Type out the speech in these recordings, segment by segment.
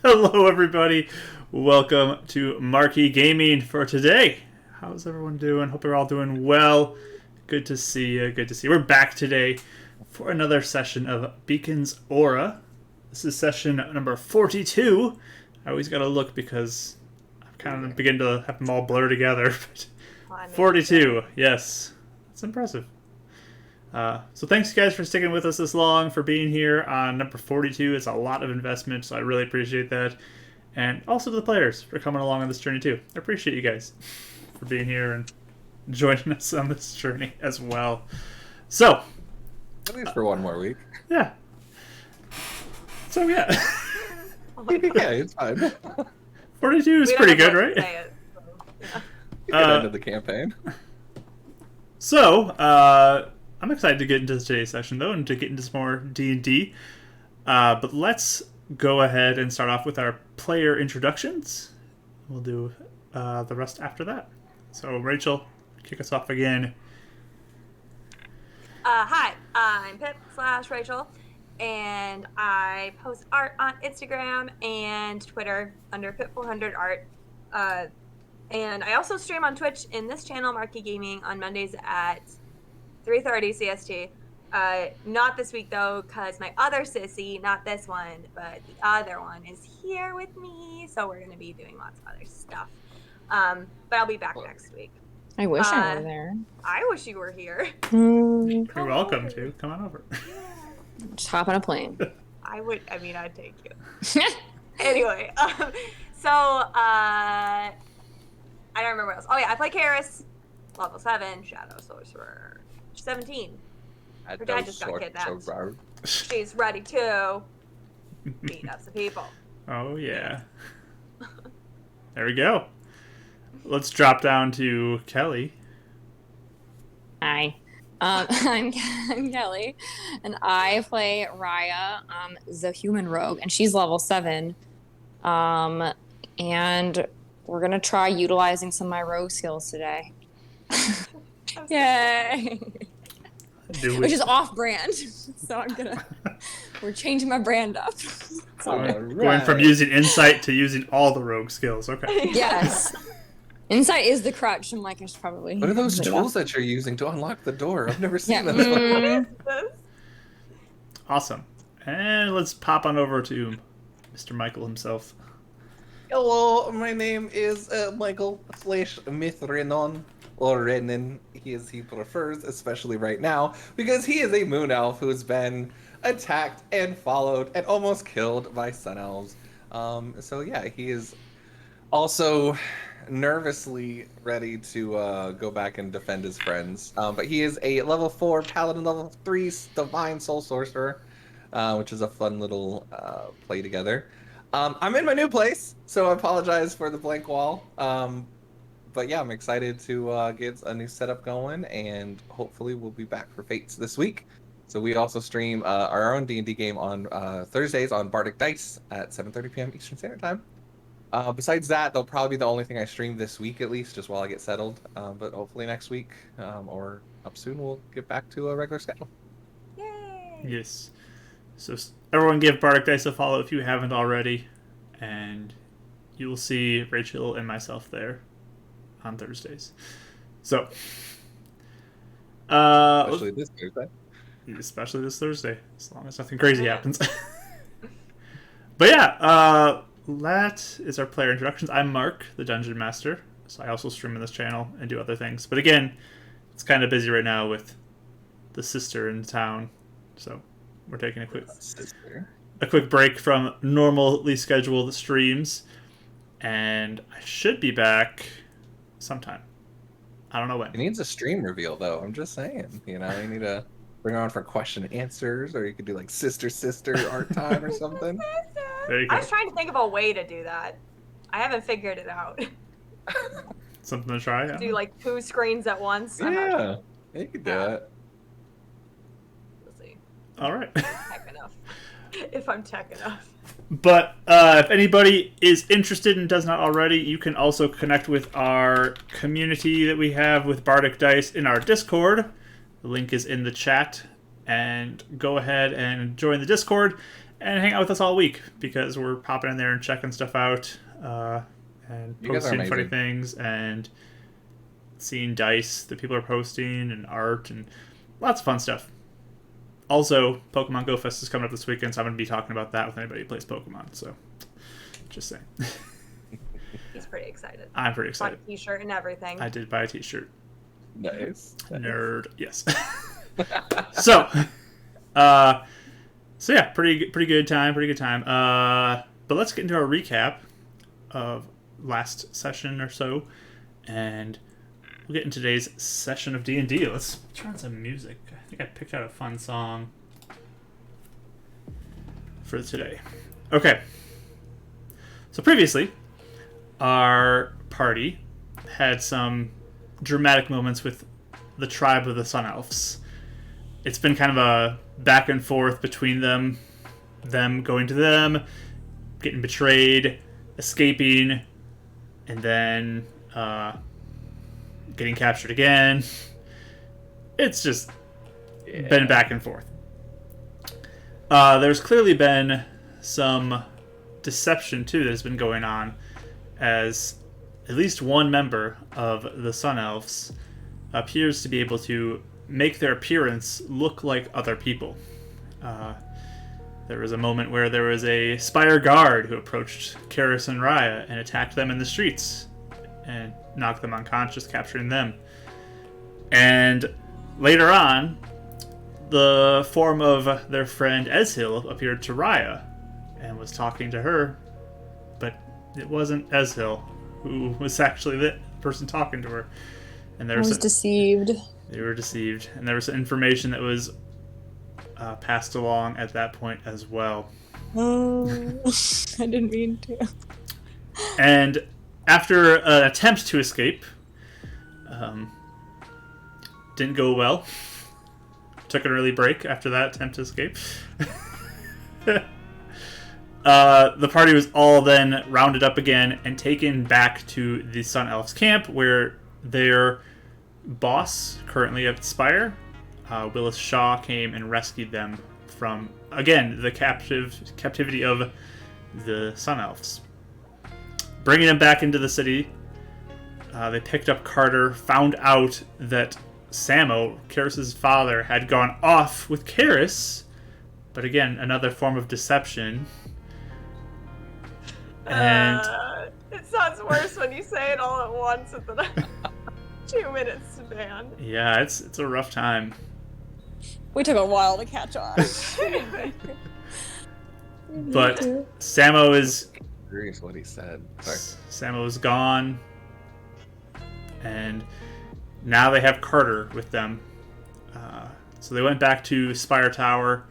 Hello, everybody. Welcome to Marquee Gaming for today. How's everyone doing? Hope you're all doing well. Good to see you. Good to see you. We're back today for another session of Beacon's Aura. This is session number 42. I always got to look because I'm kind of beginning to have them all blur together. But 42, yes. That's impressive. So thanks, guys, for sticking with us this long, for being here on number 42. It's a lot of investment, so I really appreciate that. And also to the players for coming along on this journey, too. I appreciate you guys for being here and joining us on this journey as well. So, at least for one more week. Yeah. So, yeah. Yeah, it's fine. 42 is pretty good, right? Good end of the campaign. So, I'm excited to get into today's session, though, and to get into some more D&D. But let's go ahead and start off with our player introductions. We'll do the rest after that. So, Rachel, kick us off again. Hi, I'm Pip/Rachel, and I post art on Instagram and Twitter under Pip400art. And I also stream on Twitch in this channel, Marquee Gaming, on Mondays at 3:30 CST. Not this week, though, because my other sissy, not this one, but the other one, is here with me. So we're going to be doing lots of other stuff. But I'll be back next week. I wish I were there. I wish you were here. You're welcome to. Come on over. Just hop on a plane. I'd take you. Anyway, I don't remember what else. Oh, yeah, I play Karis, level 7, Shadow Sorcerer. 17. Her dad just got kidnapped. She's ready to beat up some people. Oh, yeah. There we go. Let's drop down to Kelly. Hi. I'm Kelly, and I play Raya, the human rogue, and she's level 7. And we're going to try utilizing some of my rogue skills today. Yay! Which is off-brand, so we're changing my brand up. Going from using insight to using all the rogue skills. Okay. Yes. Insight is the crutch. I'm like, I should probably. What are those tools that you're using to unlock the door? I've never seen them. Awesome. And let's pop on over to Mr. Michael himself. Hello, my name is Michael /Mithrenon, or Renan, as he prefers, especially right now, because he is a moon elf who has been attacked and followed and almost killed by sun elves. So yeah, he is also nervously ready to go back and defend his friends. But he is a level 4 paladin, level 3 divine soul sorcerer, which is a fun little play together. I'm in my new place, so I apologize for the blank wall. But yeah, I'm excited to get a new setup going, and hopefully we'll be back for Fates this week. So we also stream our own D&D game on Thursdays on Bardic Dice at 7:30 p.m. Eastern Standard Time. Besides that, they'll probably be the only thing I stream this week, at least, just while I get settled. But hopefully next week or up soon, we'll get back to a regular schedule. Yay! Yes. So everyone give Bardic Dice a follow if you haven't already, and you will see Rachel and myself there on Thursdays. So, Especially this Thursday. Especially this Thursday, as long as nothing crazy happens. But yeah, that is our player introductions. I'm Mark, the Dungeon Master, so I also stream on this channel and do other things. But again, it's kind of busy right now with the sister in town, so we're taking a quick break from normally scheduled streams, and I should be back sometime. I don't know when. It needs a stream reveal, though. I'm just saying. You need to bring her on for question and answers, or you could do like sister art time or something. There you go. I was trying to think of a way to do that. I haven't figured it out. Something to try. Do like 2 screens at once. Yeah, you could do it. We'll see. All right. Tech enough. If I'm tech enough. But if anybody is interested and does not already, you can also connect with our community that we have with Bardic Dice in our Discord. The link is in the chat. And go ahead and join the Discord. and hang out with us all week because we're popping in there and checking stuff out and You guys are posting funny amazing. things and seeing dice that people are posting and art and lots of fun stuff. Also, Pokemon Go Fest is coming up this weekend, so I'm going to be talking about that with anybody who plays Pokemon. So, just saying. He's pretty excited. I'm pretty Bought excited. a t-shirt and everything. I did buy a t-shirt. Nice. Nerd. Yes. So yeah, pretty good time. But let's get into our recap of last session or so, and we'll get into today's session of D&D. Let's turn on some music. I think I picked out a fun song for today. Okay. So previously, our party had some dramatic moments with the tribe of the Sun Elves. It's been kind of a back and forth between them going to them, getting betrayed, escaping, and then getting captured again. It's just been back and forth. There's clearly been some deception too that has been going on, as at least one member of the Sun Elves appears to be able to make their appearance look like other people. There was a moment where there was a Spire guard who approached Karis and Raya and attacked them in the streets and knocked them unconscious, capturing them. And later on, the form of their friend Ezhil appeared to Raya and was talking to her, but it wasn't Ezhil who was actually the person talking to her. And there I was deceived. They were deceived, and there was information that was passed along at that point as well. Oh, I didn't mean to. And after an attempt to escape, didn't go well. Took an early break after that attempt to escape. The party was all then rounded up again and taken back to the Sun Elves camp, where their boss, currently at Spire, Willis Shaw, came and rescued them from, again, the captivity of the Sun Elves. Bringing them back into the city, they picked up Carter, found out that Samo, Karis' father, had gone off with Karis, but again, another form of deception. And it sounds worse when you say it all at once within a 2-minute span. yeah, it's a rough time. We took a while to catch on. But Samo is Agrees what he said. Sorry. Samo is gone, and now they have Carter with them. So they went back to Spire Tower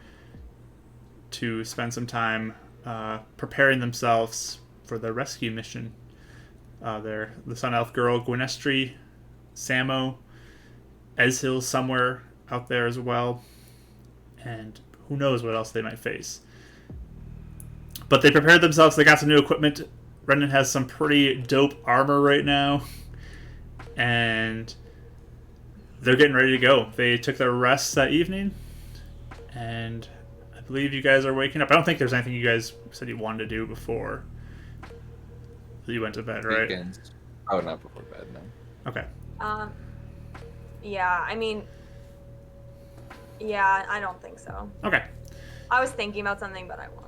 to spend some time preparing themselves for the rescue mission. The Sun Elf girl, Gwynestri, Samo, Ezhil somewhere out there as well, and who knows what else they might face. But they prepared themselves. They got some new equipment. Brendan has some pretty dope armor right now, and they're getting ready to go. They took their rest that evening, and I believe you guys are waking up. I don't think there's anything you guys said you wanted to do before you went to bed, right? Weekends. Oh, not before bed, no. Okay. Yeah, I mean, yeah, I don't think so. Okay. I was thinking about something, but I won't.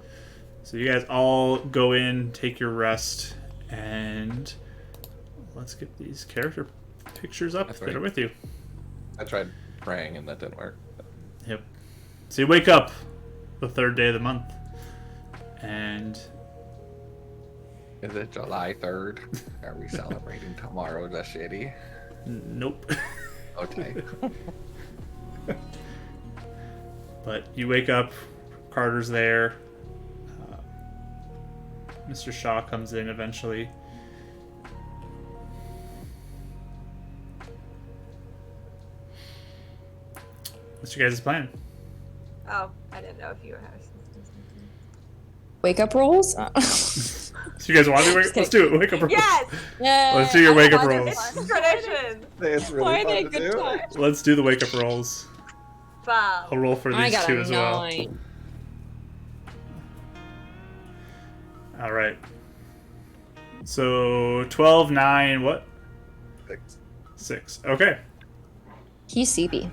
So you guys all go in, take your rest, and let's get these character pictures up That's that right. are with you. I tried praying and that didn't work. Yep. So you wake up the third day of the month, and Is it July 3rd? Are we celebrating tomorrow? That's shitty. nope. Okay. But you wake up, Carter's there. Mr. Shaw comes in eventually. What's your guys' plan? Oh, I didn't know if you had. Wake up rolls? So you guys want to wake? Let's do it. Wake up rolls. Yes! Yeah. Let's do your wake up I rolls. It's tradition! It's really Why are fun they to good do. time? Let's do the wake up rolls. Wow. I'll roll for I these got two a as well. 9. All right. So 12, 9, what? 6. 6. Okay. He's sleepy.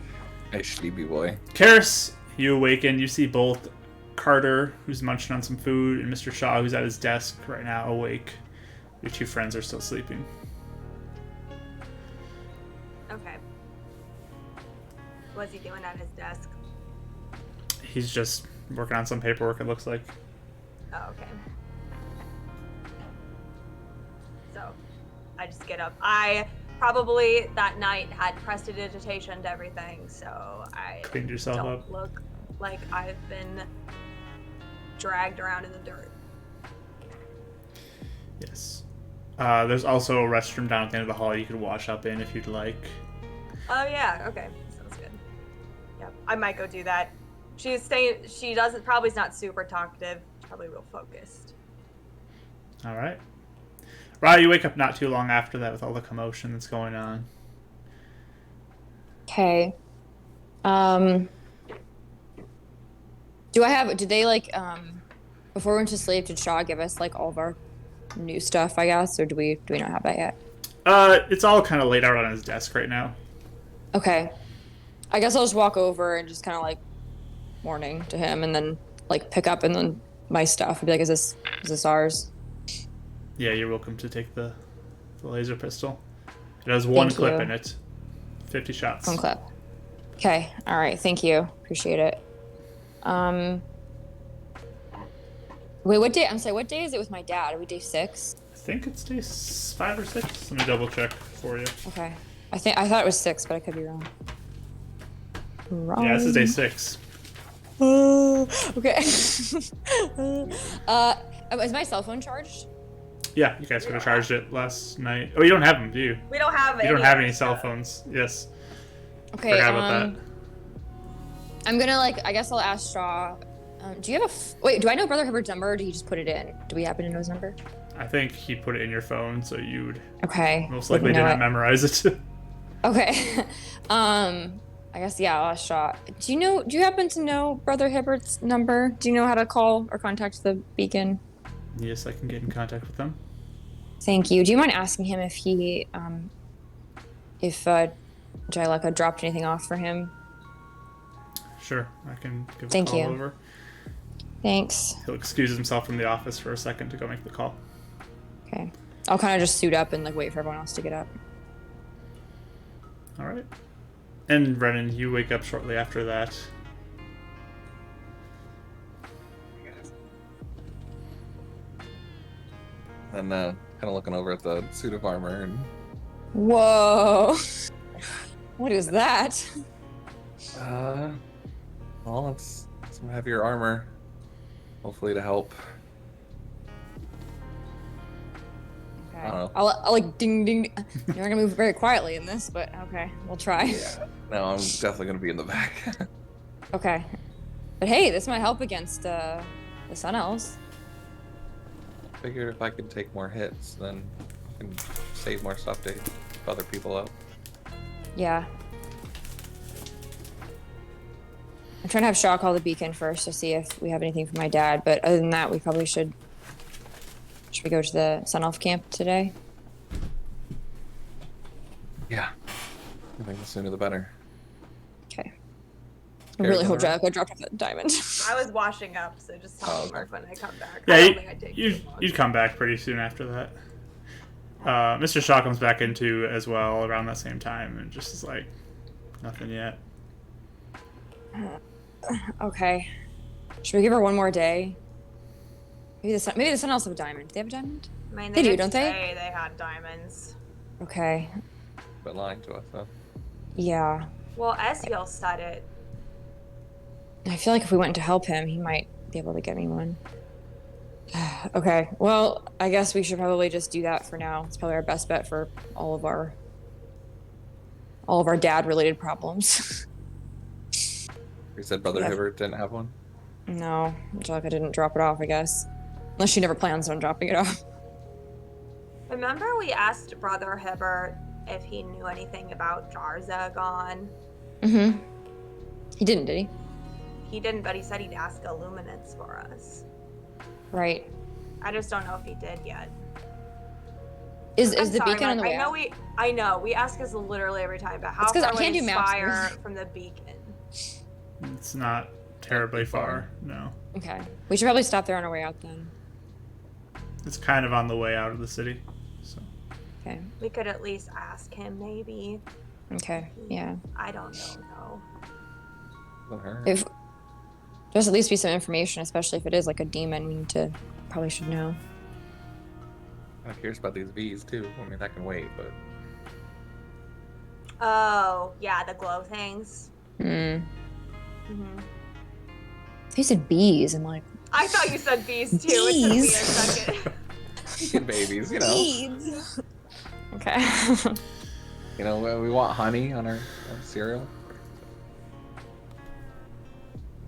Hey, sleepy boy. Karis, you awaken. You see both Carter, who's munching on some food, and Mr. Shaw, who's at his desk right now, awake. Your two friends are still sleeping. Okay. What's he doing at his desk? He's just working on some paperwork, it looks like. Oh, okay. So, I just get up. I probably that night had prestidigitation to everything, so I Cleaned yourself don't up. look like I've been dragged around in the dirt. Yes. There's also a restroom down at the end of the hall you could wash up in if you'd like. Oh yeah, okay, sounds good. Yep, I might go do that. She's staying. She doesn't. Probably is not super talkative. Probably real focused. All right. Rye, you wake up not too long after that with all the commotion that's going on. Okay. Did they like, before we went to sleep, did Shaw give us like all of our new stuff, I guess, or do we not have that yet? It's all kind of laid out on his desk right now. Okay. I guess I'll just walk over and just kind of like morning to him and then like pick up and then my stuff and be like, is this ours? Yeah, you're welcome to take the laser pistol. It has one Thank clip you. in it. 50 shots. One clip. Okay. All right. Thank you. Appreciate it. Wait, what day? I'm sorry. What day is it with my dad? Are we day 6? I think it's day 5 or 6. Let me double check for you. Okay. I thought it was 6, but I could be wrong. Wrong. Yeah, this is day 6. Okay. Is my cell phone charged? Yeah, you guys could have charged it last night. Oh, you don't have them, do you? We don't have. You don't have any of cell that. phones. Yes. Okay. Forgot about that. I'm gonna I guess I'll ask Shaw. Do you have wait? Do I know Brother Hibbert's number? Or do you just put it in? Do we happen to know his number? I think he put it in your phone, so you'd Okay. most likely Wouldn't know didn't it. memorize it. Okay. I guess yeah. I'll ask Shaw. Do you happen to know Brother Hibbert's number? Do you know how to call or contact the beacon? Yes, I can get in contact with them. Thank you. Do you mind asking him if Jyleka dropped anything off for him? Sure, I can give Thank a call you. over. Thanks. He'll excuse himself from the office for a second to go make the call. Okay. I'll kind of just suit up and like wait for everyone else to get up. All right. And Brennan, you wake up shortly after that. And kind of looking over at the suit of armor and Whoa. What is that? well, it's some heavier armor, hopefully to help. Okay. I don't know. I'll like ding ding. You're not gonna move very quietly in this, but okay, we'll try. Yeah. No, I'm definitely gonna be in the back. Okay. But hey, this might help against the Sun Elves. Figured if I could take more hits, then I can save more stuff to help other people out. Yeah. I'm trying to have Shaw call the beacon first to see if we have anything for my dad, but other than that, we probably should. Should we go to the Sun Elf camp today? Yeah. I think the sooner the better. Okay. I really hope Arizona. Jyleka dropped off that diamond. I was washing up, so just tell Oh, me okay. Mark when I come back. Yeah, I don't think I take too long. you'd come back pretty soon after that. Mr. Shaw comes back into as well around that same time and just is like, nothing yet. Okay. Should we give her one more day? Maybe the Sun Elves have a diamond. Do they have a diamond? I mean, They do, did don't they? say they had diamonds. Okay. But lying to us, though. Yeah. Well, Esiel said it. I feel like if we went to help him, he might be able to get me one. Okay. Well, I guess we should probably just do that for now. It's probably our best bet for all of our dad-related problems. You said Brother Yeah. Hibbert didn't have one? No, Angelica didn't drop it off, I guess. Unless she never plans on dropping it off. Remember we asked Brother Hibbert if he knew anything about Jarzagon? Mm-hmm. He didn't, did he? He didn't, but he said he'd ask Illuminants for us. Right. I just don't know if he did yet. Is I'm the sorry, beacon on the Mark. way out? I know. We ask this literally every time, but how 'cause I far away can't is do maps. Spire from the beacon? It's not terribly far. No. Okay. We should probably stop there on our way out then. It's kind of on the way out of the city. So. Okay. We could at least ask him, maybe. Okay. Yeah. I don't know, though. If there's at least be some information, especially if it is like a demon, we need to probably should know. I'm curious about these bees too. I mean, that can wait, but Oh, yeah, the glow things. Hmm. hmm They said bees. I'm like, I thought you said bees too. It took me a second. beacon babies, you know. bees. Okay. You know, we want honey on our cereal.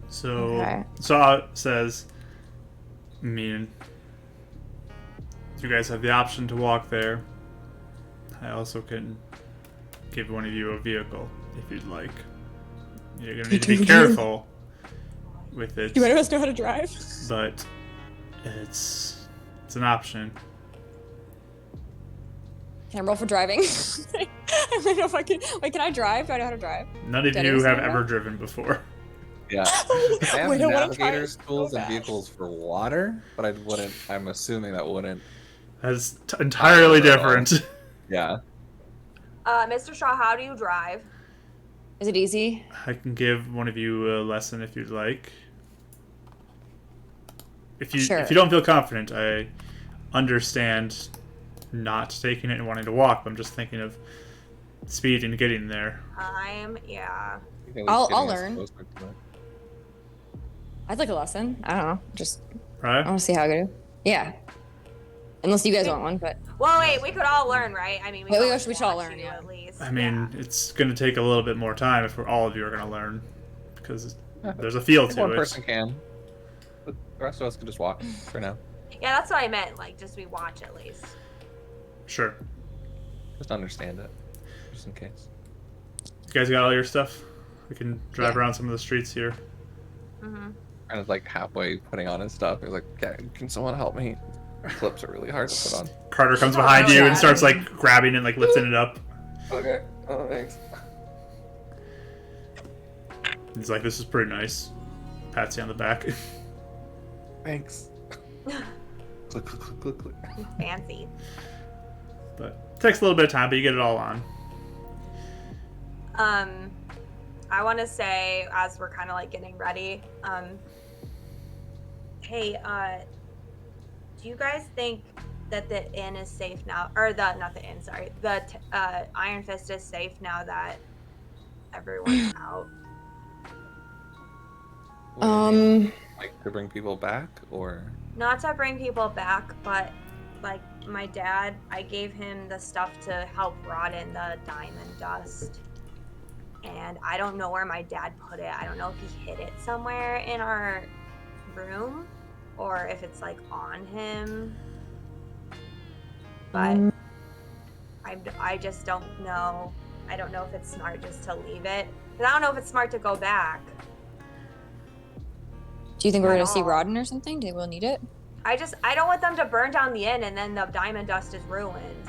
So Okay. Saw says, I mean, you guys have the option to walk there. I also can give one of you a vehicle if you'd like. You're gonna need to be careful with it, Do any of us know how to drive? but it's an option. Can I roll for driving? I don't know if I can. Wait, can I drive? Do I know how to drive? None of Did you anyone have say ever that? driven before. Yeah. They have Wait, I wanna try navigators, it so tools, and bad. vehicles for water, but I wouldn't. I'm assuming that wouldn't. That's entirely Not at all. different. Yeah. Mr. Shaw, how do you drive? Is it easy? I can give one of you a lesson if you'd like. If you Sure. don't feel confident, I understand not taking it and wanting to walk. But I'm just thinking of speed and getting there. Yeah. I think at least I'll getting us learn. closer to it. I'd like a lesson. I don't know. Just I Right? want to see how I do. Yeah. Unless you guys want one, but Well, wait, we could all learn, right? I mean, Yeah, we both should all want learn, to, yeah. at least. I mean, it's going to take a little bit more time if all of you are going to learn, because Yeah, there's a feel If to one it. person can, but the rest of us can just walk for now. Yeah, that's what I meant. Like, just we watch at least. Sure. Just understand it, just in case. You guys got all your stuff? We can drive Yeah. around some of the streets here. Mm-hmm. Kind of like halfway putting on his stuff. He's like, "Yeah, can someone help me?" Clips are really hard to put on. Carter comes Oh, behind you yeah. and starts like grabbing and like lifting it up. Okay. Oh, thanks. He's like, "This is pretty nice." Pats you on the back. Thanks. Click, click, click, click, click. Fancy. But it takes a little bit of time, but you get it all on. I want to say, as we're kind of like getting ready, hey, do you guys think that the inn is safe now? Or not the inn, sorry. The Iron Fist is safe now that everyone's out? What do you mean? um, Like to bring people back, or Not to bring people back, but like my dad, I gave him the stuff to help rot in the diamond dust. And I don't know where my dad put it. I don't know if he hid it somewhere in our room or if it's like on him. But I just don't know. I don't know if it's smart just to leave it. Because I don't know if it's smart to go back. do you think we're At gonna see all. Rodden or something? Do we'll need it? I don't want them to burn down the inn and then the diamond dust is ruined.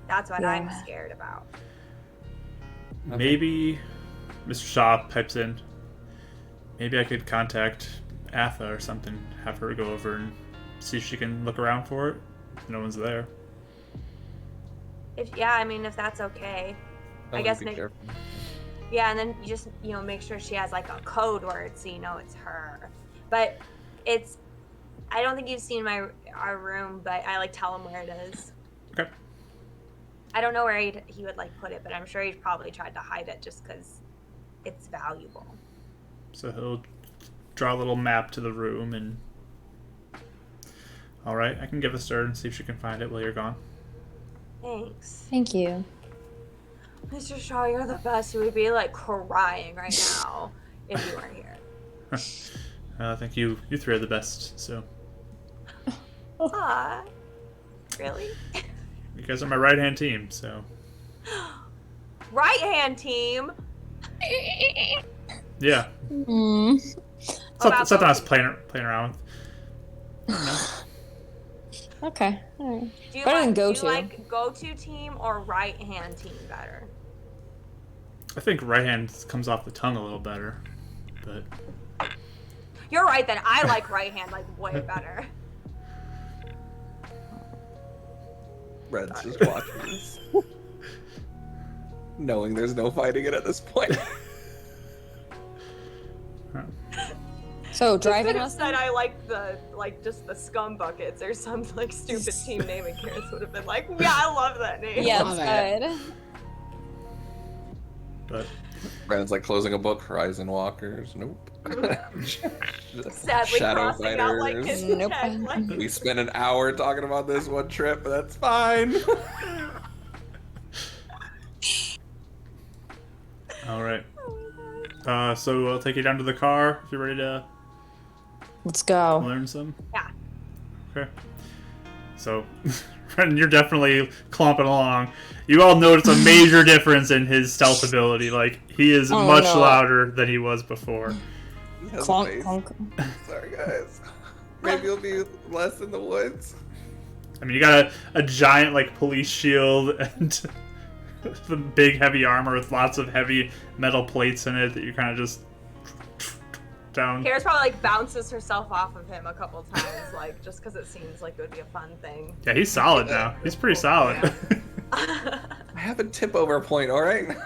That's what I'm Yeah. scared about. Okay. Maybe Mr. Shaw pipes in. Maybe I could contact Atha or something, have her go over and see if she can look around for it. No one's there. If that's okay. I guess be maybe- careful. Yeah, and then you just, make sure she has like a code word so you know it's her. But I don't think you've seen our room, but I like tell him where it is. Okay. I don't know where he would like put it, but I'm sure he's probably tried to hide it just because it's valuable. So he'll draw a little map to the room and... Alright, I can give a stir and see if she can find it while you're gone. Thanks. Thank you. Mr. Shaw, you're the best. You would be like crying right now if you weren't here. I think you three are the best, so... Aw. Really? You guys are my right-hand team, so... Right hand team. Yeah. Mm. Something I was playing around with. I don't know. Okay. All right. Do you Better than like, do you go-to. like go-to team or right-hand team better? I think right hand comes off the tongue a little better, but You're right then. I like right-hand like way better. Red's just watching this, knowing there's no fighting it at this point. So driving Could have lesson. said I like just the scum buckets or some like stupid team name, and Karis would have been like, yeah, I love that name. Yeah, Love that's good. but Brandon's like closing a book. Horizon Walkers. Nope. Sadly Shadow crossing out like Fighters. his Nope. head. Like, We spent an hour talking about this one trip, but that's fine. all right. So I'll take you down to the car if you're ready to Let's go. learn some. yeah. Okay. So, Brendan, you're definitely clomping along. You all notice a major difference in his stealth ability. Like, he is Oh, much no. louder than he was before. He has a Clunk, face. clunk. Sorry, guys. Maybe you'll be less in the woods. I mean, you got a giant, like, police shield and the big, heavy armor with lots of heavy metal plates in it that you kind of just down. Karis probably like bounces herself off of him a couple times, like just because it seems like it would be a fun thing. Yeah, he's solid now. He's pretty solid. I have a tip over point, alright?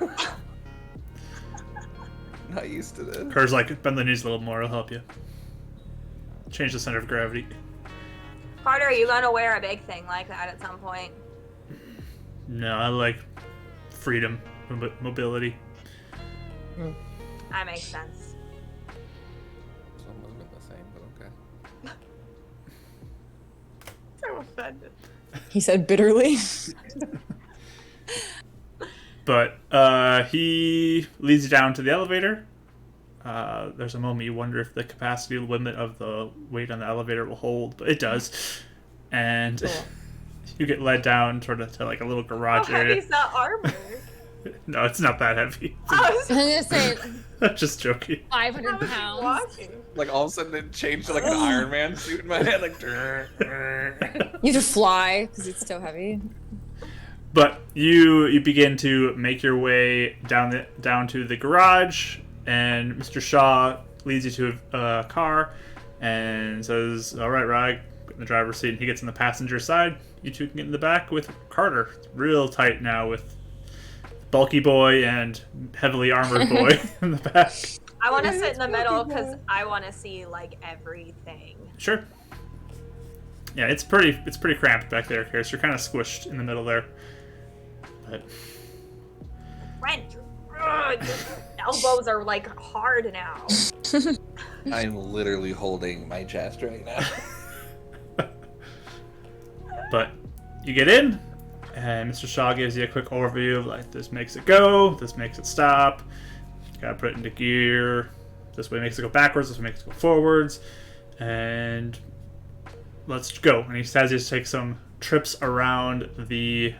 Not used to this. Kerr's like, bend the knees a little more, it'll help you. Change the center of gravity. Carter, are you gonna wear a big thing like that at some point? No, I like freedom, mobility. That makes sense. Some movement the same, but okay. So offended. He said bitterly. But he leads you down to the elevator. There's a moment you wonder if the capacity limit of the weight on the elevator will hold, but it does. And Cool. you get led down sort of to like a little How garage area. heavy's that armor? No, it's not that heavy. I was I'm gonna say Just joking. 500 how was he pounds. walking? Like all of a sudden it changed to like an Iron Man suit in my head, like. You have to fly because it's so heavy. But you begin to make your way down to the garage, and Mr. Shaw leads you to a car and says, "All right, Rag, get in the driver's seat." And he gets in the passenger side. You two can get in the back with Carter. It's real tight now with bulky boy and heavily armored boy in the back. I want to Yeah, sit in it's the middle fucking because bad. I want to see like everything. Sure. Yeah, it's pretty cramped back there, Karis. You're kind of squished in the middle there. But Brent, your elbows are like hard now. I'm literally holding my chest right now. But you get in, and Mr. Shaw gives you a quick overview of like, this makes it go, this makes it stop, you gotta put it into gear, this way makes it go backwards, this way makes it go forwards, and let's go. And he says he has to take some trips around the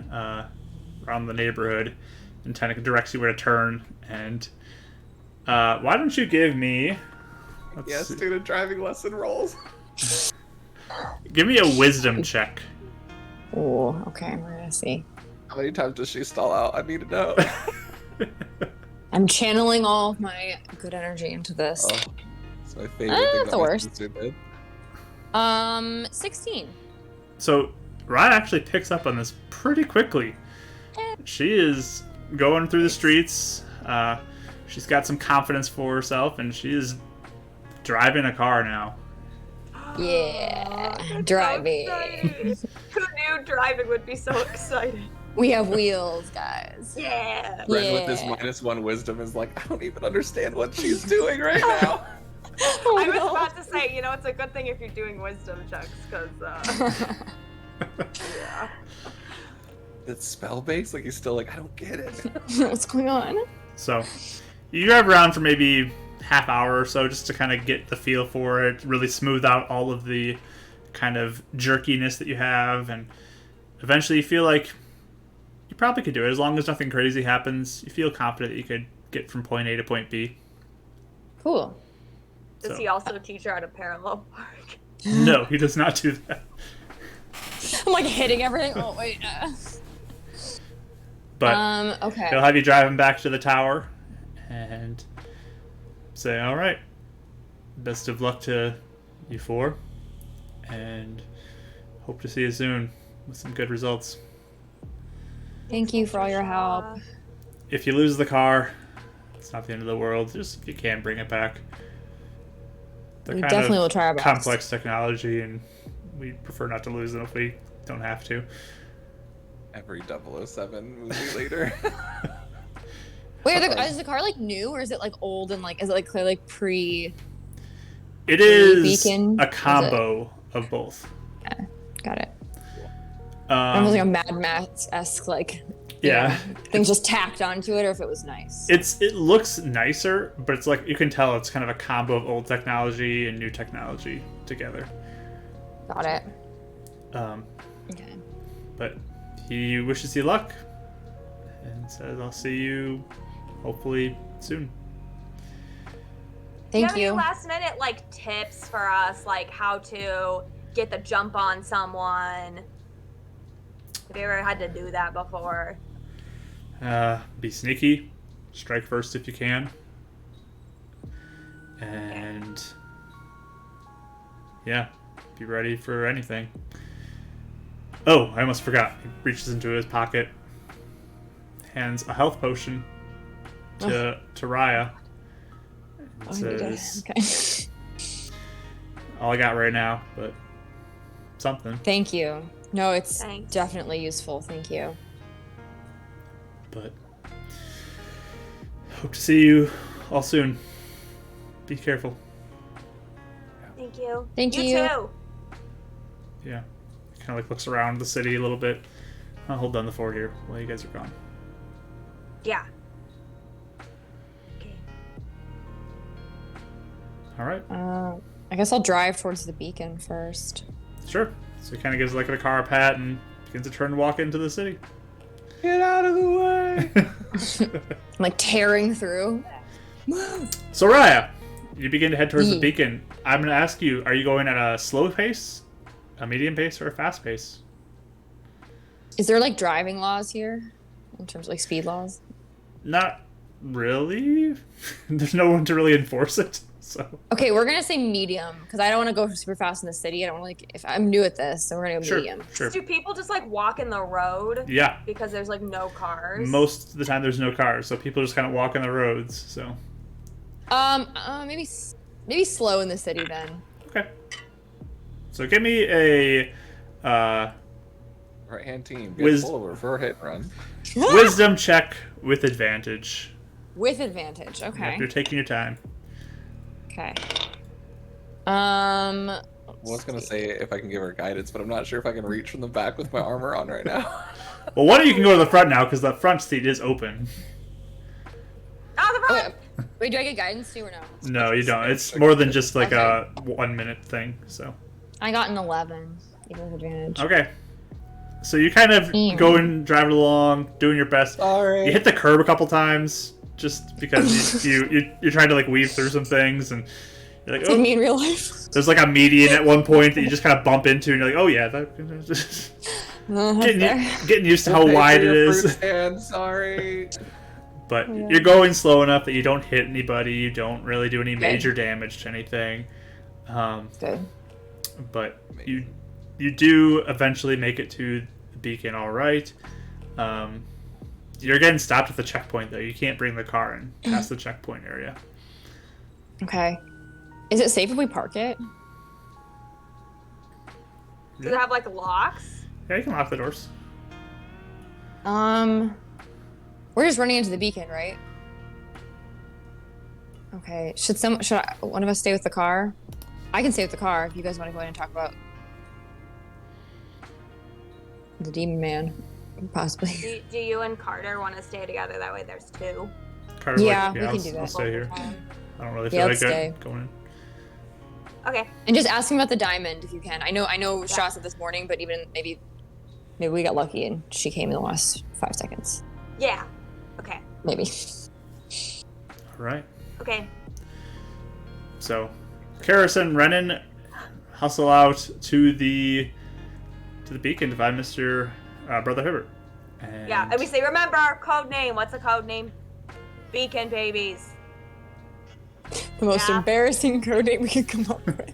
neighborhood and kind of directs you where to turn. And why don't you give me, let's Yes, see, student driving lesson rolls. give me a wisdom check. Oh, okay. We're gonna see. How many times does she stall out? I need to know. I'm channeling all of my good energy into this. Oh, it's my favorite Ah, thing that's that the my worst. sister did. 16. So Ryan actually picks up on this pretty quickly. She is going through the streets. She's got some confidence for herself, and she is driving a car now. Yeah, That's driving. So exciting. Who knew driving would be so exciting? We have wheels, guys. Yeah. Ren with this Yeah. -1 wisdom is like, I don't even understand what she's doing right now. Oh, I was no. about to say, you know, it's a good thing if you're doing wisdom checks, because, yeah. It's spell based. Like he's still like, I don't get it. What's going on? So you drive around for maybe half hour or so just to kind of get the feel for it, really smooth out all of the kind of jerkiness that you have, and eventually you feel like you probably could do it as long as nothing crazy happens. You feel confident that you could get from point A to point B. Cool. Does So- he also teach her how to parallel park? No, he does not do that. I'm like hitting everything. Oh wait. But Okay. he'll have you driving back to the tower and say, all right, best of luck to you four, and hope to see you soon with some good results. Thank you for all your help. If you lose the car, it's not the end of the world. Just if you can, bring it back. They're We kind definitely of will try our best. complex technology, and we prefer not to lose them if we don't have to. Every 007 movie later. Wait, is the car like new or is it like old and like is it like clearly like pre? It is Beacon? a combo of both. Yeah, got it. Almost like a Mad Max-esque like. Yeah. Things just tacked onto it, or if it was nice. It looks nicer, but it's like you can tell it's kind of a combo of old technology and new technology together. Got it. Okay. But he wishes you luck and says, "I'll see you hopefully soon." Do you Thank have you. any last minute like tips for us, like how to get the jump on someone? Have you ever had to do that before? Be sneaky, strike first if you can, and yeah, be ready for anything. Oh, I almost forgot. He reaches into his pocket, hands a health potion to Raya, and says, Okay. "All I got right now, but something." Thank you. No, it's Thanks. definitely useful. Thank you. But hope to see you all soon. Be careful. Thank you. Thank you. You too. Yeah. Kind of like looks around the city a little bit. I'll hold down the fort here while you guys are gone. Yeah. Okay. All right. I guess I'll drive towards the beacon first. Sure. So he kind of gives like the car a pat and begins to turn and walk into the city. Get out of the way! I'm like tearing through. So Raya, you begin to head towards the Yeah. beacon. I'm going to ask you, are you going at a slow pace, a medium pace, or a fast pace? Is there like driving laws here? In terms of like speed laws? Not really. There's no one to really enforce it. So Okay, we're gonna say medium because I don't want to go super fast in the city. I don't want to like if I'm new at this, so we're gonna go sure, medium. sure. Do people just like walk in the road Yeah. because there's like no cars? Most of the time there's no cars, so people just kind of walk on the roads. So Maybe slow in the city then. okay. So give me a Right hand team, get Wiz- pull over for a hit and run. wisdom check with advantage. With advantage. Okay. You're taking your time. Okay. I was gonna say if I can give her guidance, but I'm not sure if I can reach from the back with my armor on right now. Well, one of you can go to the front now because the front seat is open. Oh, the front! Okay. Wait, do I get guidance too or no? No, you don't. It's more than just like a 1 minute thing. So I got an 11, even with advantage. okay. So you kind of go and drive it along, doing your best. Sorry. You hit the curb a couple times just because you're trying to like weave through some things and you're like, It's like oh, me in real life. there's like a median at one point that you just kind of bump into and you're like, oh yeah, getting used to how Pay wide for it your is. fruit stand, sorry. But Yeah. you're going slow enough that you don't hit anybody, you don't really do any major damage to anything. Good. But you do eventually make it to the beacon all right. You're getting stopped at the checkpoint though. You can't bring the car in past the checkpoint area. Okay. Is it safe if we park it? Does it have like locks? Yeah, you can lock the doors. We're just running into the beacon, right? Okay. Should one of us stay with the car? I can stay with the car if you guys want to go in and talk about the demon man, possibly. Do you and Carter want to stay together? That way there's two. Carter's Yeah, like, we can I'll, do that. I'll stay here. I don't really Yeah, feel let's like stay. going in. Okay. And just ask him about the diamond if you can. I know Shaw said this morning, but even maybe we got lucky and she came in the last 5 seconds. Yeah. Okay. Maybe. All right. Okay. So, Karis and Renan hustle out to the to the beacon to find Mr. Brother Hibbert. Yeah, and we say, remember our code name. What's the code name? Beacon babies. The most Yeah. embarrassing code name we could come up with.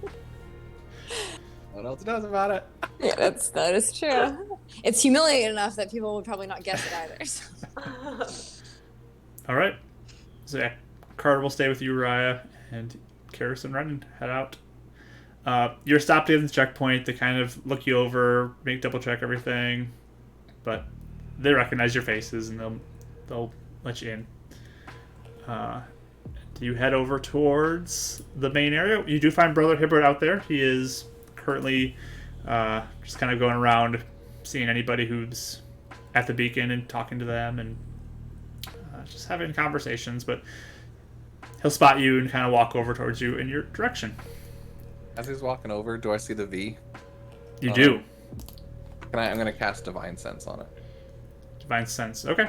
What else knows about it? Yeah, that is true. It's humiliating enough that people would probably not guess it either. So. All right. So yeah, Carter will stay with you, Raya, and Karis and Renan head out. You're stopped at the checkpoint. They kind of look you over, double check everything, but they recognize your faces and they'll let you in. You head over towards the main area. You do find Brother Hibbert out there. He is currently just kind of going around, seeing anybody who's at the beacon and talking to them and just having conversations. But he'll spot you and kind of walk over towards you in your direction. As he's walking over, do I see the V? You do. I'm gonna cast Divine Sense on it. Divine Sense. Okay.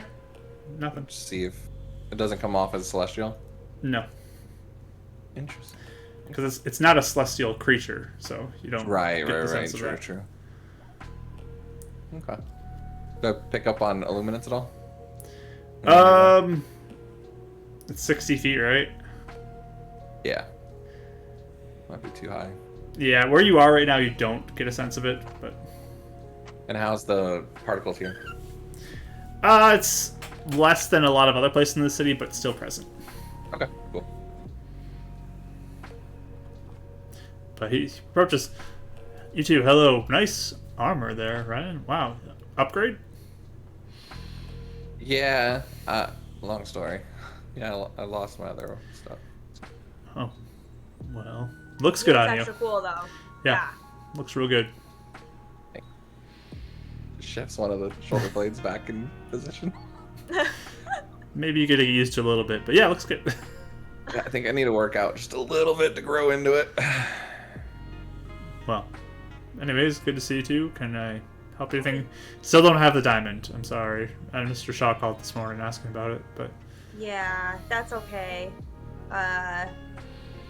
Nothing. Just see if it doesn't come off as celestial. No. Interesting. Because it's not a celestial creature, so you don't Right. get the sense of that. True. Okay. Do I pick up on illuminance at all? It's 60 feet, right? Yeah. Might be too high. Yeah, where you are right now, you don't get a sense of it, but And how's the particles here? it's less than a lot of other places in the city, but still present. Okay, cool. But he approaches. You two, hello. Nice armor there, Ryan. Wow. Upgrade? Yeah. Long story. Yeah, I lost my other stuff. Oh. Well. Looks good on you. Extra cool though. Yeah. Looks real good. Shifts one of the shoulder blades back in position. Maybe you get used to it a little bit, but yeah, looks good. I think I need to work out just a little bit to grow into it. Well, anyways, good to see you too. Can I help anything? Still don't have the diamond. I'm sorry. And Mr. Shaw called this morning asking about it, but Yeah, that's okay.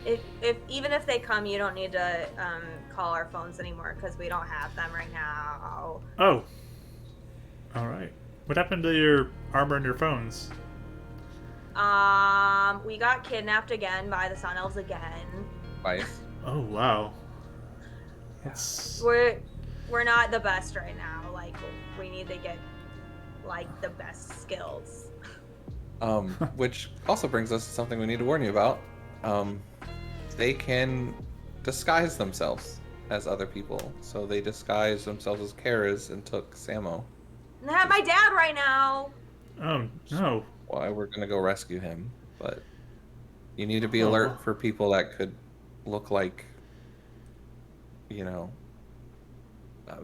If even if they come, you don't need to call our phones anymore because we don't have them right now. oh, all right. What happened to your armor and your phones? We got kidnapped again by the Sun Elves again. Twice. Oh wow. That's We're not the best right now. Like we need to get like the best skills. Which also brings us to something we need to warn you about. They can disguise themselves as other people. So they disguised themselves as Kara's and took Samo. And I have my dad right now. oh no. Why we're gonna go rescue him, but you need to be alert for people that could look like, you know,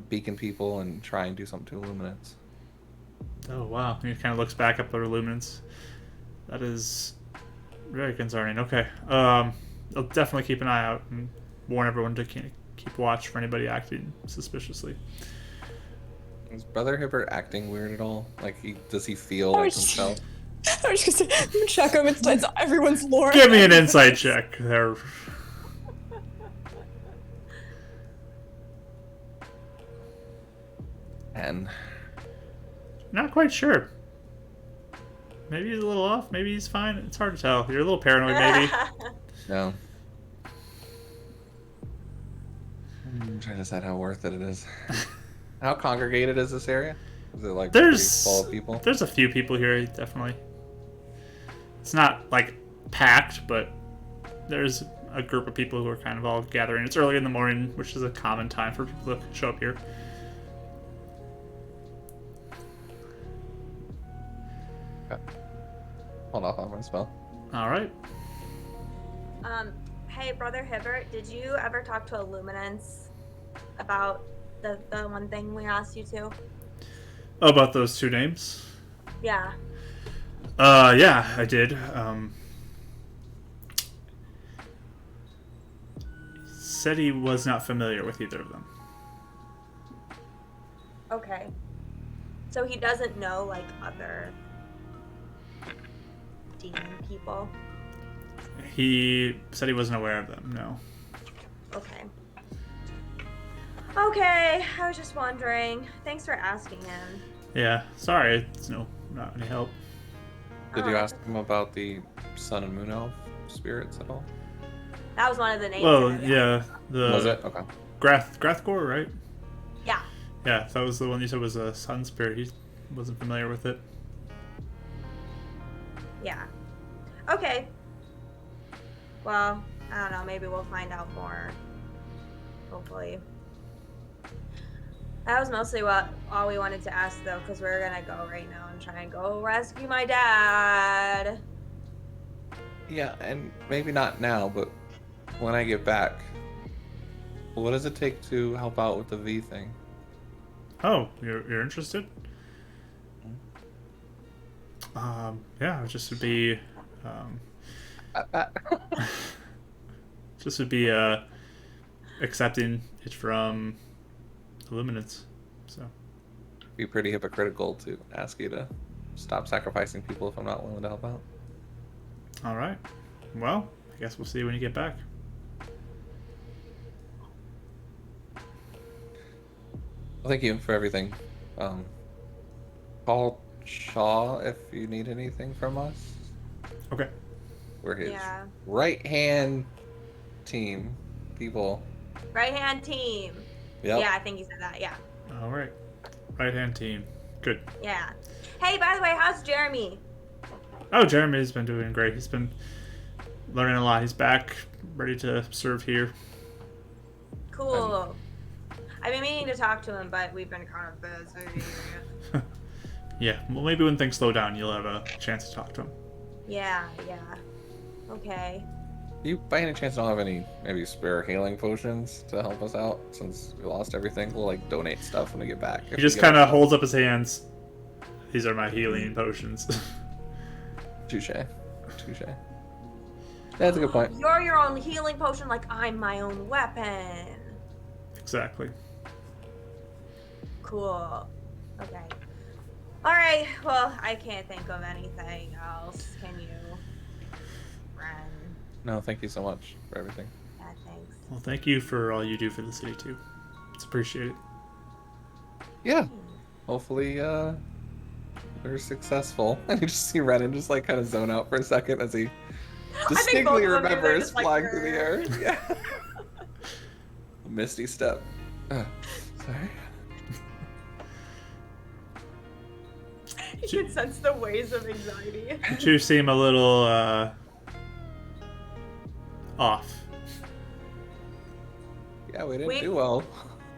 beacon people and try and do something to Illuminance. Oh wow. He kind of looks back up at her luminance. That is very concerning. Okay. I'll definitely keep an eye out and warn everyone to keep watch for anybody acting suspiciously. Is Brother Hibbert acting weird at all? Like, does he feel like himself? I was just gonna say, check him inside everyone's lore. Give me an insight check there. And Not quite sure. Maybe he's a little off. Maybe he's fine. It's hard to tell. You're a little paranoid, maybe. no. I'm trying to decide how worth it is. How congregated is this area? Is it like pretty full of people? There's a few people here, definitely. It's not like packed, but there's a group of people who are kind of all gathering. It's early in the morning, which is a common time for people to show up here. Okay. Hold off on my spell. All right. Hey, Brother Hibbert, did you ever talk to Illuminance about the one thing we asked you to? Oh, about those two names? Yeah. Yeah, I did. Said he was not familiar with either of them. Okay. So he doesn't know, like, other demon people? He said he wasn't aware of them, no. Okay. Okay, I was just wondering. Thanks for asking him. Yeah, sorry, it's not any help. Did Oh, you it's ask him about the sun and moon elf spirits at all? That was one of the names. Well, in it, yeah, Was the it? Okay. Grathgore, right? Yeah. Yeah, that was the one you said was a sun spirit. He wasn't familiar with it. Yeah. Okay. Well, I don't know. Maybe we'll find out more. Hopefully. That was mostly all we wanted to ask, though, because we're gonna go right now and try and go rescue my dad. Yeah, and maybe not now, but when I get back, what does it take to help out with the V thing? Oh, you're interested? Yeah, it just would be, just would be accepting it from Illuminance. So. Be pretty hypocritical to ask you to stop sacrificing people if I'm not willing to help out. All right. Well, I guess we'll see when you get back. Well, thank you for everything. Call Shaw if you need anything from us. Okay. We're his Yeah. right hand team people. Right hand team. Yep. Yeah, I think you said that. Yeah. All right. Right hand team. Good. Yeah. Hey, by the way, how's Jeremy? Oh, Jeremy's been doing great. He's been learning a lot. He's back, ready to serve here. Cool. I've been meaning to talk to him, but we've been kind of busy. Yeah. Well, maybe when things slow down, you'll have a chance to talk to him. Yeah. Okay. You by any chance don't have any maybe spare healing potions to help us out since we lost everything? We'll like donate stuff when we get back. He just kind of holds up his hands. These are my healing potions. Touche. That's a good point. You're your own healing potion, like I'm my own weapon. Exactly. Cool. Okay. All right. Well, I can't think of anything else. Can you, Ren? No, thank you so much for everything. Yeah, thanks. Well, thank you for all you do for the city too. It's appreciated. Yeah. Hopefully, we're successful. And you just see Renan just like kind of zone out for a second as he distinctly both of them do, they're remembers just like, flying through the air. Yeah. A misty step. Sorry. You can sense the waves of anxiety. You two seem a little off. Yeah, we didn't do well.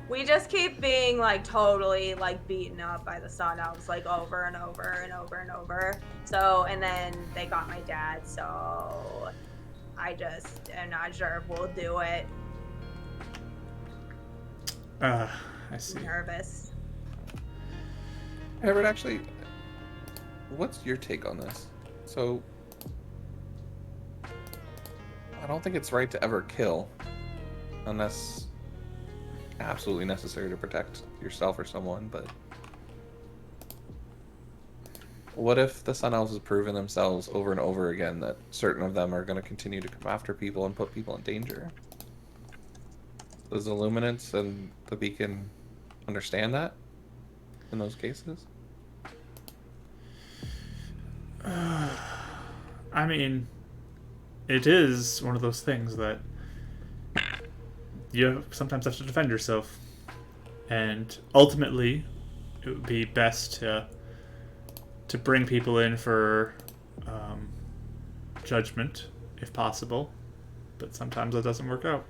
We just keep being like totally like beaten up by the Sun Elves like over and over and over and over. So, and then they got my dad, so I just am not sure if we'll do it. I see. I'm nervous. Everett, actually, what's your take on this? So, I don't think it's right to ever kill unless absolutely necessary to protect yourself or someone, but what if the Sun Elves have proven themselves over and over again that certain of them are going to continue to come after people and put people in danger? Does the Luminance and the Beacon understand that in those cases? I mean, it is one of those things that you sometimes have to defend yourself, and ultimately, it would be best to bring people in for judgment, if possible. But sometimes that doesn't work out.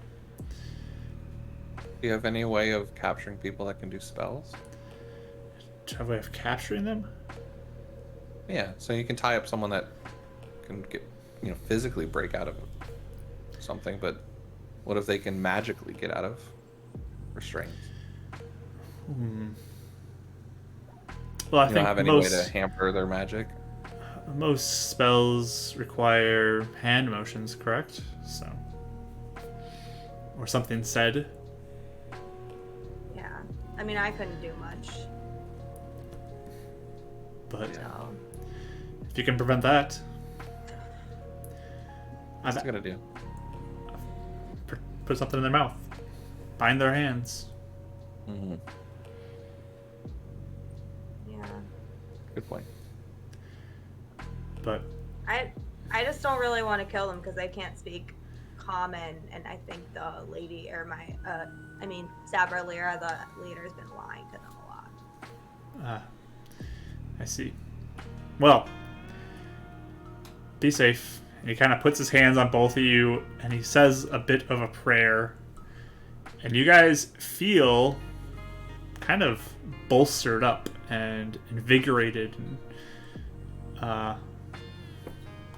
Do you have any way of capturing people that can do spells? Do you have a way of capturing them? Yeah, so you can tie up someone that can get, physically break out of something, but what if they can magically get out of restraints? Well, I You think don't have any way to hamper their magic? most spells require hand motions, correct? So, or something said. Yeah. I mean, I couldn't do much. But So. if you can prevent that, What's it gonna do? put something in their mouth, bind their hands. Mm-hmm. Yeah. Good point. But I just don't really want to kill them because I can't speak common, and I think the lady or Sabralira, the leader's been lying to them a lot. I see. Well, be safe. And he kind of puts his hands on both of you, and he says a bit of a prayer. And you guys feel kind of bolstered up and invigorated. And,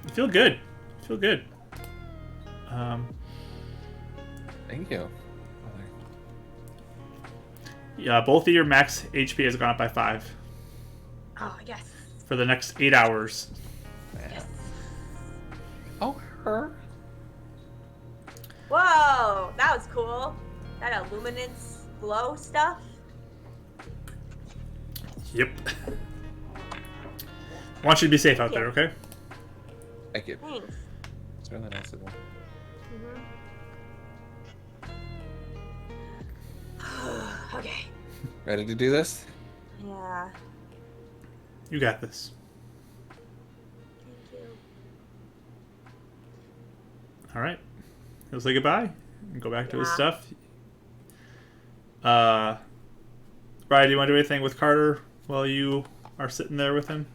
you feel good. You feel good. Thank you. Yeah, both of your max HP has gone up by 5 Oh, yes. for the next 8 hours. Man. Oh, her. Whoa, that was cool. That illuminance glow stuff. Yep. I want you to be safe out there, okay? Thank you. Thanks. It's really nice of you. Okay. Ready to do this? Yeah. You got this. Thank you. All right. He'll say goodbye and go back to his Yeah. stuff. Ryan, do you want to do anything with Carter while you are sitting there with him?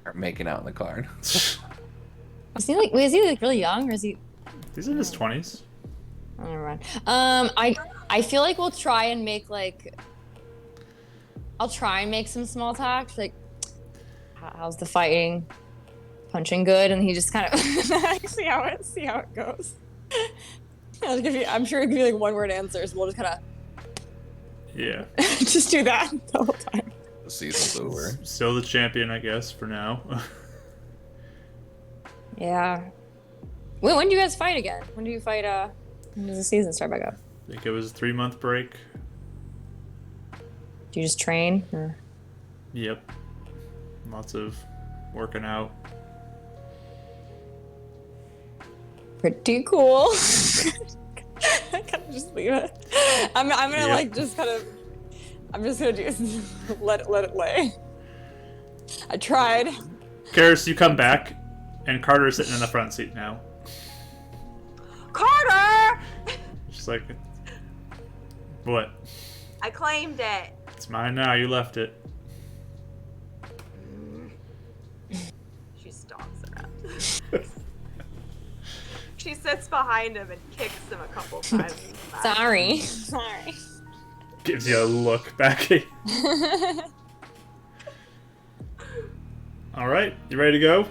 Or making out in the car. Is he like really young, or is he? He's in his 20s. Oh, never mind. I feel like we'll try and make I'll try and make some small talk, like, how's the fighting? Punching good, and he just kind of see how it goes. I'm sure it'll give you like one word answers. We'll just kind of Yeah. just do that the whole time. The season's over. Still the champion, I guess, for now. Yeah. When do you guys fight again? When do you fight? When does the season start back up? I think it was a 3-month break. Do you just train? Or? Yep. Lots of working out. Pretty cool. I kind of just leave it. I'm gonna Yep. I'm just gonna do let it lay. I tried. Karis, you come back, and Carter is sitting in the front seat now. Carter! She's like, what? I claimed it. It's mine now. You left it. She stomps around. She sits behind him and kicks him a couple times. Sorry. Gives you a look back. All right, you ready to go?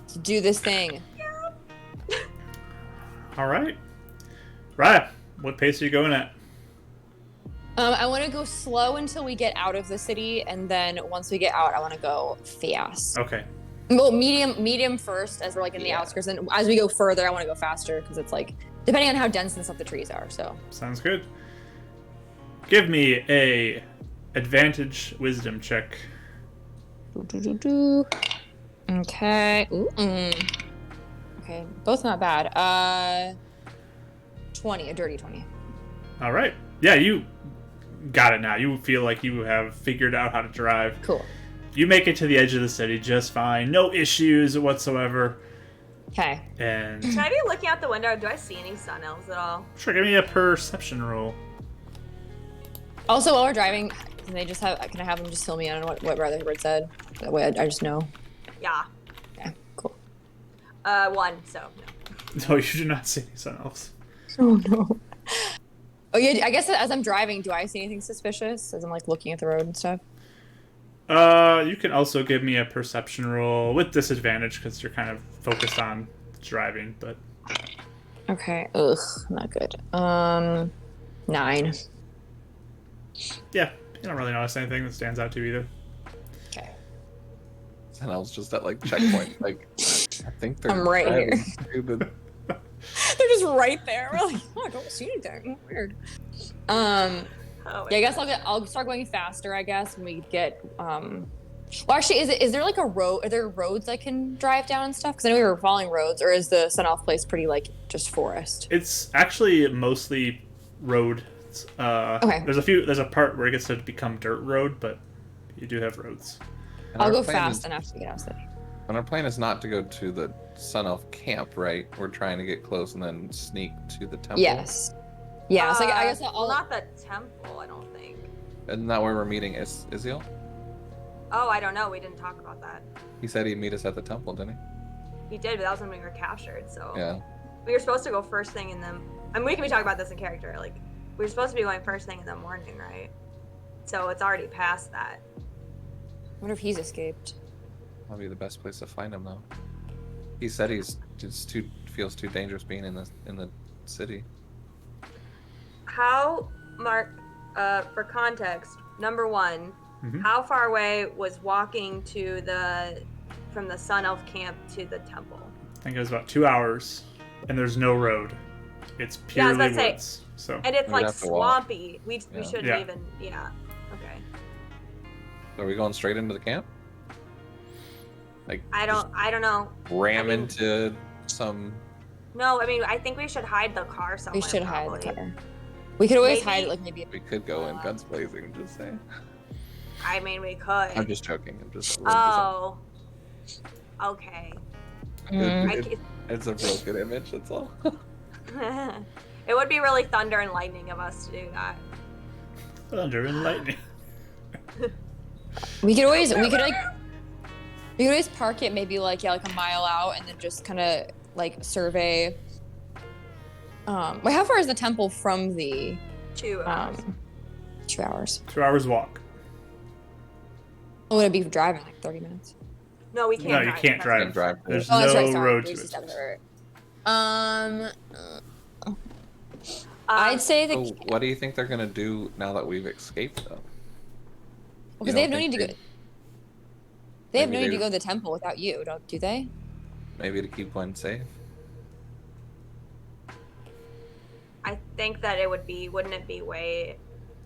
To do this thing. All right. Right. What pace are you going at? I want to go slow until we get out of the city, and then once we get out, I want to go fast. Okay. Well, medium first, as we're like in the outskirts, and as we go further, I want to go faster because it's like depending on how dense and stuff the trees are. So Sounds good. Give me a advantage wisdom check. Okay. Okay, both not bad. 20, a dirty 20. All right. Yeah, you got it now. You feel like you have figured out how to drive. Cool. You make it to the edge of the city just fine. No issues whatsoever. Okay. And Should I be looking out the window? Do I see any sun elves at all? sure, give me a perception roll. Also, while we're driving, can I have them just fill me in on what Rutherford said? That way I just know. Yeah. Okay, cool. 1, so no. No, you do not see any sun elves. Oh no. Oh yeah, I guess as I'm driving, do I see anything suspicious as I'm like looking at the road and stuff? You can also give me a perception roll with disadvantage because you're kind of focused on driving, but Okay. Ugh, not good. 9. yeah, you don't really notice anything that stands out to you either. Okay. And I was just at like checkpoint. Like, I think they're. I'm right here. here. They're just right there. We're like, oh, I don't see anything. Weird. Oh, Yeah, I guess I'll start going faster. I guess when we get. Well, actually, is there like a road? Are there roads I can drive down and stuff? Because I know we were following roads, or is the Sun Elf place pretty like just forest? It's actually mostly road roads. Okay. There's a part where it gets to become dirt road, but you do have roads. And I'll our go plan fast is- enough to get out of the city. And our plan is not to go to the Sun Elf camp, right? We're trying to get close and then sneak to the temple. Yes. Yeah, so I guess well, I'll... not the temple, I don't think. Isn't that where we're meeting Isiel? Oh, I don't know. We didn't talk about that. He said he'd meet us at the temple, didn't He did, but that was when we were captured. So he? Yeah. we were supposed to go first thing in the. I mean, we can be talking about this in character. Like, we were supposed to be going first thing in the morning, right? So it's already past that. I wonder if he's escaped. That'll be the best place to find him, though. He said feels too dangerous being in the city. How, Mark? For context, number one, Mhm. how far away was walking from the Sun Elf camp to the temple? I think it was about 2 hours, and there's no road. It's Yeah, I was purely about to say, woods. So And it's We'd like have to walk. swampy. We Yeah. shouldn't Yeah. even. Yeah. Okay. Are we going straight into the camp? Like I don't know. ram I mean- into some. No, I mean, I think we should hide the car somewhere. We should hide the probably. car. We could always Maybe- hide it, like maybe... We could go in guns blazing. Just saying. I mean, we could. I'm just joking. I'm just. Oh. Okay. Mm. It's a broken image. That's all. It would be really thunder and lightning of us to do that. thunder and lightning. We could always park it maybe like a mile out and then just kind of like survey. Wait, how far is the temple from the 2 hours. 2 hours? 2 hours walk. Oh, would it be driving like 30 minutes? No, we can't. No, you drive. can't That's drive. Can't drive. There's Oh, that's no right. Sorry. road to We it. just have it. Um, I'd say So that what do you think they're gonna do now that we've escaped, though? because You they have don't no need think to go. They have no maybe need to they- go to the temple without you, do they? Maybe to keep one safe. I think that wouldn't it be way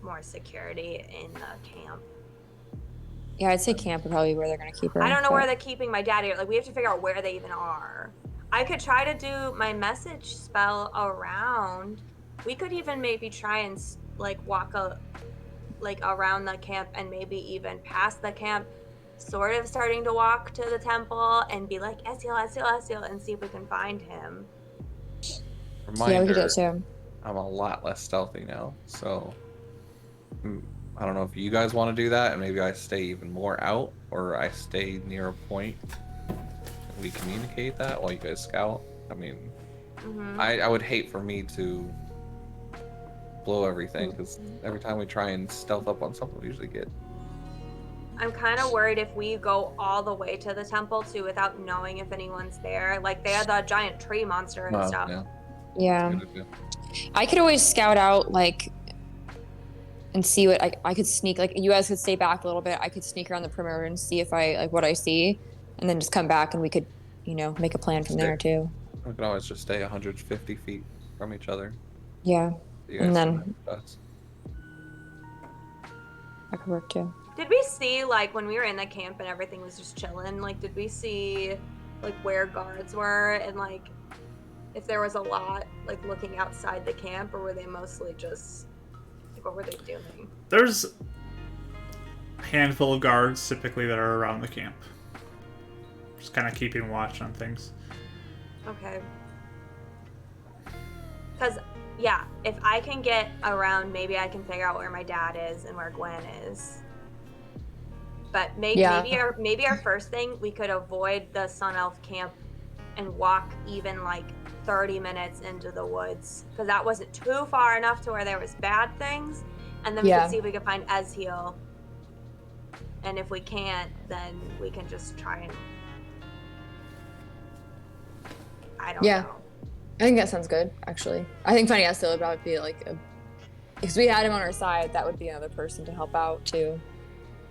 more security in the camp? Yeah, I'd say camp would probably be where they're gonna keep her. I don't know but- where they're keeping my daddy. Like, we have to figure out where they even are. I could try to do my message spell around. We could even maybe try and walk around the camp and maybe even past the camp, sort of starting to walk to the temple and be like, Esiel, and see if we can find him. Yeah, we Reminder, could do it too. I'm a lot less stealthy now, so I don't know if you guys want to do that, and maybe I stay even more out, or I stay near a point. And we communicate that while you guys scout. I mean, Hmm. I would hate for me to blow everything, because every time we try and stealth up on something, we usually get. I'm kind of worried if we go all the way to the temple too without knowing if anyone's there. Like, they had the giant tree monster and stuff. Yeah, Yeah, good idea. I could always scout out and see what I could sneak. Like you guys could stay back a little bit. I could sneak around the perimeter and see if I what I see, and then just come back and we could, make a plan from there too. We can always just stay 150 feet from each other. Yeah, You And guys then- can match us. that could work too. Did we see, when we were in the camp and everything was just chilling, did we see, where guards were and, if there was a lot, looking outside the camp, or were they mostly just, what were they doing? There's a handful of guards typically that are around the camp. Just kind of keeping watch on things. Okay. Because, yeah, if I can get around, maybe I can figure out where my dad is and where Gwen is. But maybe our first thing, we could avoid the Sun Elf camp and walk even 30 minutes into the woods, because that wasn't too far enough to where there was bad things, and then we Yeah. could see if we could find Ezheal. And if we can't, then we can just try and I don't Yeah. know. I think that sounds good, actually. I think finding Estel would probably be because we had him on our side, that would be another person to help out too.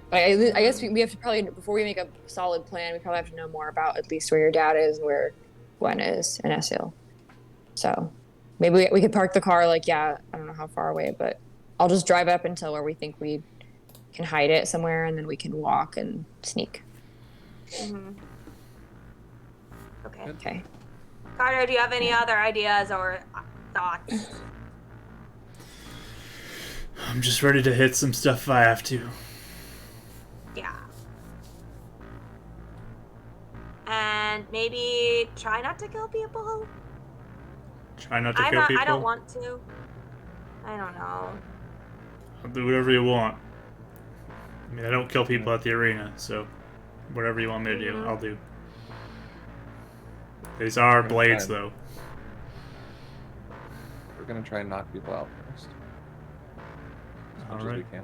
But I guess we have to probably, before we make a solid plan, we probably have to know more about at least where your dad is and where Gwen is and Estel. So maybe we could park the car I don't know how far away, but I'll just drive up until where we think we can hide it somewhere, and then we can walk and sneak. Mhm. Okay. Okay. Carter, do you have any other ideas or thoughts? I'm just ready to hit some stuff if I have to. Yeah. And maybe try not to kill people. Try not to kill people. I don't want to. I don't know. I'll do whatever you want. I mean, I don't kill people at the arena, so whatever you want me to do, I'll do. These are blades, though. We're gonna try and knock people out first. As much as we can.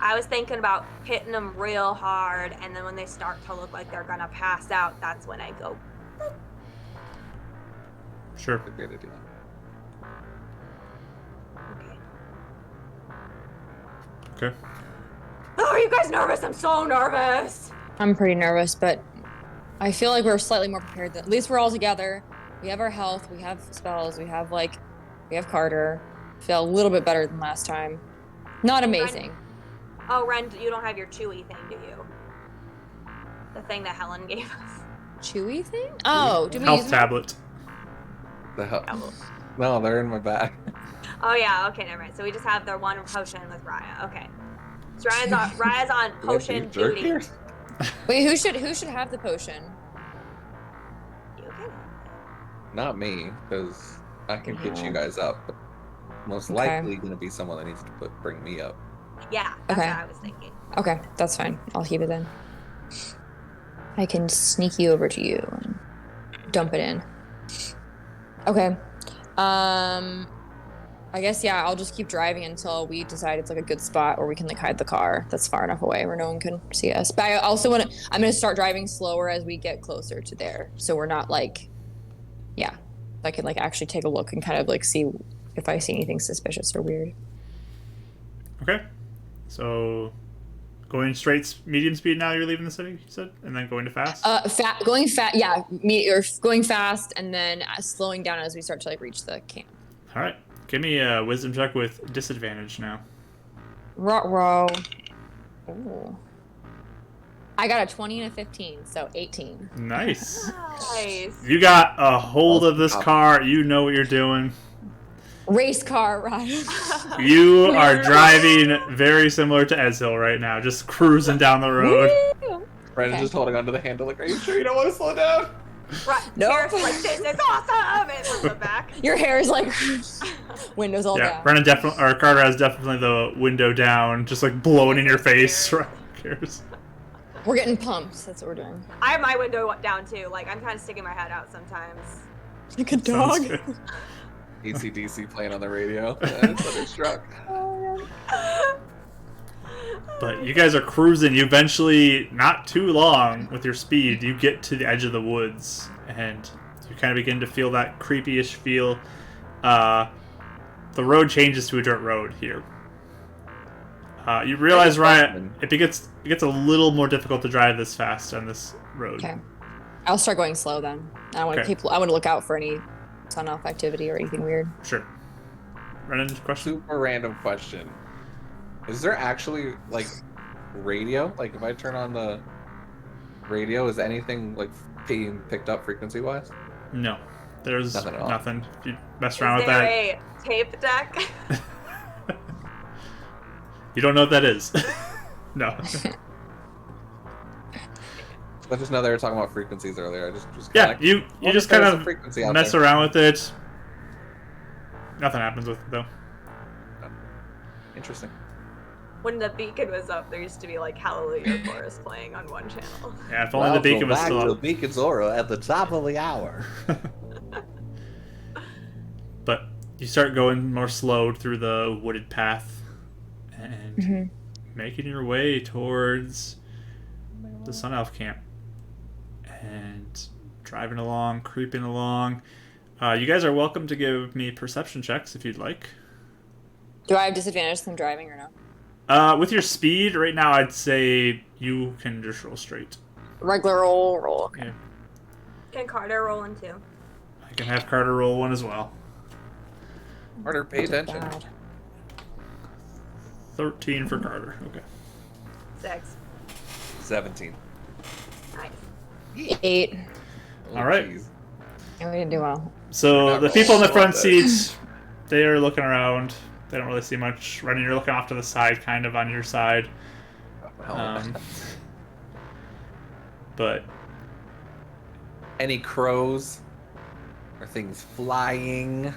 I was thinking about hitting them real hard, and then when they start to look like they're gonna pass out, that's when I go. Sure. That's a great idea. Okay. Oh, are you guys nervous? I'm so nervous. I'm pretty nervous, but I feel like we're slightly more prepared. At least we're all together. We have our health. We have spells. We have Carter. Feel a little bit better than last time. Not amazing. Ren, you don't have your chewy thing, do you? The thing that Helen gave us. Chewy thing? Oh, do we Health use tablet. The hell? No, they're in my bag. Oh yeah, okay, never mind. So we just have the one potion with Raya. Okay. So Raya's on potion duty. Wait, who should have the potion? You can. Not me, because I can get you guys up. But most likely going to be someone that needs to bring me up. Yeah, that's Okay. what I was thinking. Okay, that's fine. I'll keep it then. I can sneak you over to you and dump it in. Okay. I guess, yeah, I'll just keep driving until we decide it's like a good spot where we can like hide the car that's far enough away where no one can see us. But I also I'm going to start driving slower as we get closer to there. So we're not like, yeah, I can like actually take a look and kind of like see if I see anything suspicious or weird. Okay. So, going straight medium speed now, you're leaving the city, you said? And then going to fast? Going fast, yeah, or going fast and then slowing down as we start to like reach the camp. All right. Give me a wisdom check with disadvantage now. Row. Ooh. I got a 20 and a 15, so 18. Nice. Nice. You got a hold of this car. You know what you're doing. Race car ride. You are driving very similar to Ezhill right now, just cruising down the road. Brandon's just holding onto the handle like, are you sure you don't want to slow down? Right. Nope. Pierce, like, this is awesome! And from the back. Your hair is like windows all Yeah, down. Brennan definitely, or Carter has definitely the window down, just like blowing in your face. Right? Who cares? We're getting pumped. That's what we're doing. I have my window down too. Like, I'm kind of sticking my head out sometimes. Like a Sounds good. ACDC playing on the radio. It's Thunderstruck. But you guys are cruising. You eventually, not too long with your speed, you get to the edge of the woods, and you kind of begin to feel that creepy-ish feel. The road changes to a dirt road here. You realize, Ryan, it gets a little more difficult to drive this fast on this road. Okay. I'll start going slow then. I want to I want to look out for any sun-off activity or anything weird. Sure. Brennan, question? Super random question. Is there actually, like, radio? Like, if I turn on the radio, is anything, like, being picked up frequency-wise? No. There's Nothing at all. nothing. If you mess around Is with there that. a tape deck? You don't know what that is. No. I just know they were talking about frequencies earlier. I just Yeah, like, you just kind of frequency out mess there. around with it. Nothing happens with it, though. Interesting. When the beacon was up, there used to be like Hallelujah Chorus playing on one channel. Yeah, if only the beacon was still up. Beacon Zora at the top of the hour. But you start going more slow through the wooded path and making your way towards the Sun Elf camp. And driving along, creeping along. You guys are welcome to give me perception checks if you'd like. Do I have disadvantage from driving or no? With your speed, right now I'd say you can just roll straight. Regular roll. Okay. Yeah. Can Carter roll in too? I can have Carter roll one as well. Carter, pay attention. Bad. 13 for Carter. Okay. 6. 17. Nice. 8. Oh, All right. geez. Yeah, we didn't do well. So Not the people in the rolling front well, seats, they are looking around. They don't really see much running. You're looking off to the side, kind of on your side. But any crows or things flying?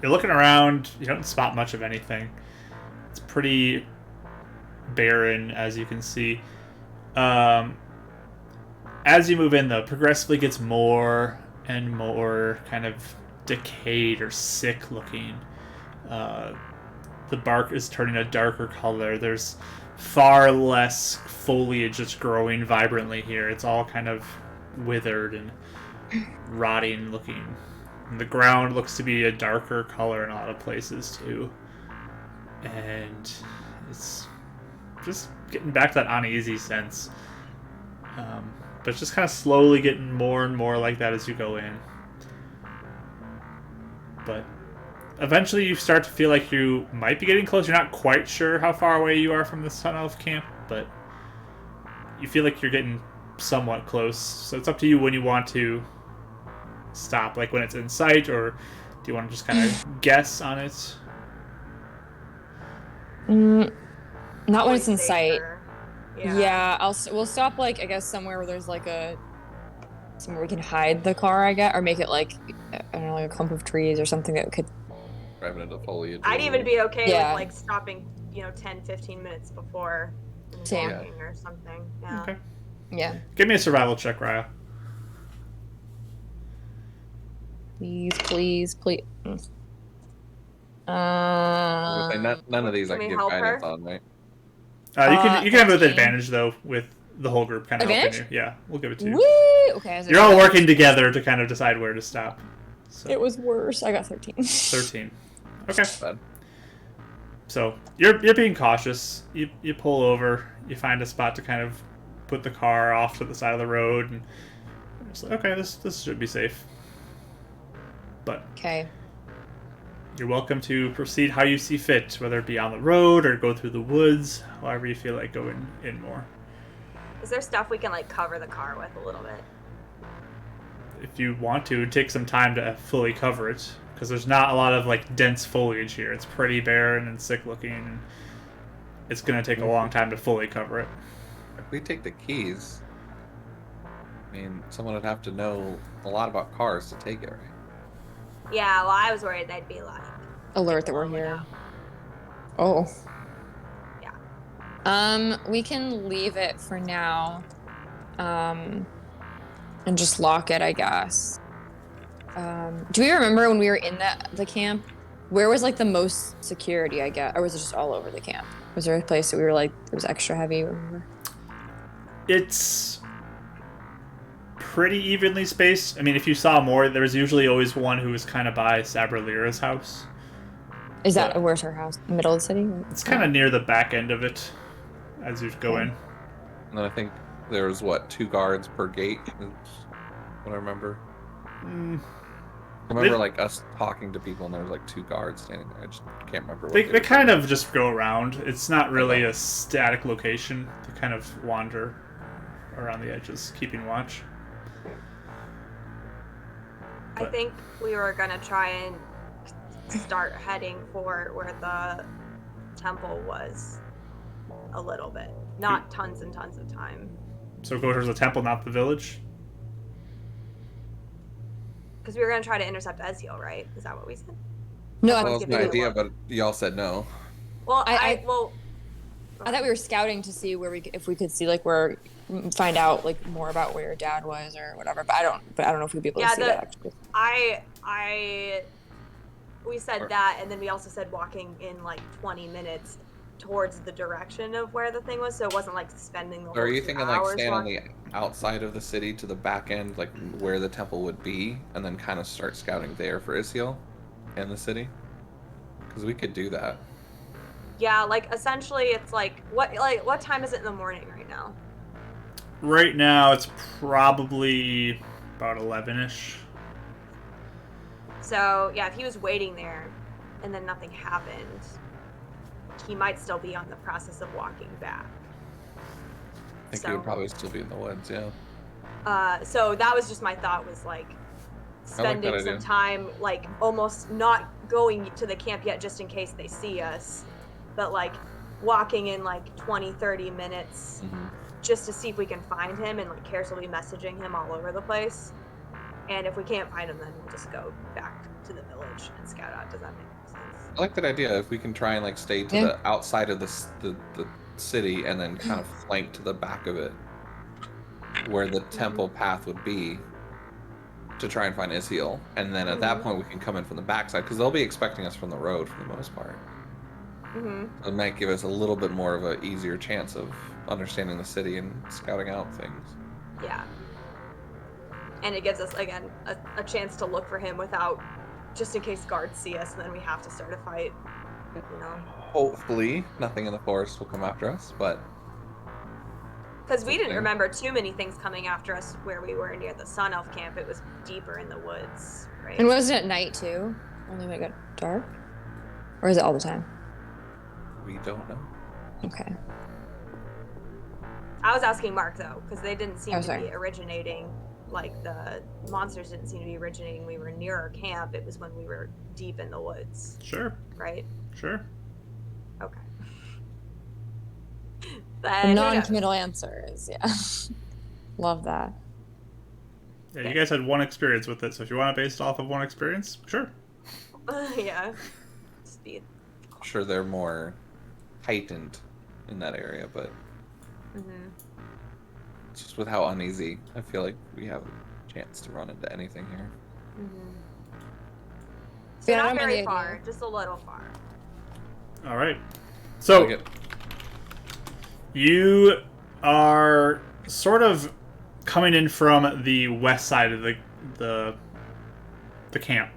you're looking around. You don't spot much of anything. It's pretty barren, as you can see. As you move in, though, progressively gets more and more kind of decayed or sick looking. The bark is turning a darker color. There's far less foliage that's growing vibrantly here. It's all kind of withered and rotting looking. And the ground looks to be a darker color in a lot of places too. And it's just getting back to that uneasy sense. But it's just kind of slowly getting more and more like that as you go in. But eventually you start to feel like you might be getting close. You're not quite sure how far away you are from the Sun Elf camp, but you feel like you're getting somewhat close. So it's up to you when you want to stop, like when it's in sight, or do you want to just kind of guess on it? Not when it's in sight. Yeah, we'll stop, like, I guess somewhere where there's like somewhere we can hide the car, I guess, or make it like, I don't know, like a clump of trees or something that could. Driving into foliage. I'd even be okay with Yeah. like stopping, 10, 15 minutes before Same. walking or something. Yeah. Okay. Yeah. Give me a survival check, Raya. Please. None of these I Can we can give help guidance her? on, right? You can have it with 13. advantage though, with the whole group kind of helping Advantage? you. Yeah, we'll give it to you. Woo! Okay. You're all working together to kind of decide where to stop. So, It was worse. I got 13. 13. Okay. Bad. So you're being cautious. You pull over. You find a spot to kind of put the car off to the side of the road, and it's like, okay, this should be safe. But Okay. you're welcome to proceed how you see fit, whether it be on the road or go through the woods, however you feel like going in more. Is there stuff we can like cover the car with a little bit? If you want to, take some time to fully cover it, because there's not a lot of like dense foliage here. It's pretty barren and sick looking, and it's going to take a long time to fully cover it. If we take the keys, I mean, someone would have to know a lot about cars to take it, right? Yeah, well, I was worried they'd be like Alert that we're blowing here. out. Oh. Yeah. We can leave it for now. And just lock it, I guess. Do we remember when we were in the camp? Where was like the most security, I guess? Or was it just all over the camp? Was there a place that we were like, it was extra heavy? Remember? It's pretty evenly spaced. I mean, if you saw more, there was usually always one who was kind of by Sabralira's house. Is that, Yeah. where's her house? Middle of the city? It's kind of near the back end of it as you go in. And then I think there was, 2 guards per gate? Is what I remember. I remember, like, us talking to people and there was, 2 guards standing there. I just can't remember what They were kind doing. of just go around. It's not really a static location. They kind of wander around the edges, keeping watch. I think we were gonna try and start heading for where the temple was a little bit. Not tons and tons of time. So go towards the temple, not the village. Because we were gonna try to intercept Ezio, right? Is that what we said? No, Well, Let's it's give my it a idea, look. but y'all said no. Well, I I thought we were scouting to see if we could see like find out like more about where your dad was or whatever. But I don't know if we'd be able to see that actually. we said that, and then we also said walking in like 20 minutes towards the direction of where the thing was, so it wasn't like spending the whole Or are you 2 thinking, like, hours stand on walking. the outside of the city to the back end, like, where the temple would be, and then kind of start scouting there for Isiel and the city? Because we could do that. Yeah, like essentially it's like what time is it in the morning right now? Right now, it's probably about 11-ish. So yeah, if he was waiting there and then nothing happened, he might still be on the process of walking back. I think he would probably still be in the woods, yeah. So that was just my thought, was like spending some idea. time like almost not going to the camp yet just in case they see us, but like walking in like 20-30 minutes just to see if we can find him, and like Karis will be messaging him all over the place, and if we can't find him then we'll just go back to the village and scout out. Does that make sense? I like that idea. If we can try and like stay to the outside of the city and then kind of flank to the back of it, where the temple path would be, to try and find Isiel, and then at that point we can come in from the backside because they'll be expecting us from the road for the most part. It might give us a little bit more of an easier chance of understanding the city and scouting out things. Yeah. And it gives us, again, a chance to look for him without, just in case guards see us and then we have to start a fight, you know? Hopefully nothing in the forest will come after us, but... Because we didn't remember too many things coming after us where we were near the Sun Elf camp. It was deeper in the woods, right? And was it at night too? Only when it got dark? Or is it all the time? We don't know. Okay. I was asking Mark, though, because they didn't seem to sorry. be originating, like the monsters didn't seem to be originating when we were near our camp. It was when we were deep in the woods. Sure. Right? Sure. Okay. The Then non-committal answer is, yeah. Love that. Yeah, you guys had one experience with it, so if you want to base it off of one experience, sure. yeah. Speed. I'm sure they're more heightened in that area, but just with how uneasy, I feel like we have a chance to run into anything here. So Yeah, I not don't mind very the far, idea. just a little far. All right. So Like it. you are sort of coming in from the west side of the camp.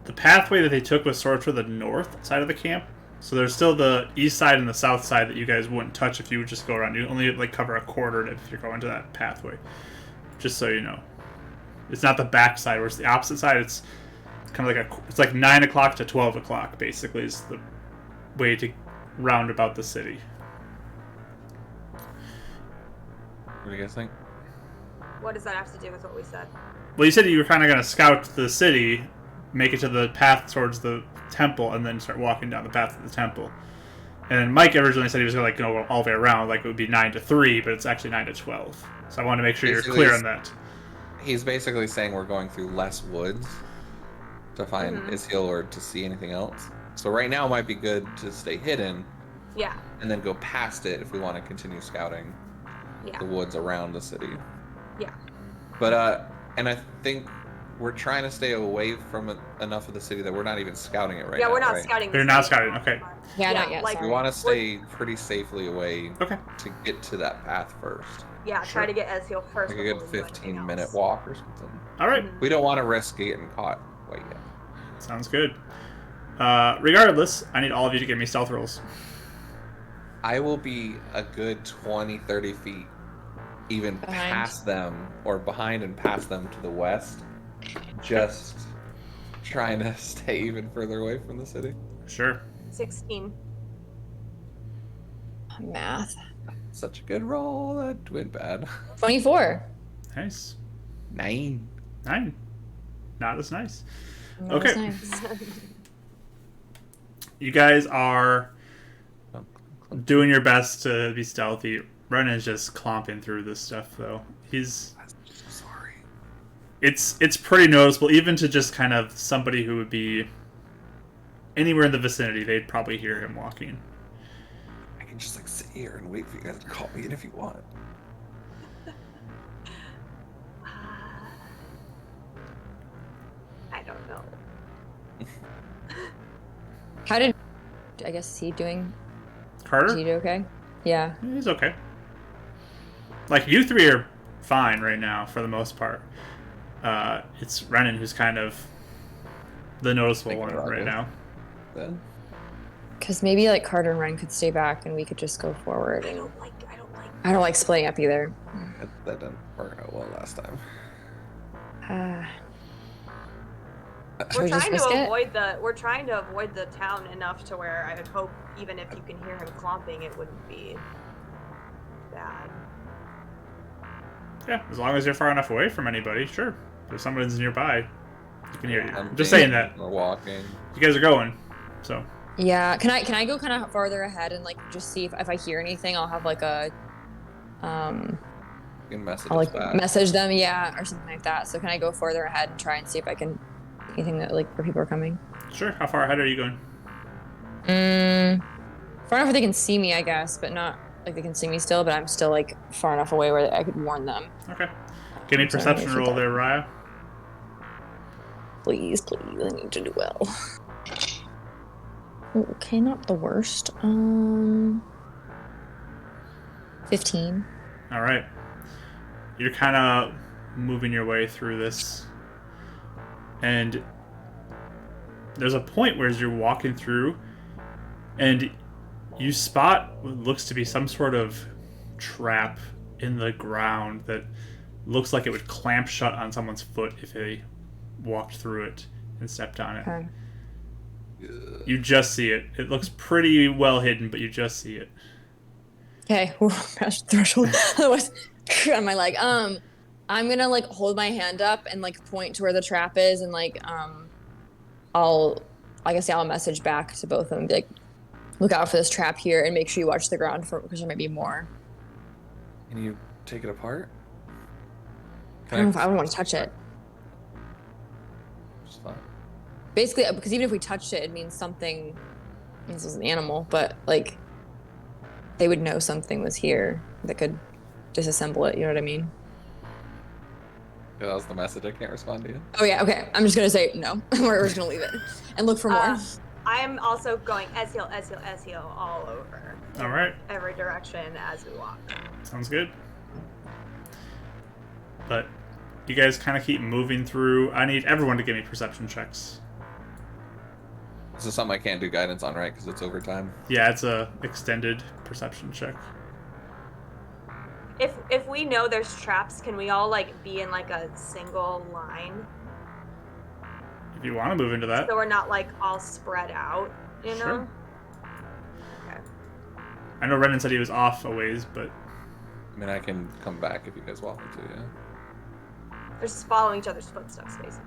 The pathway that they took was sort of to the north side of the camp. So there's still the east side and the south side that you guys wouldn't touch if you would just go around. You only like cover a quarter if you're going to that pathway. Just so you know, it's not the back side. Where it's the opposite side. It's kind of like it's like 9 o'clock to 12 o'clock basically is the way to round about the city. What do you guys think? What does that have to do with what we said? Well, you said you were kind of going to scout the city, make it to the path towards the temple, and then start walking down the path to the temple. And then Mike originally said he was going to go all the way around, like it would be 9 to 3, but it's actually 9 to 12. So I want to make sure you're Basically, clear on that. He's basically saying we're going through less woods to find Isiel or to see anything else. So right now might be good to stay hidden Yeah. and then go past it if we want to continue scouting Yeah. the woods around the city. Yeah. But and I think we're trying to stay away from enough of the city that we're not even scouting it right now. Yeah, we're not right? scouting. You're the not city. scouting, okay. Yeah, Yeah, not yet. like- sorry. We want to stay pretty safely away Okay. to get to that path first. Yeah, Sure. try to get Ezreal first. Like a good before we do anything 15-minute else. walk or something. All right. We don't want to risk getting caught quite yet. Sounds good. Regardless, I need all of you to give me stealth rolls. I will be a good 20, 30 feet even Behind. past them or behind and past them to the west. Just trying to stay even further away from the city. Sure. 16. Math. Such a good roll. That went bad. 24. Nice. 9. 9. Not as nice. That Okay. was nice. You guys are doing your best to be stealthy. Renan's just clomping through this stuff, though. He's... Sorry. It's pretty noticeable, even to just kind of somebody who would be anywhere in the vicinity. They'd probably hear him walking. I can just like sit here and wait for you guys to call me in if you want. I don't know. How did... I guess is he doing... Carter? Is he do okay? Yeah. He's okay. Like, you three are fine right now, for the most part. It's Renan who's kind of the noticeable Thinking one about right it. now. Then Because maybe like Carter and Ren could stay back and we could just go forward. I And don't like. I don't like splitting up either. that didn't work out well last time. Should We're we just trying risk to it? avoid the. We're trying to avoid the town enough to where I would hope, even if you can hear him clomping, it wouldn't be bad. Yeah, as long as you're far enough away from anybody, sure. If someone's nearby. You can hear you. I'm Hunting, just saying that. We're walking. You guys are going, so. Yeah. Can I go kind of farther ahead and like just see if I hear anything? I'll have like a You can message I'll us like back. message them, yeah, or something like that. So can I go further ahead and try and see if I can anything that like where people are coming? Sure. How far ahead are you going? Far enough where they can see me, I guess, but not like they can see me still. But I'm still like far enough away where I could warn them. Okay. Give me a Sorry, perception I roll forgot. there, Raya. Please, I need to do well. Okay, not the worst. 15. All right. You're kind of moving your way through this, and there's a point where as you're walking through, and you spot what looks to be some sort of trap in the ground that looks like it would clamp shut on someone's foot if they walked through it and stepped on it. Okay. You just see it. It looks pretty well hidden, but you just see it. Okay. Gosh, threshold. Otherwise, on my leg. I'm gonna like hold my hand up and like point to where the trap is, and like I'll message back to both of them and be like, look out for this trap here and make sure you watch the ground for because there might be more. Can you take it apart? I don't want to touch it. It's fine. Basically, because even if we touched it, it means something. This was an animal, but like they would know something was here that could disassemble it. You know what I mean? Yeah, that was the message. I can't respond to you. Oh yeah. Okay. I'm just gonna say no. We're just gonna leave it and look for more. I'm also going S heel all over. All right. Every direction as we walk. Sounds good. But you guys kind of keep moving through. I need everyone to give me perception checks. This is something I can't do guidance on, right? Because it's overtime. Yeah, it's a extended perception check. If we know there's traps, can we all like be in like a single line If you want to move into that. so we're not like all spread out? You know. Sure. Okay. I know Renan said he was off a ways, but I mean, I can come back if you guys want me to, yeah. They're just following each other's footsteps, basically.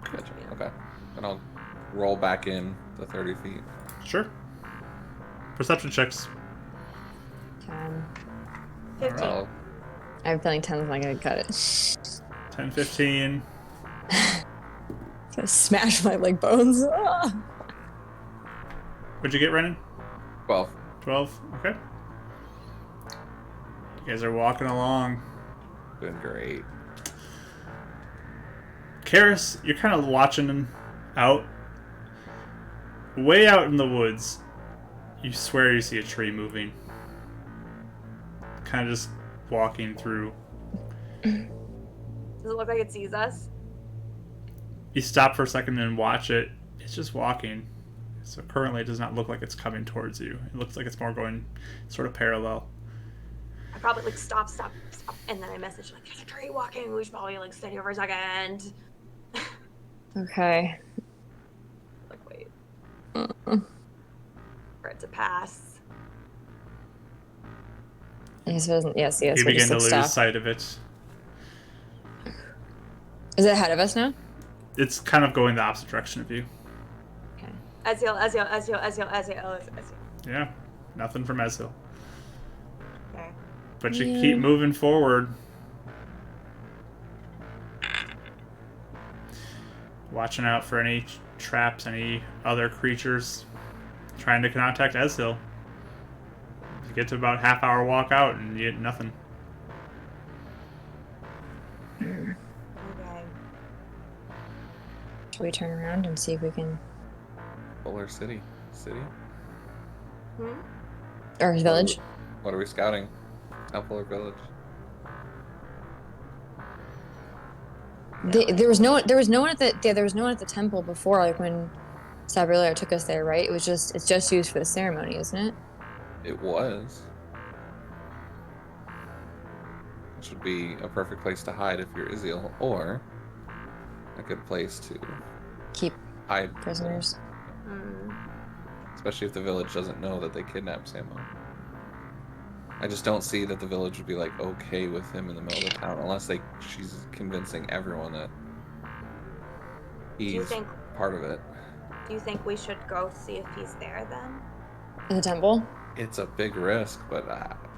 Gotcha. Okay. And I'll roll back in the 30 feet. sure. Perception checks. 15. I'll I have a feeling 10 is not gonna cut it. 10, 15. Gonna smash my leg bones. Ah. What'd you get, Renan? 12. 12. Okay. You guys are walking along. Doing great. Karis, you're kind of watching out. Way out in the woods, you swear you see a tree moving. Kind of just walking through. Does it look like it sees us? You stop for a second and watch it. It's just walking. So currently it does not look like it's coming towards you. It looks like it's more going sort of parallel. I probably like stop, and then I message like, "There's a tree walking. We should probably like stay here for a second." Okay. Like wait for it to pass. Yes, yes. You We begin just to like lose stop. sight of it. Is it ahead of us now? It's kind of going the opposite direction of you. Okay. Ezio. Yeah, nothing from Ezil. Okay. But you Yeah. keep moving forward. Watching out for any traps, any other creatures trying to contact Ezil. You get to about half-hour walk out and you get nothing. Okay. Should we turn around and see if we can... Fuller City. City? Hmm? Or village? What are we scouting? Town Fuller Village. There was no one at the temple before, like when Sabrilla took us there, right? It's just used for the ceremony, isn't it? It was. Which would be a perfect place to hide if you're Iziel, or a good place to Keep hide people, prisoners. especially if the village doesn't know that they kidnapped Samo. I just don't see that the village would be like okay with him in the middle of the town unless she's convincing everyone that He's think- part of it. Do you think we should go see if he's there then? In the temple? It's a big risk, but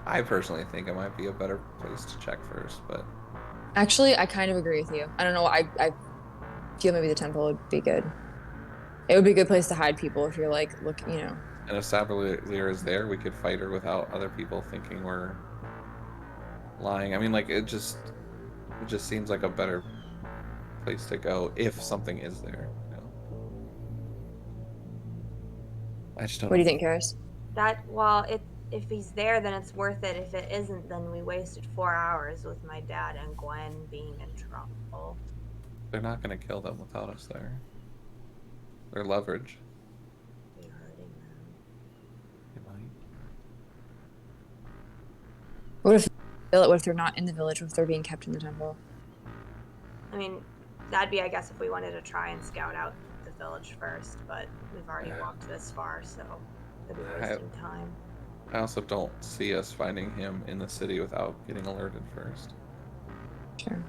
I personally think it might be a better place to check first. But Actually, I kind of agree with you. I don't know. I feel maybe the temple would be good. It would be a good place to hide people if you're like, look, you know. and if Saberlier is there, we could fight her without other people thinking we're lying. I mean, like it just seems like a better place to go if something is there. You know? I just don't. What do you think, Karis? If he's there, then it's worth it. If it isn't, then we wasted 4 hours with my dad and Gwen being in trouble. They're not going to kill them without us there. They're leverage. We're hurting them. They might. What if they're not in the village? What if they're being kept in the temple? I mean, that'd be, I guess, if we wanted to try and scout out the village first, but we've already walked this far, so it'd be wasting time. I also don't see us finding him in the city without getting alerted first. Sure.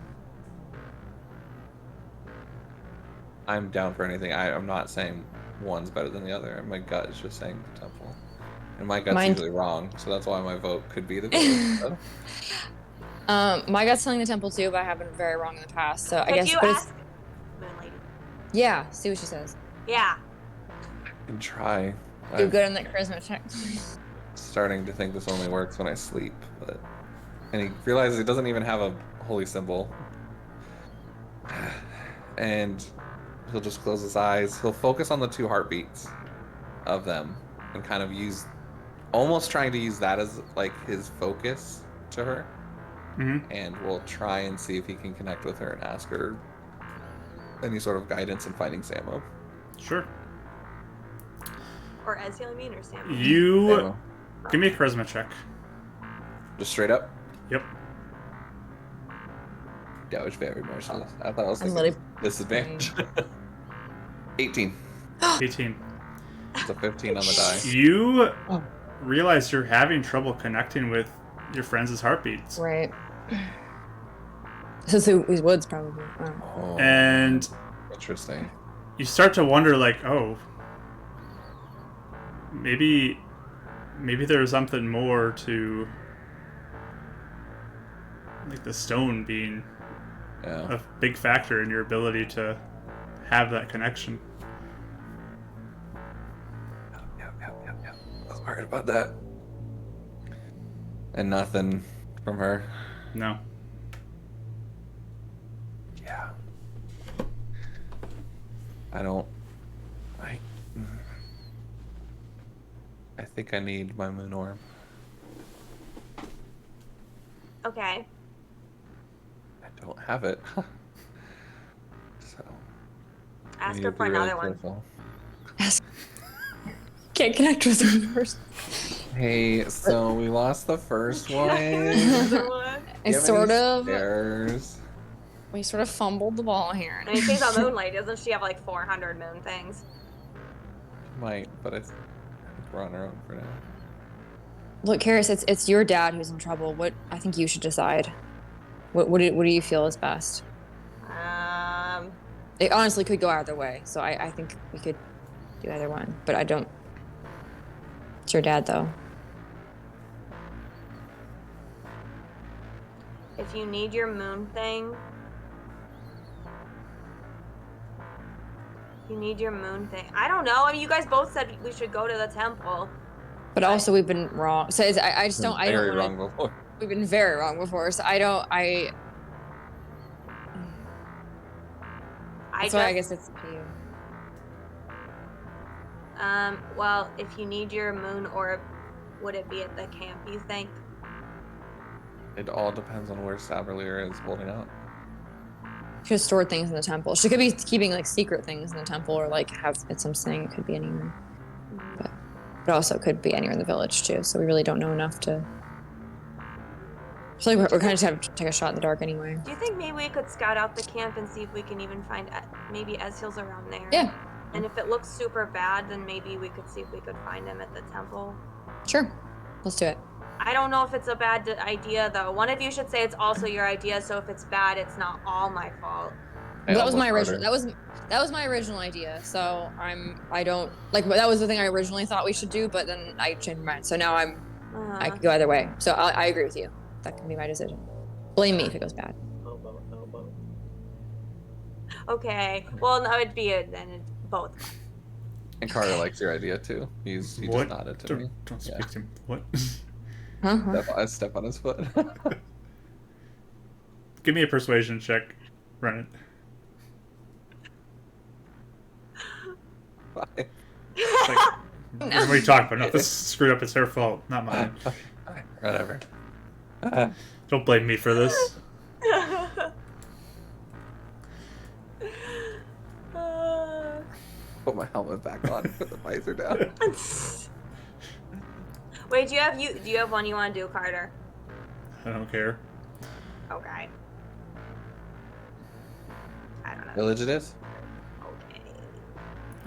I'm down for anything. I'm not saying one's better than the other. My gut is just saying the temple. And my gut's usually wrong, so that's why my vote could be the village. My gut's telling the temple too, but I have been very wrong in the past. So I Could guess. you But ask Moon Lady? yeah, see what she says. Yeah. And try. Do I'm good on that charisma check. starting to think this only works when I sleep, but and he realizes he doesn't even have a holy symbol. And he'll just close his eyes. He'll focus on the 2 heartbeats of them and kind of almost trying to use that as like his focus to her. Mm-hmm. And we'll try and see if he can connect with her and ask her any sort of guidance in finding Samo. Sure. Or Ezreal, I mean, or Sam. You Samo. give me a charisma check. Just straight up? Yep. That was very merciless. I thought I was I'm thinking really disadvantage. 18. 18. It's a 15 on the die. You realize you're having trouble connecting with your friends' heartbeats. Right. So these woods probably. Oh, And interesting. you start to wonder, like, oh, maybe there's something more to, like, the stone being Yeah. a big factor in your ability to have that connection. Yep. I was worried about that. And nothing from her. No. Yeah. I think I need my moon orb. Okay. I don't have it. So I Ask need her to for be really another one. careful. Can't connect with them first. Hey, so we lost the first one. Another one. I sort of. Spares? We sort of fumbled the ball here. I mean, she's a moon lady. Doesn't she have like 400 moon things? Might, but I think we're on our own for now. Look, Karis, it's your dad who's in trouble. I think you should decide. What do you feel is best? It honestly could go either way, so I think we could do either one. But I don't. It's your dad, though. If you need your moon thing, I don't know. I mean, you guys both said we should go to the temple. But also, we've been wrong. So I just don't. I Very don't wrong wanna, before. We've been very wrong before. So I don't. That's why I guess it's up to you. Well, if you need your moon orb, would it be at the camp, you think? It all depends on where Saberlier is holding out. She could store things in the temple. She could be keeping like secret things in the temple, or like have it's something. It could be anywhere, but also could be anywhere in the village too. So we really don't know enough to. I feel like we're kind of just have to take a shot in the dark anyway. Do you think maybe we could scout out the camp and see if we can even find maybe Ezreal's around there? Yeah. And if it looks super bad, then maybe we could see if we could find him at the temple. Sure. Let's do it. I don't know if it's a bad idea, though. One of you should say it's also your idea, so if it's bad, it's not all my fault. That was my original. That was my original idea. So I don't like. That was the thing I originally thought we should do, but then I changed my mind. So now I could go either way. So I agree with you. That can be my decision. Blame me if it goes bad. Okay. Well, no, it'd be then it's both. And Carter likes your idea too. He just What? nodded to me. Don't speak to him. What? Huh? I step on his foot. Give me a persuasion check, Brennan. Fine. It's like, what are you talking about? No, this is screwed up. It's her fault, not mine. Fine, whatever. Don't blame me for this. Put my helmet back on. Put the visor down. Wait, do you have one you want to do, Carter? I don't care. Okay. I don't know. Village it is. Okay.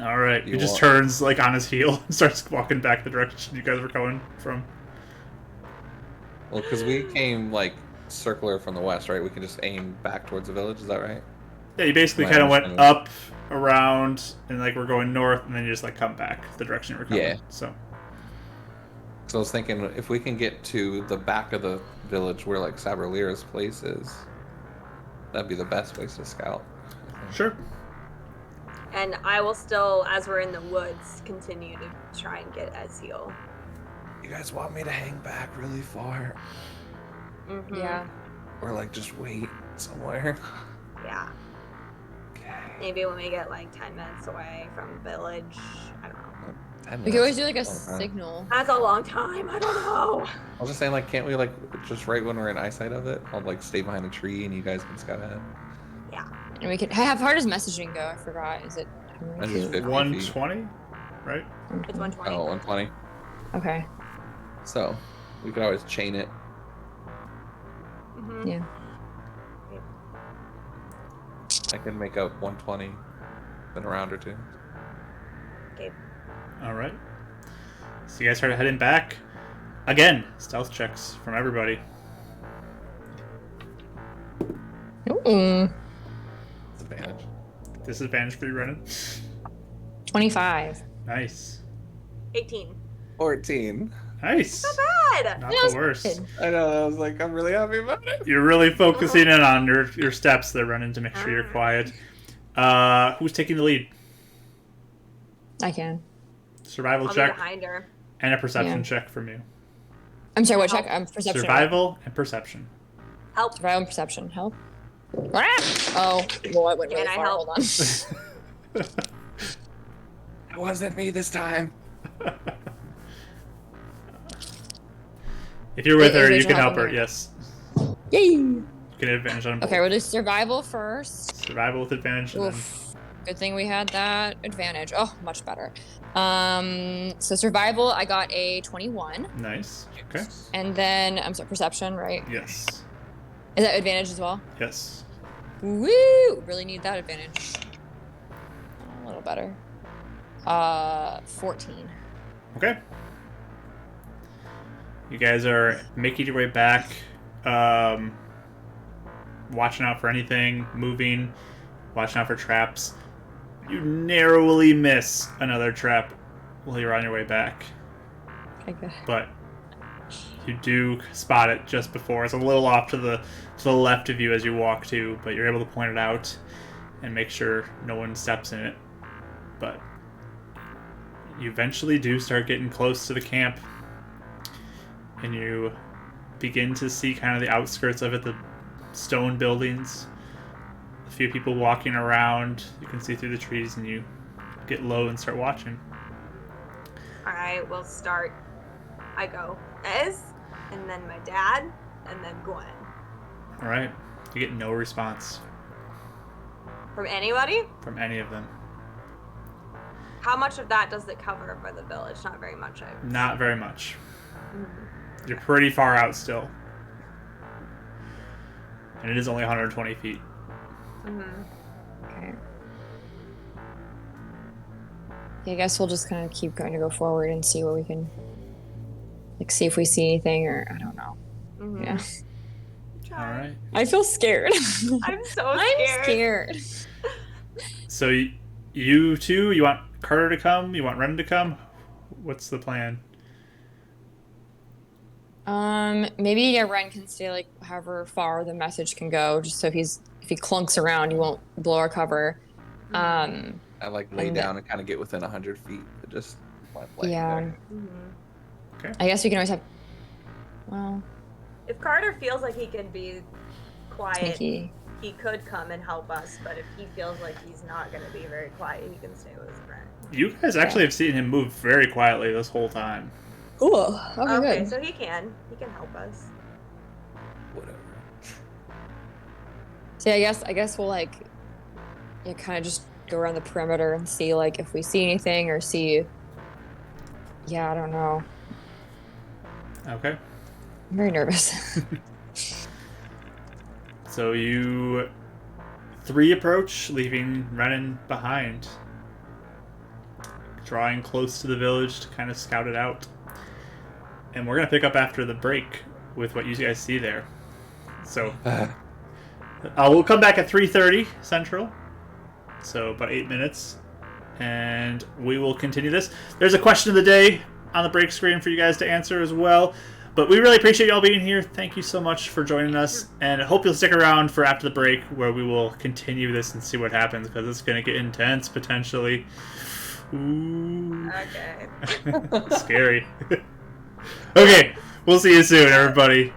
All right. He You just want- turns like on his heel and starts walking back the direction you guys were coming from. Well, because we came like circular from the west, right? We can just aim back towards the village. Is that right? Yeah, you basically My kind of went understanding. up, around, and like we're going north, and then you just like come back the direction you were coming. Yeah. So So I was thinking if we can get to the back of the village where like Saberlira's place is, that'd be the best place to scout. sure. And I will still, as we're in the woods, continue to try and get Ezreal. You guys want me to hang back really far, Mm-hmm. Yeah. or like just wait somewhere? Yeah. Okay. Maybe when we get like 10 minutes away from the village. I don't know. 10 We could always minutes. do like a Oh, signal. That's a long time. I don't know. I was just saying, like, can't we like just right when we're in eyesight of it, I'll like stay behind a tree and you guys can scout ahead. Yeah. And we could. How does messaging go? I forgot. Is it? I just did 120, right? It's 120. Oh, 120. Okay. So we could always chain it. Mm-hmm. Yeah. I can make up 120 in a round or two. Okay. All right. So you guys start heading back. Again, stealth checks from everybody. Ooh. Disadvantage. Disadvantage for you, Brennan. 25. Nice. 18. 14. Nice. Not bad. Not That the was worst. good. I know. I was like, I'm really happy about it. You're really focusing in on your steps there, Brennan, to make sure you're quiet. Who's taking the lead? I can. Survival I'll be check behind her. and a perception Yeah. check from you. I'm sorry. What check? Perception. Survival and perception. Help. Survival and perception. Help. Ah! Oh, well, I went really Can I far. help? Hold on. It wasn't me this time. If you're with Is her, you Rachel can help her. helping me? Yes. Yay! You can have advantage on both. Okay, we'll do survival first. Survival with advantage. And then Oof. Good thing we had that advantage. Oh, much better. So survival, I got a 21, nice. Okay. and then I'm sorry, perception, right? Yes. Is that advantage as well? Yes. Woo! Really need that advantage. A little better. 14. Okay. You guys are making your way back, watching out for anything moving, watching out for traps. You narrowly miss another trap while you're on your way back, Okay, good. but you do spot it just before. It's a little off to the left of you as you walk to, but you're able to point it out and make sure no one steps in it. But you eventually do start getting close to the camp, and you begin to see kind of the outskirts of it, the stone buildings, a few people walking around. You can see through the trees, and you get low and start watching. Alright, we'll start. I go Ez, and then my dad, and then Gwen. All right, you get no response From anybody? from any of them. How much of that does it cover by the village? Not very much. Not very much. You're pretty far out still, and it is only 120 feet. Okay. Yeah, I guess we'll just kind of keep going to go forward and see what we can, like, see if we see anything, or I don't know. Mm-hmm. Yeah. All right. I feel scared. I'm so I'm scared. scared. So you two, you want Carter to come? You want Ren to come? What's the plan? Maybe yeah, Ren can stay like however far the message can go, just so if he clunks around, he won't blow our cover. I like lay And down and kind of get within 100 feet. Just laying yeah. there. Okay. I guess we can always have. Well, If Carter feels like he can be quiet, sneaky. he could come and help us. But if he feels like he's not going to be very quiet, he can stay with his friend. You guys actually have seen him move very quietly this whole time. Cool. Okay, Okay, good. so he can help us. Whatever. So yeah, I guess we'll like, yeah, kind of just go around the perimeter and see like if we see anything or see. Yeah, I don't know. Okay. I'm very nervous. So you three approach, leaving Renan behind, drawing close to the village to kind of scout it out. And we're gonna pick up after the break with what you guys see there. So we'll come back at 3:30 Central, so about 8 minutes, and we will continue this. There's a question of the day on the break screen for you guys to answer as well. But we really appreciate y'all being here. Thank you so much for joining us, and I hope you'll stick around for after the break, where we will continue this and see what happens, because it's going to get intense potentially. Ooh. Okay. Scary. Okay, we'll see you soon, everybody.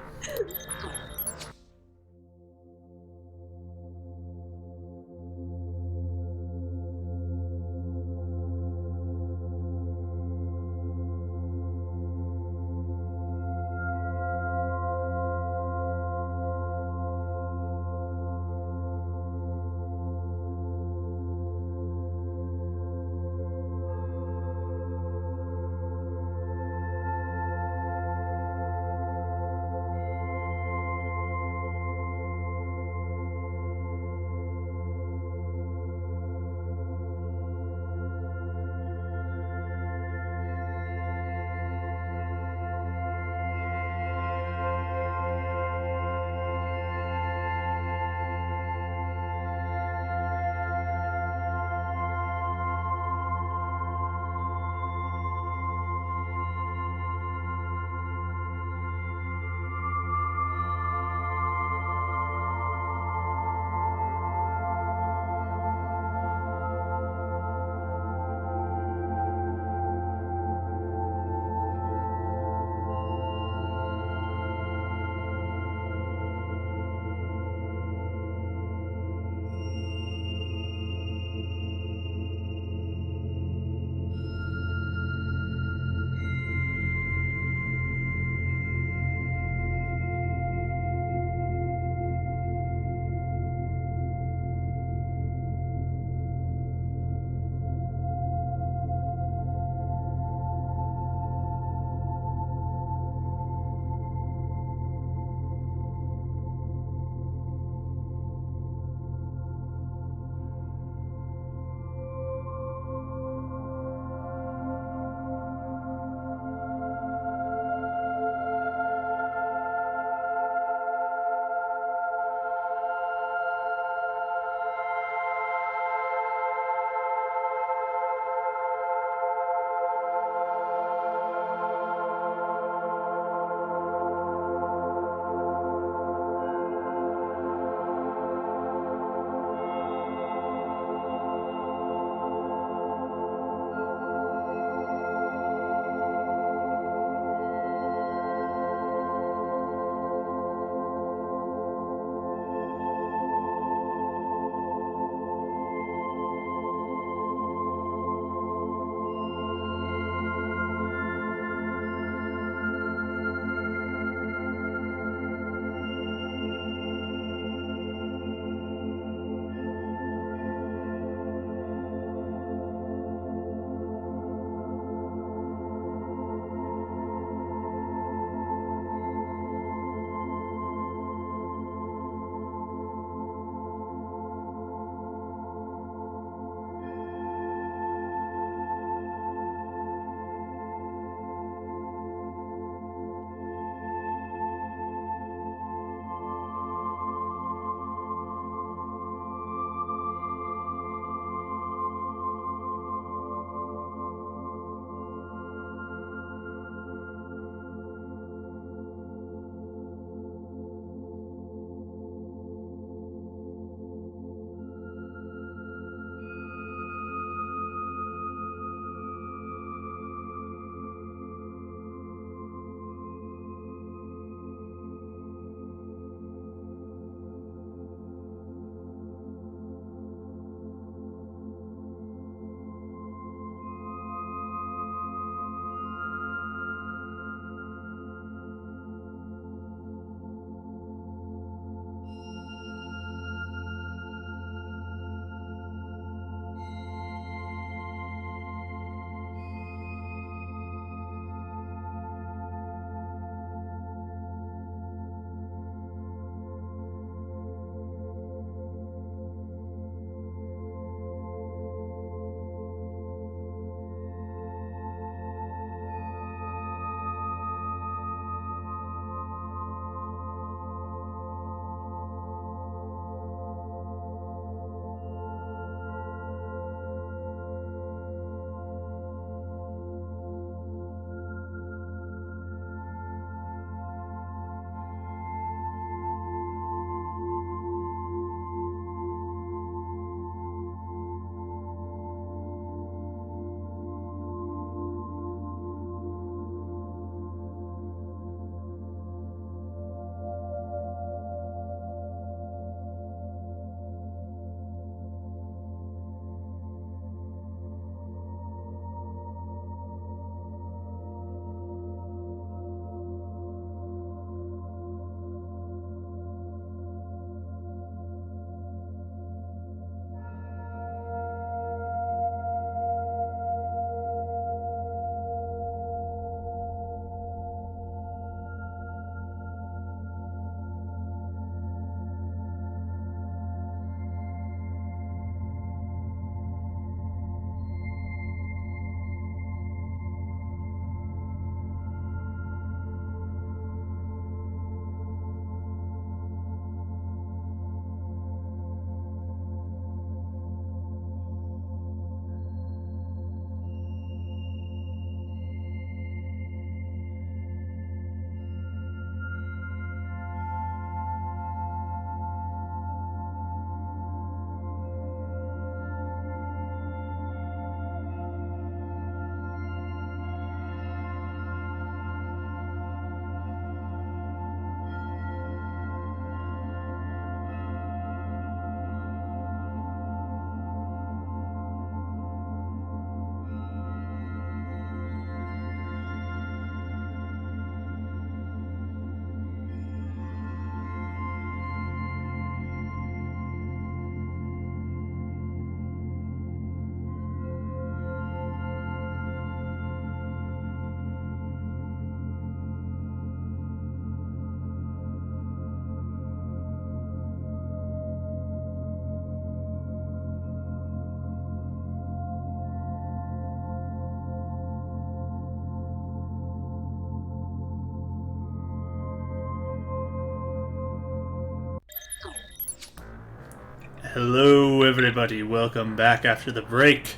Hello, everybody. Welcome back after the break.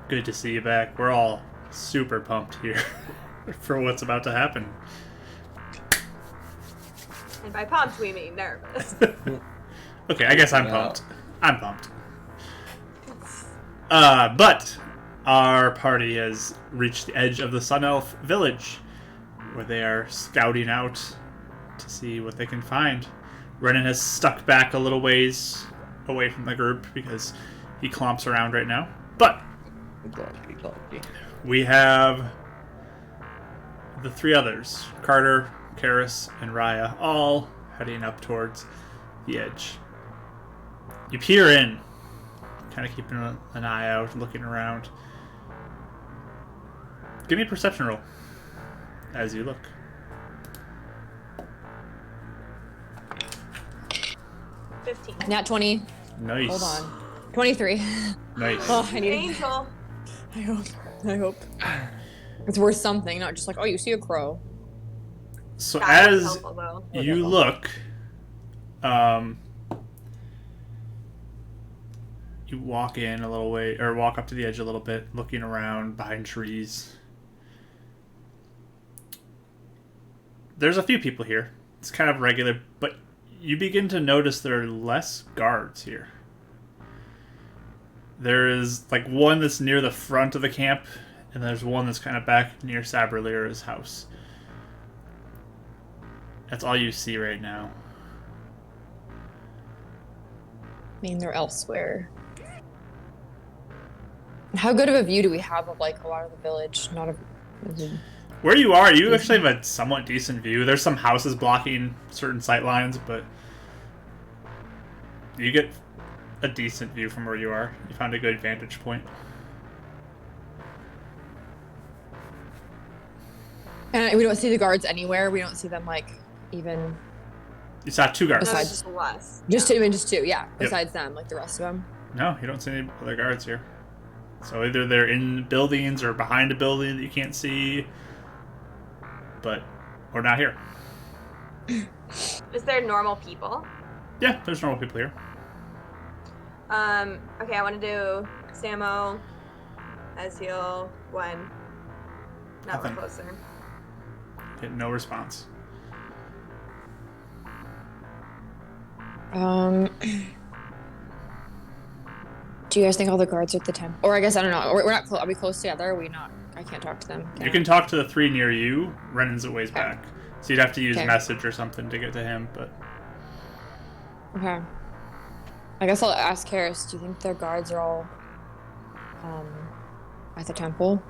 Good to see you back. We're all super pumped here for what's about to happen. And by pumped, we mean nervous. Okay, I guess I'm pumped. I'm pumped. But our party has reached the edge of the Sun Elf village, where they are scouting out to see what they can find. Renan has stuck back a little ways away from the group because he clomps around right now. But we have the three others, Carter, Karis, and Raya, all heading up towards the edge. You peer in, kind of keeping an eye out, looking around. Give me a perception roll as you look. 15. Nat 20. Nice. Hold on. 23. Nice. Oh, I need Angel. I hope. It's worth something, not just like, oh, you see a crow. So That was as helpful, though. you look, you walk in a little way, or walk up to the edge a little bit, looking around behind trees. There's a few people here. It's kind of regular, but you begin to notice there are less guards here. There is like one that's near the front of the camp, and there's one that's kind of back near Sabralira's house. That's all you see right now. I mean, they're elsewhere. How good of a view do we have of like a lot of the village? Not a. Where you are, you actually have a somewhat decent view. There's some houses blocking certain sight lines, but you get a decent view from where you are. You found a good vantage point. And we don't see the guards anywhere. We don't see them like even. You saw two guards. No, Besides- it's just less. Just two, yeah. Besides them, like the rest of them. No, you don't see any other guards here. So either they're in buildings or behind a building that you can't see, or not here. Is there normal people? Yeah, there's normal people here. Okay, I want to do Samo, Ezreal, Gwen. Not Nothing. closer. Get no response. Do you guys think all the guards are at the temple? Or I guess I don't know. We're not. Are we close together? Are we not? I can't talk to them. You can talk to the three near you. Renan's a ways back. So you'd have to use Okay. message or something to get to him, but Okay. I guess I'll ask Karis. Do you think their guards are all at the temple?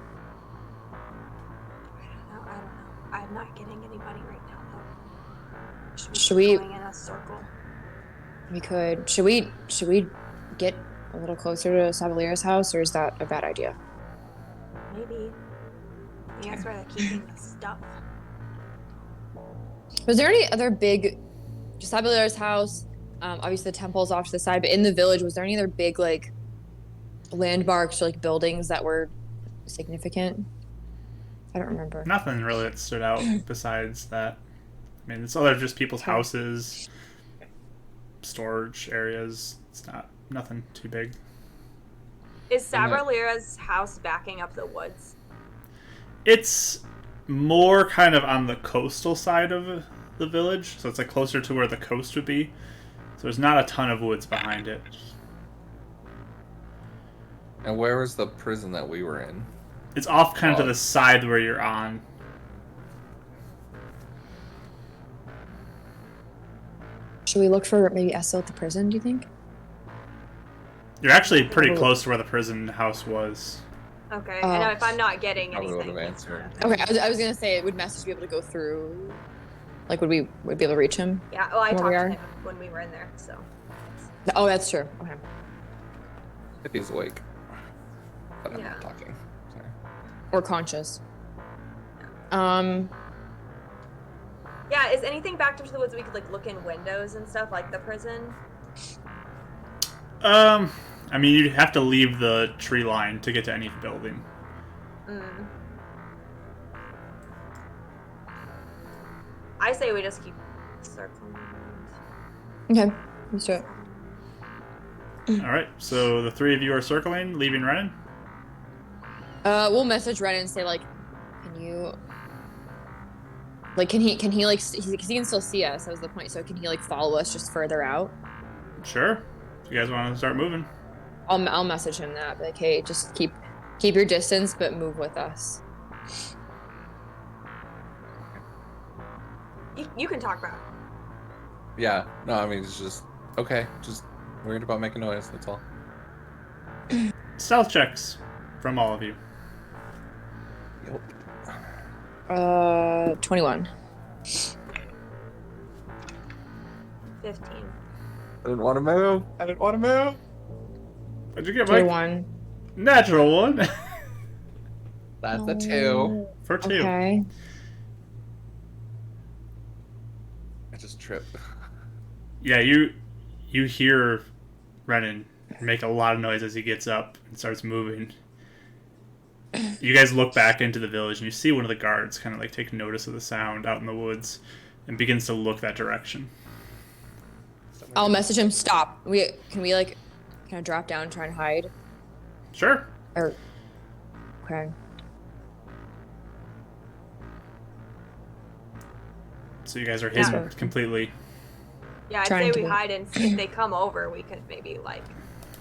I don't know. I'm not getting anybody right now, though. Should we- Going in a circle? We could. Should we get a little closer to Savalira's house, or is that a bad idea? Maybe. I think that's where they're keeping the stuff. Was there any other big, just Savalira's house? Obviously the temple's off to the side, but in the village, was there any other big like landmarks or like buildings that were significant? I don't remember. nothing really that stood out besides that. I mean, it's other just people's houses, storage areas. It's nothing too big. Is Sabralira's house backing up the woods? It's more kind of on the coastal side of the village, so it's like closer to where the coast would be. So there's not a ton of woods behind it. And where was the prison that we were in? It's off kind of to the side where you're on. Should we look for maybe Essel at the prison? Do you think? You're actually pretty close to where the prison house was. Okay, I know if I'm not getting Probably would anything. have answered. Okay, I was gonna say, would message be able to go through? Like, would we be able to reach him? Yeah, well, I Where talked we to are? him when we were in there, so. Oh, that's true. Okay. If he's awake. But I'm Yeah. not talking. Sorry. Or conscious. Yeah, is anything backed up to the woods we could like look in windows and stuff like the prison? I mean, you'd have to leave the tree line to get to any building. Mm. I say we just keep circling around. Okay, let's do it. All right, so the three of you are circling, leaving Renan. We'll message Renan and say like, can you, like, can he like, because he can still see us. That was the point. So can he like follow us just further out? Sure. If you guys want to start moving. I'll message him that. Be like, hey, just keep your distance, but move with us. You can talk about. Yeah. No, I mean it's just okay. Just worried about making noise. That's all. Stealth checks from all of you. Yep. 21. 15. I didn't want to move. What'd you get, Mike? 21. Natural one. That's a 2. For 2. Okay. I just tripped. Yeah, you hear Renan make a lot of noise as he gets up and starts moving. You guys look back into the village and you see one of the guards kind of like take notice of the sound out in the woods and begins to look that direction. I'll message him. Stop. Can we like kind of drop down and try and hide? Sure. Or okay. So you guys are hidden Yeah. completely. Yeah, I'd Trying say to we be- hide and if they come over, we could maybe like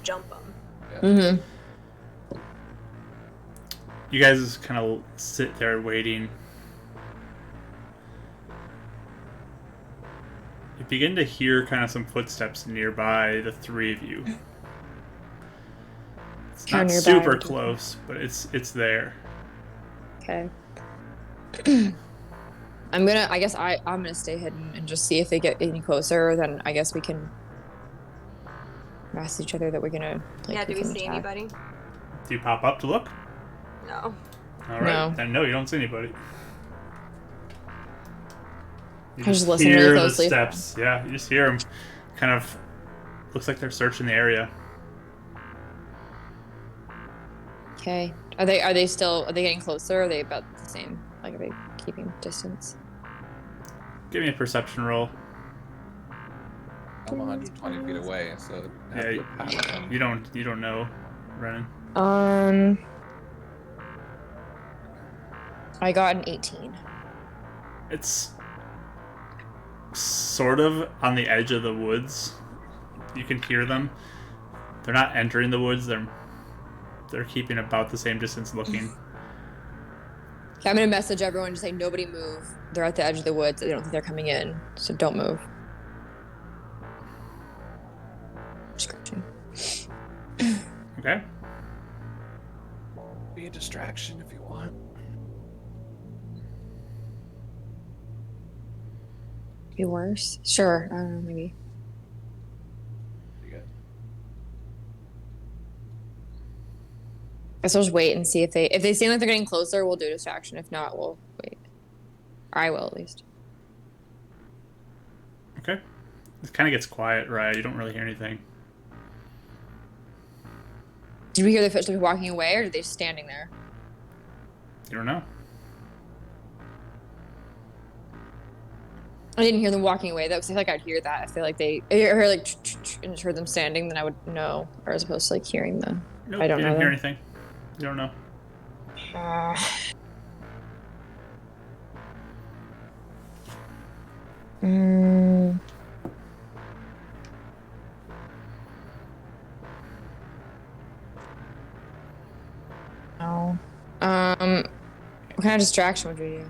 jump them. Mm-hmm. You guys kind of sit there waiting. You begin to hear kind of some footsteps nearby, the three of you. It's How not nearby super are we? close, but it's there. Okay. I'm gonna stay hidden and just see if they get any closer. Then I guess we can ask each other that we're gonna. Like, Yeah, do we can see attack. anybody? Do you pop up to look? No. All right. No. Then no, you don't see anybody. You I just listen hear really the closely. steps. Yeah, you just hear them. Kind of looks like they're searching the area. Okay. Are they getting closer? Or are they about the same? Like, are they keeping distance? Give me a perception roll. I'm 120 feet away, so it'd have Yeah, to go past them. you don't know, Renan. I got an 18. It's sort of on the edge of the woods. You can hear them. They're not entering the woods. They're keeping about the same distance looking. Okay, I'm gonna message everyone to say nobody move. They're at the edge of the woods. I don't think they're coming in, so don't move. Scratching. Okay. Be a distraction if you want. Be worse? Sure. I don't know. Maybe. You good? Guess we'll just wait and see if they seem like they're getting closer. We'll do a distraction. If not, we'll wait. Or I will at least. Okay. It kind of gets quiet, right? You don't really hear anything. Did we hear the footsteps walking away, or are they just standing there? You don't know. I didn't hear them walking away though, because I feel like I'd hear that. I feel like I heard like and just heard them standing, then I would know, or as opposed to like hearing them. Nope, I don't you know didn't hear them. anything. You don't know. Mm. No. What kind of distraction would we do?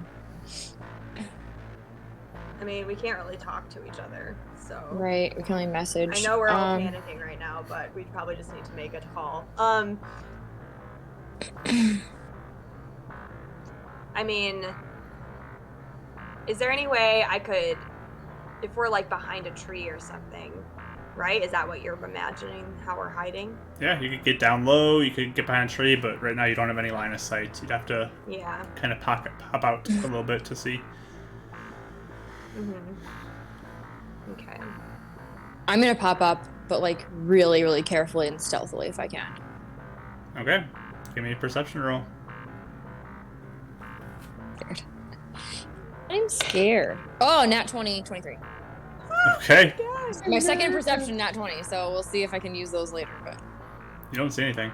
I mean, we can't really talk to each other, so. Right, we can only message. I know we're all panicking right now, but we probably just need to make a call. I mean, is there any way I could, if we're like behind a tree or something, right? Is that what you're imagining, how we're hiding? Yeah, you could get down low, you could get behind a tree, but right now you don't have any line of sight. You'd have to Yeah. kind of pop out a little bit to see. Okay. I'm gonna pop up, but like really, really carefully and stealthily if I can. Okay. Give me a perception roll. Scared. I'm scared. Oh, nat 20, 23. Okay. My second perception, not 20, so we'll see if I can use those later. But You don't see anything.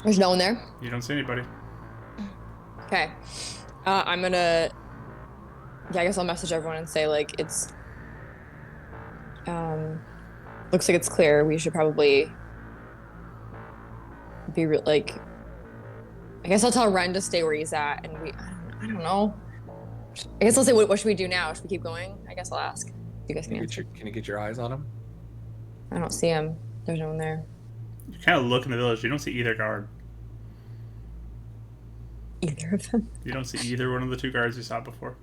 there's no one there. You don't see anybody. Okay. I'm gonna. Yeah, I guess I'll message everyone and say like it's. Looks like it's clear. We should probably be like. I guess I'll tell Ren to stay where he's at, and I don't know. I guess I'll say what should we do now? Should we keep going? I guess I'll ask. You guys can answer. Can you get your eyes on him? I don't see him. There's no one there. You kind of look in the village. You don't see either guard. Either of them. You don't see either one of the two guards you saw before.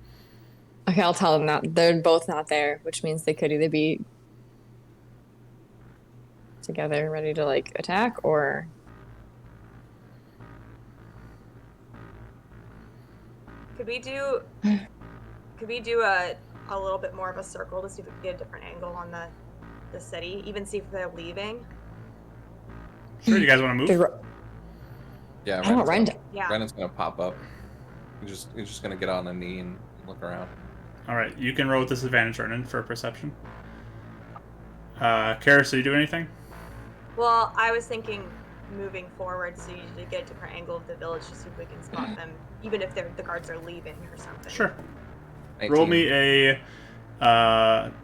Okay, I'll tell them that they're both not there, which means they could either be together, ready to like attack, or Could we do a little bit more of a circle to see if we can get a different angle on the city, even see if they're leaving? Sure, you guys want to move? Yeah, I don't want Ren to. Yeah. Brennan's gonna pop up. He's just gonna get on a knee and look around. All right, you can roll with disadvantage, Renan, for perception. Karis, do you do anything? Well, I was thinking moving forward so you to get a different angle of the village to see if we can spot them, even if the guards are leaving or something. Sure. 19. Roll me a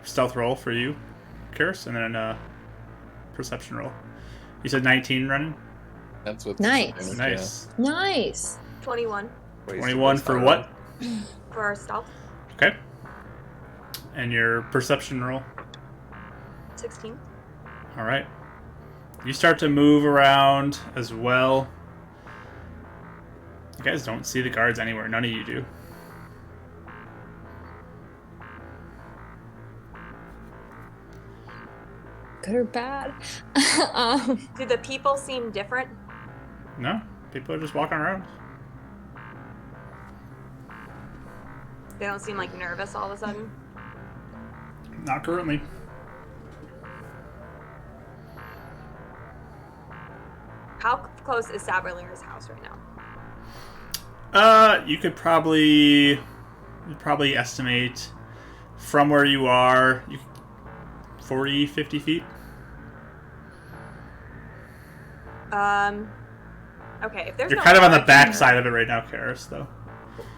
stealth roll for you, Karis, and then a perception roll. You said 19, Renan? That's what. Nice. Nice. Nice. 21 21 for what? for our stealth. Okay. And your perception roll? 16. All right. You start to move around as well. You guys don't see the guards anywhere. None of you do. Good or bad? Do the people seem different? No, people are just walking around. They don't seem like nervous all of a sudden. Not currently. How close is Saberlinger's house right now? You could probably estimate from where you are 40, 50 feet. Okay, if there's You're no kind of on the guards- back side of it right now, Karis, though.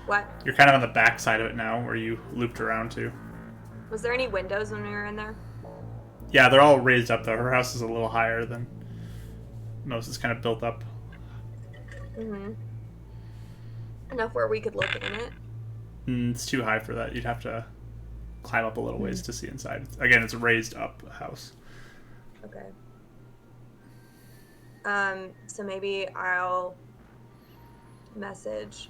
What? You're kind of on the back side of it now, where you looped around to. Was there any windows when we were in there? Yeah, they're all raised up, though. Her house is a little higher than most. It's kind of built up. Mm-hmm. Enough where we could look in it. It's too high for that. You'd have to climb up a little ways to see inside. Again, it's a raised up house. Okay. So maybe I'll message,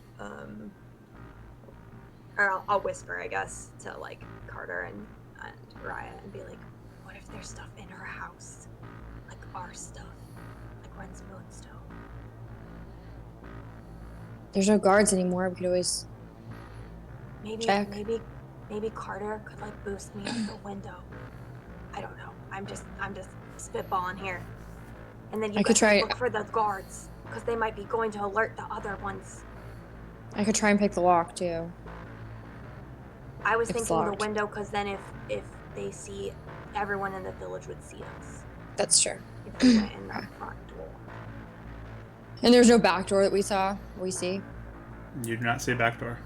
or I'll whisper, I guess, to like Carter and Raya and be like, what if there's stuff in her house? Like our stuff. Like Ren's Moonstone. There's no guards anymore. We could always. Maybe, Check. maybe Carter could like boost me out the window. I don't know. I'm just spitballing here. And then you I could guys try- look for the guards, because they might be going to alert the other ones. I could try and pick the lock too. I was It's thinking the locked. window, because then if they see, everyone in the village would see us. That's true. If we went in the front door. And there's no back door that we saw. We see You do not see a back door.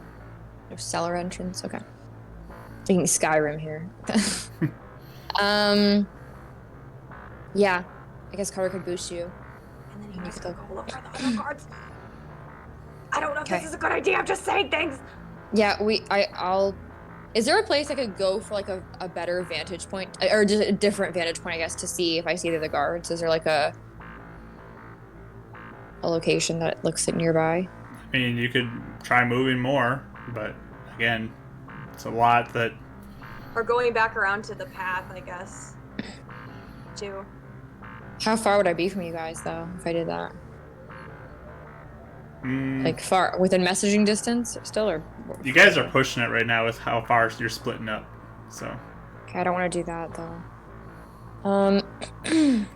no cellar entrance. Okay. Thinking Skyrim here. Yeah. I guess Carter could boost you. And then you You guys could could go look for the other guards. I don't know if Okay. this is a good idea. I'm just saying things. Yeah, I'll. Is there a place I could go for like a better vantage point, or just a different vantage point, I guess, to see if I see the other guards? Is there like a location that looks nearby? I mean, you could try moving more, but again, it's a lot that. Or going back around to the path, I guess. Too. How far would I be from you guys though if I did that? Like far within messaging distance still, or? You guys are pushing it right now with how far you're splitting up. So, Okay, I don't want to do that though.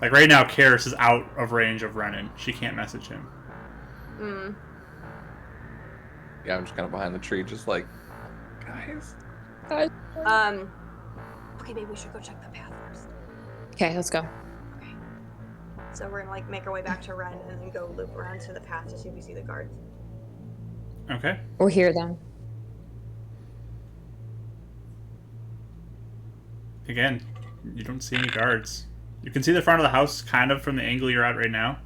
like right now, Karis is out of range of Renan. She can't message him. Mm. Yeah, I'm just kind of behind the tree, just like, guys. Okay, maybe we should go check the path first. Okay, let's go. Okay. So we're gonna like make our way back to Ren and then go loop around to the path to see if we see the guards. Okay. Or hear them. Again, you don't see any guards. You can see the front of the house kind of from the angle you're at right now,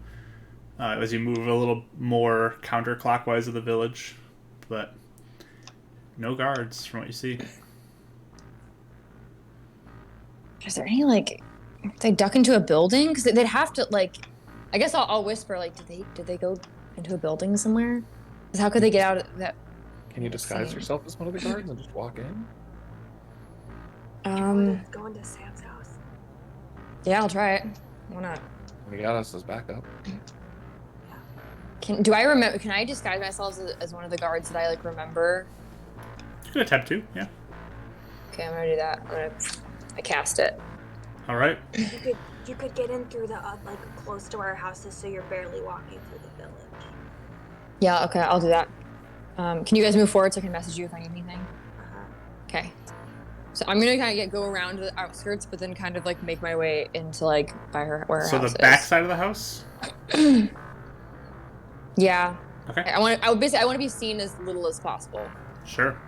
as you move a little more counterclockwise of the village, but no guards from what you see. Is there any like, if they duck into a building? Because they'd have to like, I guess I'll whisper like, did they go into a building somewhere? Because how could they get out of that? Can you disguise yourself as one of the guards and just walk in? Going to Sam's house. Yeah, I'll try it. Why not? We got us as backup. Can I disguise myself as one of the guards that I like remember? You could attempt to, yeah. Okay, I'm gonna do that. I cast it. All right. You could get in through the like close to our houses, so you're barely walking through the village. Yeah, okay, I'll do that. Can you guys move forward so I can message you if I need anything? Okay. So I'm gonna kind of go around the outskirts, but then kind of like make my way into like by where her So house the is. back side of the house? Yeah. Okay. I want to be seen as little as possible. Sure.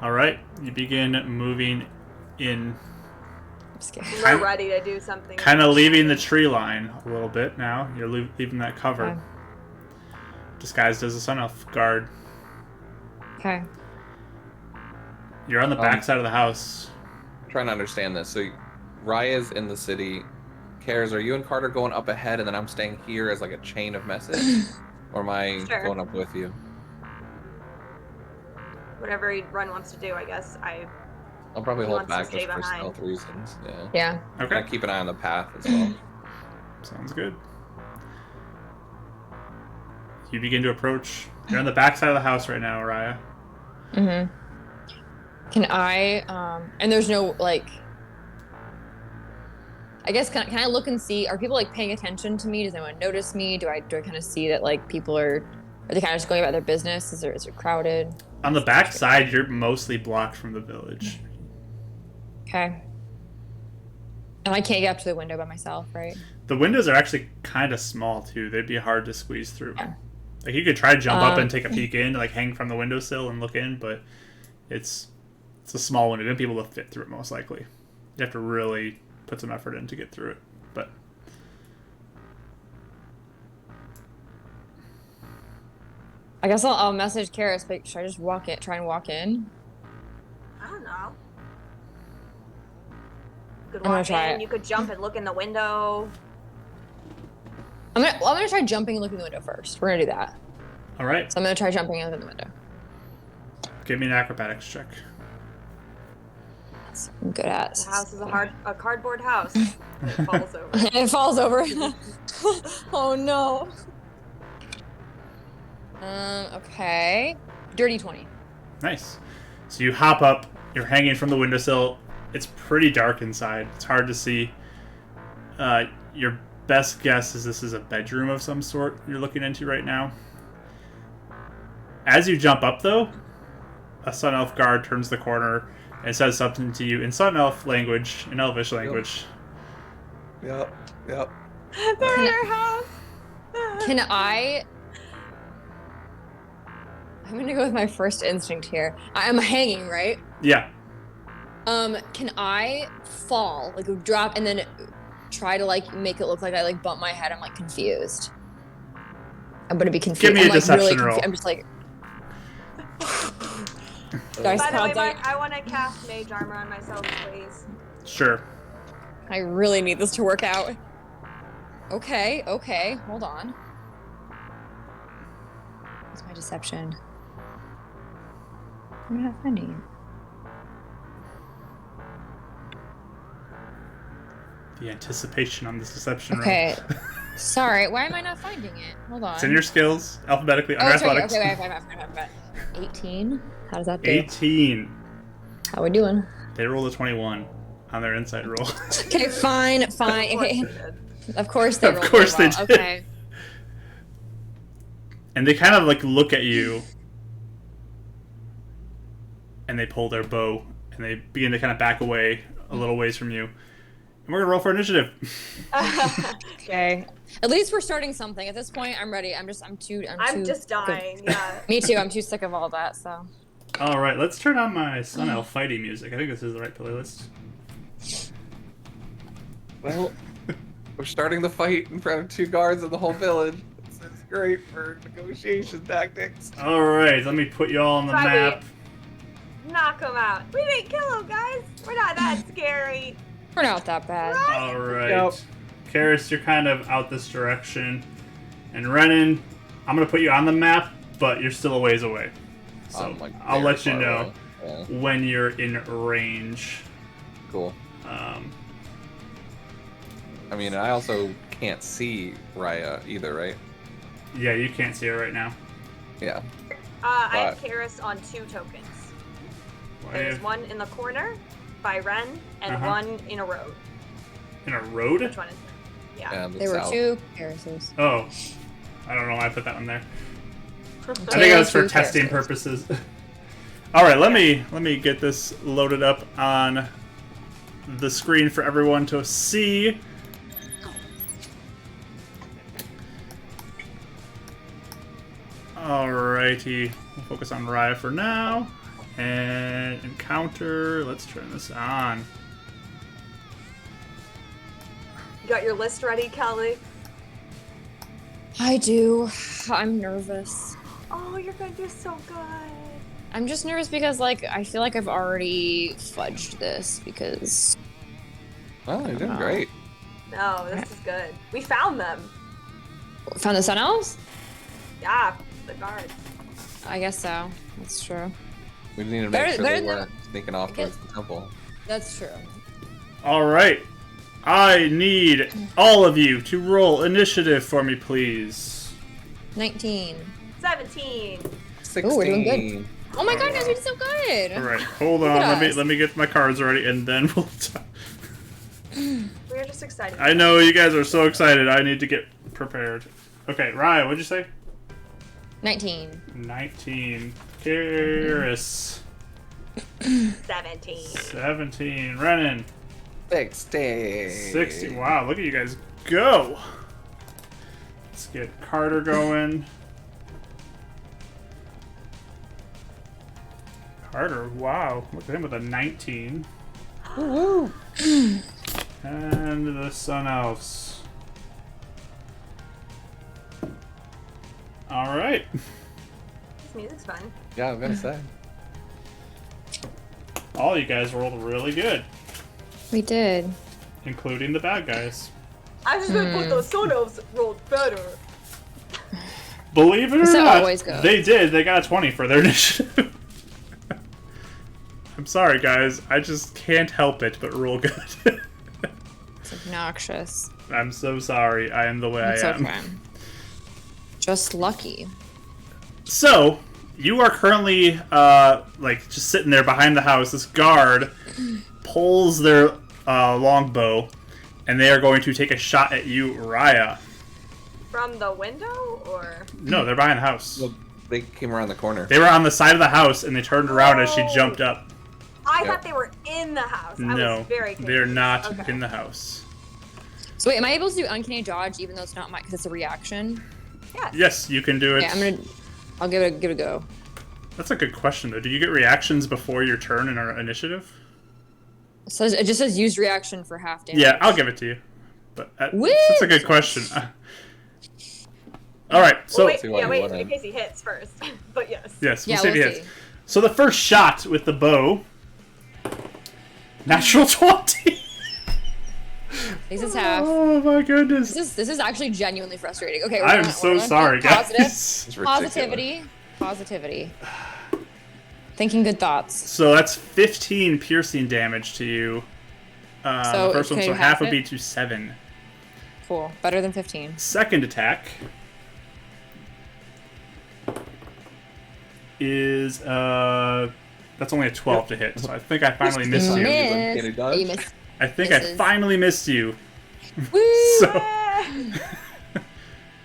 All right. You begin moving in, I'm scared. We're ready to do something. kind of leaving the tree line a little bit now. You're leaving that cover. Okay. Disguised as a Sun Elf guard. Okay. You're on the back side of the house. Trying to understand this. So, Raya's in the city. Cares, are you and Carter going up ahead and then I'm staying here as like a chain of message? Or am I Sure. going up with you? Whatever Ren wants to do, I guess. I'll probably He hold wants to back stay just for behind. stealth reasons. Yeah. Yeah. Okay. Gotta keep an eye on the path as well. Sounds good. You begin to approach. You're on the back side of the house right now, Raya. Mm-hmm. Can I, and there's no, like, I guess, can I look and see, are people, like, paying attention to me? Does anyone notice me? Do I kind of see that, like, people are they kind of just going about their business? Is it crowded? On the back side, you're mostly blocked from the village. Okay. And I can't get up to the window by myself, right? The windows are actually kind of small, too. They'd be hard to squeeze through. Yeah. Like, you could try to jump up and take a peek in, like, hang from the windowsill and look in, but it's a small window. You don't be able to fit through it, most likely. You have to really put some effort in to get through it, but... I guess I'll message Karis, but should I just try and walk in? I don't know. You could I'm gonna walk try in. it. You could jump and look in the window. I'm gonna try jumping and looking in the window first. We're gonna do that. All right. So I'm gonna try jumping and looking in the window. Give me an acrobatics check. That's what I'm good at. The house is a cardboard house. It falls over. It falls over. Oh no. Okay. Dirty 20. Nice. So you hop up. You're hanging from the windowsill. It's pretty dark inside. It's hard to see. Your best guess is this is a bedroom of some sort you're looking into right now. As you jump up, though, a Sun Elf guard turns the corner and says something to you in Sun Elf language, in Elvish language. Yep. Yep. They're in our house. Can I... I'm gonna go with my first instinct here. I'm hanging, right? Yeah. Can I fall, like drop, and then try to like make it look like I like bump my head? I'm like confused. I'm gonna be confused. Give me a I'm, like, deception really roll. I'm just like. Dice By the way, contact. I want to cast Mage Armor on myself, please. Sure. I really need this to work out. Okay, hold on. What's my deception? I'm not finding it. The anticipation on this deception Okay. roll. Sorry, why am I not finding it? Hold on. It's in your skills, alphabetically, Oh, under it's right here. athletics. Okay, wait. 18? How does that do? 18. How we doing? They rolled a 21 on their inside roll. Okay, fine. Okay. Of course they Of rolled course really they well. did. Okay. And they kind of like look at you, and they pull their bow, and and they begin to kind of back away a little ways from you. And we're gonna roll for initiative. Okay. At least we're starting something. At this point, I'm ready. I'm just dying. Yeah. Me too. I'm too sick of all that. So. All right, let's turn on my Sun Elf fighting music. I think this is the right playlist. Well, we're starting the fight in front of 2 guards of the whole village. It's great for negotiation tactics. All right, let me put you all on the Try map. Knock him out. We didn't kill him, guys. We're not that scary. We're not that bad. All right. Yep. Karis, you're kind of out this direction. And Renan, I'm going to put you on the map, but you're still a ways away. So I'm, like, I'll very let you far know away. Yeah. when you're in range. Cool. Um, I mean, I also can't see Raya either, right? yeah, you can't see it right now. Yeah. I have Karis on 2 tokens. Why There's have- one in the corner by Ren and Uh-huh. one in a road. In a road? Which one is it? Yeah. And There were south. 2 Harrises. Oh. I don't know why I put that one there. I think Yeah, that was for 2 testing characters. purposes. All right, let me get this loaded up on the screen for everyone to see. Alrighty, we'll focus on Raya for now. And encounter, let's turn this on. You got your list ready, Kelly? I do. I'm nervous. Oh, you're gonna do so good. I'm just nervous because, like, I feel like I've already fudged this because. Oh, you're doing Wow. great. No, this is good. We found them. Found the Sun Elves? Yeah, the guards. I guess so. That's true. We need to make Better- sure better they than- weren't sneaking off towards the temple. That's true. Alright, I need all of you to roll initiative for me, please. 19. 17. 16. Ooh, we're doing good. Oh my god, guys, we did so good! Alright, hold Look on, at let us. me get my cards ready and then we'll talk. We're just excited. I know you guys are so excited. I need to get prepared. Okay, Ryan, what'd you say? 19. 19. Karis. 17. 17. Renan. 60. 60. Wow, look at you guys go. Let's get Carter going. Carter, wow. Look at him with a 19. Woo-woo. And the Sun Elves. Alright. This music's fun. Yeah, I'm gonna say. All you guys rolled really good, We did. including the bad guys. I was just gonna put those sonos rolled better. Believe it or Does that not, always go? they did. They got a 20 for their initiative. I'm sorry, guys. I just can't help it but roll good. It's obnoxious. I'm so sorry. I am the way It's I am. okay. Just lucky. So, you are currently, like, just sitting there behind the house. This guard pulls their longbow, and they are going to take a shot at you, Raya. From the window, or? No, they're behind the house. Well, they came around the corner. They were on the side of the house, and they turned around as she jumped up. I Yep. thought they were in the house. I No, was very confused. they're not Okay. in the house. So wait, am I able to do uncanny dodge even though it's not my, because it's a reaction? Yes. Yes, you can do it. Yeah, I'll give it a go. That's a good question, though. Do you get reactions before your turn in our initiative? So it just says use reaction for half damage. Yeah, I'll give it to you. But Woo! that's a good question. All right, so Well, See why you wait, wanted. in case he hits first. But yes. yes, we'll Yeah, see if he we'll hits. see. So the first shot with the bow, natural 20. This is half. Oh my goodness! This is actually genuinely frustrating. Okay, I'm so sorry, Positive. guys. It's ridiculous. Positivity. Thinking good thoughts. So that's 15 piercing damage to you. So The first one, can so you half half would it? be to 7. Cool. Better than 15. Second attack is that's only a 12 to hit. So I think I finally missed you. Miss. Miss. Uncanny dodge? You missed. I think I Misses. finally missed you. Woo! So,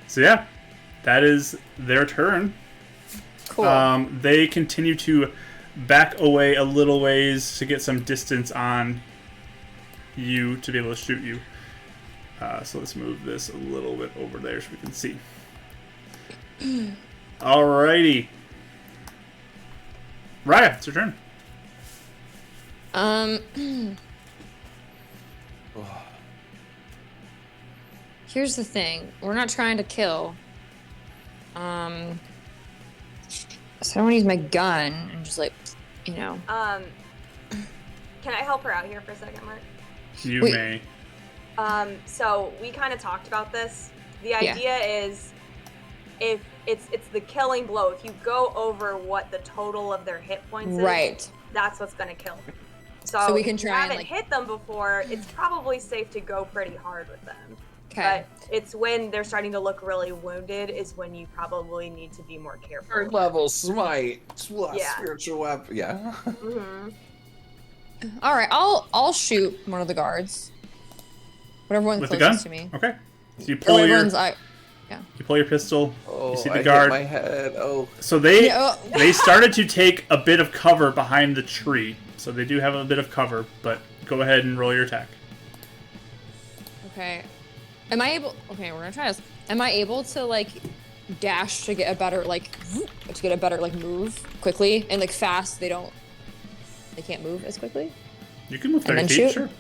so yeah, that is their turn. Cool. They continue to back away a little ways to get some distance on you to be able to shoot you. So let's move this a little bit over there so we can see. Alrighty. Raya, it's your turn. Here's the thing. We're not trying to kill. So I don't want to use my gun and just like, you know. Can I help her out here for a second, Mark? You Wait. may. So we kind of talked about this. The idea is, if it's the killing blow. If you go over what the total of their hit points is, Right. that's what's gonna kill them. So we can if you try and, haven't hit them before, it's probably safe to go pretty hard with them. Okay. But it's when they're starting to look really wounded is when you probably need to be more careful. Third level smite, Yeah. spiritual weapon. Yeah. Mm-hmm. All right. I'll shoot one of the guards. Whatever one's With the gun? closest to me. Okay. So you Or pull whatever your one's you pull your pistol. Oh, you see I the hit guard. my head. Oh. So they Yeah, oh. they started to take a bit of cover behind the tree. So they do have a bit of cover, but go ahead and roll your attack. Okay. Am I able? Okay, we're gonna try this. Am I able to like dash to get a better like move quickly and like fast? They can't move as quickly. You can move And 30 then feet, shoot? sure.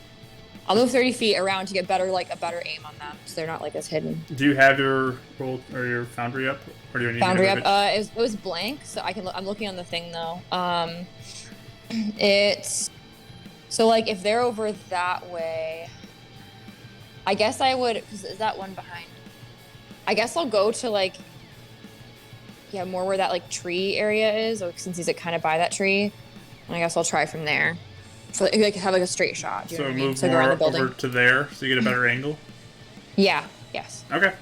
I'll move 30 feet around to get better aim on them, so they're not like as hidden. Do you have your roll or your foundry up, or do you need Boundary to up. move it? It was blank, so I can. I'm looking on the thing though. It's so like if they're over that way, I guess I would. Cause is that one behind? I guess I'll go to like, yeah, more where that like tree area is, or since he's like kind of by that tree. And I guess I'll try from there. So like have like a straight shot. Do you So know what I mean? move So go around more the building. over to there, so you get a better angle. Yeah. Yes. Okay.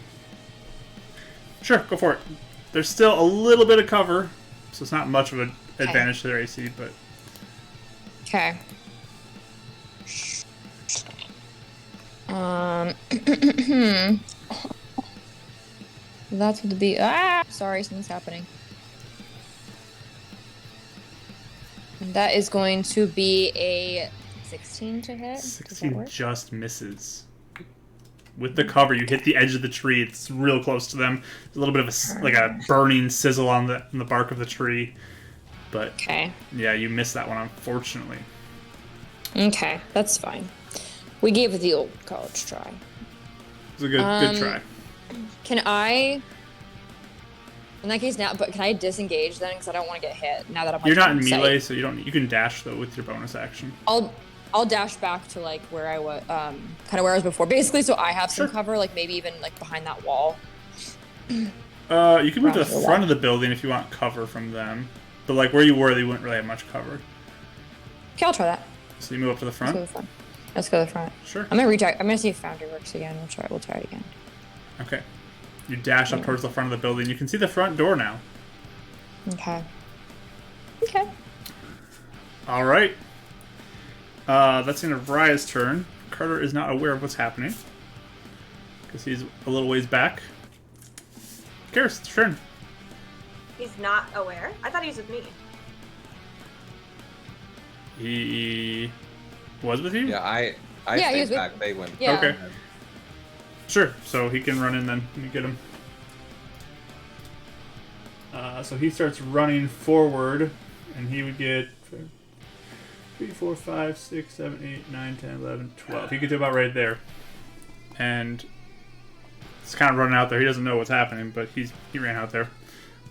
Sure, go for it. There's still a little bit of cover, so it's not much of an advantage to their AC, but Okay. That would be sorry, something's happening. And that is going to be a 16 to hit. Does that 16 work? just misses. With the cover, you hit the edge of the tree. It's real close to them. There's a little bit of a burning sizzle on the bark of the tree, but Okay. yeah, you missed that one, unfortunately. Okay, that's fine. We gave it the old college try. It was a good try. Can I? In that case, now, but can I disengage then? Because I don't want to get hit now that I'm. Like, You're not in sight. melee, so you don't. You can dash though with your bonus action. I'll dash back to like where I was, kind of where I was before, basically, so I have some Sure. cover, like maybe even like behind that wall. You can move to the Round the front of the building if you want cover from them, but like where you were, they wouldn't really have much cover. Okay, I'll try that. So you move up to the Let's go front. to the front. Let's go to the front. Sure. I'm gonna reach out. I'm gonna see if Foundry works again. We'll try it again. Okay. You dash up towards the front of the building. You can see the front door now. Okay. Okay. All right. That's the end of Raya's turn. Carter is not aware of what's happening because he's a little ways back. Karis, it's your turn. He's not aware. I thought he was with me. He was with you? Yeah, I Yeah, he stayed was with- back. They went. Yeah. Okay. Sure. So he can run in then. Let me get him. So he starts running forward, and he would get 3, 4, 5, 6, 7, 8, 9, 10, 11, 12. He gets to about right there. And it's kind of running out there. He doesn't know what's happening, but he ran out there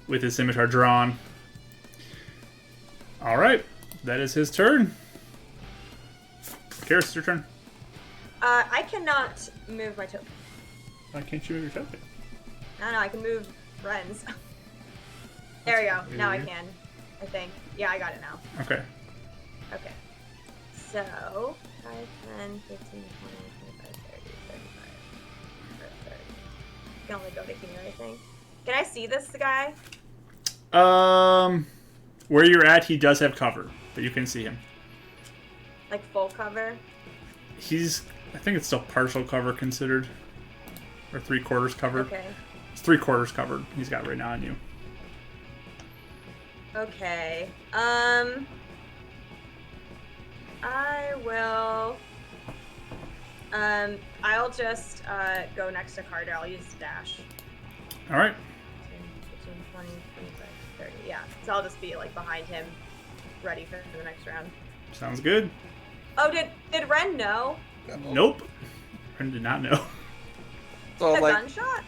with his scimitar drawn. All right. That is his turn. Karis, it's your turn. I cannot move my token. Why can't you move your token? I don't know, I can move Ren's. There we go. Now I can. I think. Yeah, I got it now. Okay. Okay. So, 5, 10, 15, 20, 25, 30, 35, 30. You can only go to here, I think. Can I see this guy? Where you're at, he does have cover, but you can see him. Like full cover? I think it's still partial cover considered, or 3/4 covered. Okay. It's 3/4 covered. He's got right now on you. Okay. I will. I'll just go next to Carter. I'll use dash. All right. 15, 20, 25, 30. Yeah. So I'll just be like behind him, ready for the next round. Sounds good. Oh, did Ren know? Nope. Ren did not know. So The like, gunshot?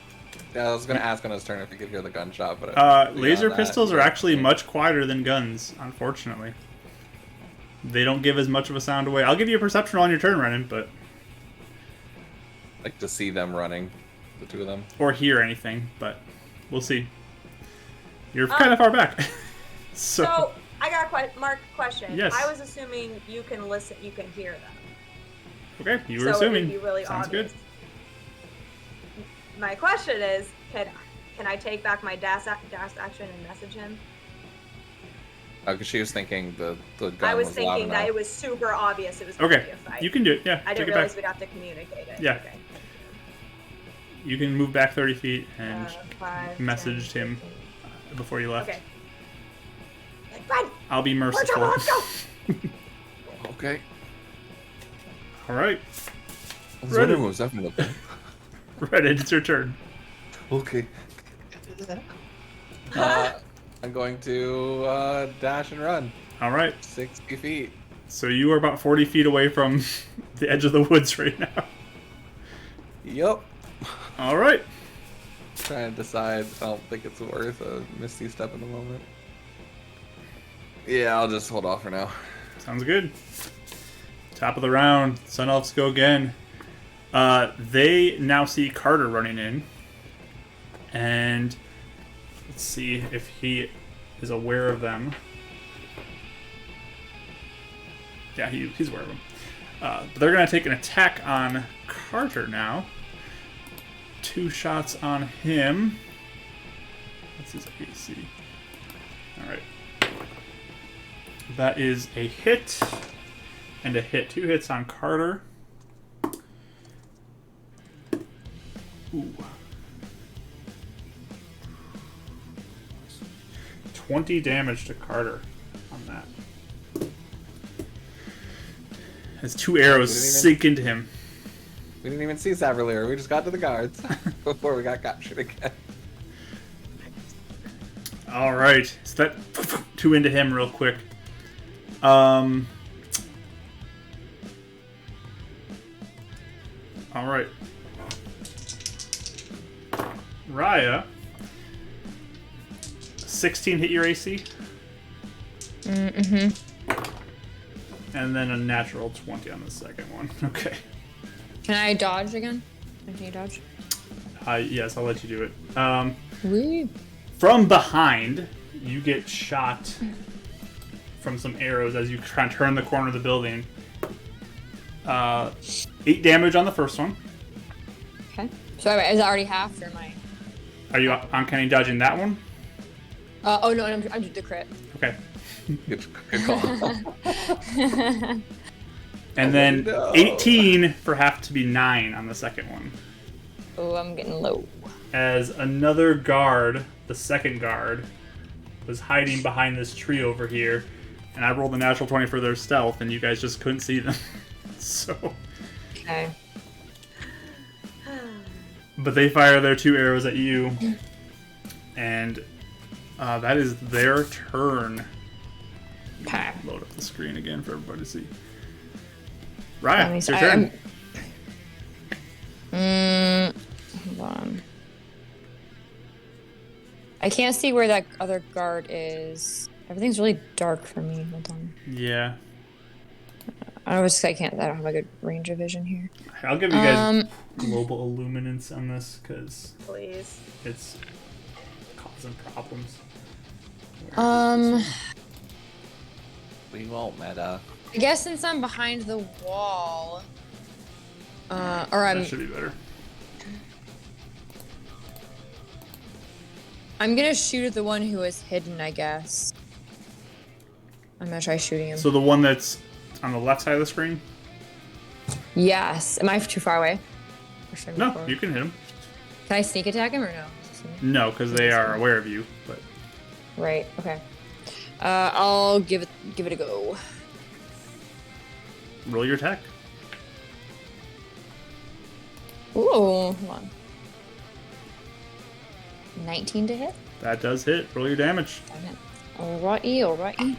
yeah, I was gonna ask on his turn if he could hear the gunshot, but Laser pistols are actually much quieter than guns, unfortunately. They don't give as much of a sound away. I'll give you a perception on your turn, Renan, but like to see them running, the two of them. or hear anything, but we'll see. You're kind of far back. So I got a question. Yes. I was assuming you can listen, you can hear them. Okay, you were So assuming. it'd be really Sounds obvious. good. My question is, can I take back my dash action and message him? Oh, because she was thinking the gun I was loud thinking that enough. it was super obvious it was going to Okay, be a fight. you can do it. Yeah, I take didn't it realize back. we'd have to communicate it. Yeah. Okay. You can move back 30 feet and 5, messaged 10, him 15. before you left. Okay. Run! I'll be More merciful. trouble, let's go! Okay. All right, I was wondering what was happening up there. Reddit, it's your turn. Okay. I'm going to dash and run. All right, 60 feet. so you are about 40 feet away from the edge of the woods right now. Yup. All right. Trying to decide. I don't think it's worth a misty step in the moment. Yeah, I'll just hold off for now. Sounds good. Top of the round. Sun Elves go again. They now see Carter running in. And let's see if he is aware of them. Yeah, he's aware of them. But they're going to take an attack on Carter now. 2 shots on him. What's his AC? Alright. That is a hit and a hit. 2 hits on Carter. Ooh. 20 damage to Carter on that. As 2 arrows sink into him. We didn't even see Savalier. We just got to the guards before we got captured again. Alright. So that 2 into him real quick. Alright. Raya. 16 hit your AC? Mm-hmm. And then a natural 20 on the second one. Okay. Can I dodge again? Can you dodge? Yes, I'll let you do it. Woo. From behind, you get shot from some arrows as you try and turn the corner of the building. 8 damage on the first one. Okay. So wait, is it already half or am I? Are you uncanny dodging that one? Oh no, I'm the crit. Okay. Good call. And then no. 18 for half to be 9 on the second one. Oh, I'm getting low. As another guard, the second guard, was hiding behind this tree over here, and I rolled a natural 20 for their stealth, and you guys just couldn't see them. So, Okay. but they fire their 2 arrows at you, and that is their turn. Okay. Load up the screen again for everybody to see. Raya, it's your turn. Hold on. I can't see where that other guard is. Everything's really dark for me. Hold on. Yeah. I don't have a good range of vision here. I'll give you guys global illuminance on this, because Please. it's causing problems. We won't meta. I guess since I'm behind the wall, or That should be better. I'm gonna shoot at the one who is hidden, I guess. I'm gonna try shooting him. So the one that's on the left side of the screen? Yes. Am I too far away? Or should I move No, forward? you can hit him. Can I sneak attack him or no? No, because they are aware of you. But Right. Okay. I'll give it a go. Roll your attack. Ooh, hold on. 19 to hit. That does hit. Roll your damage. Alrighty.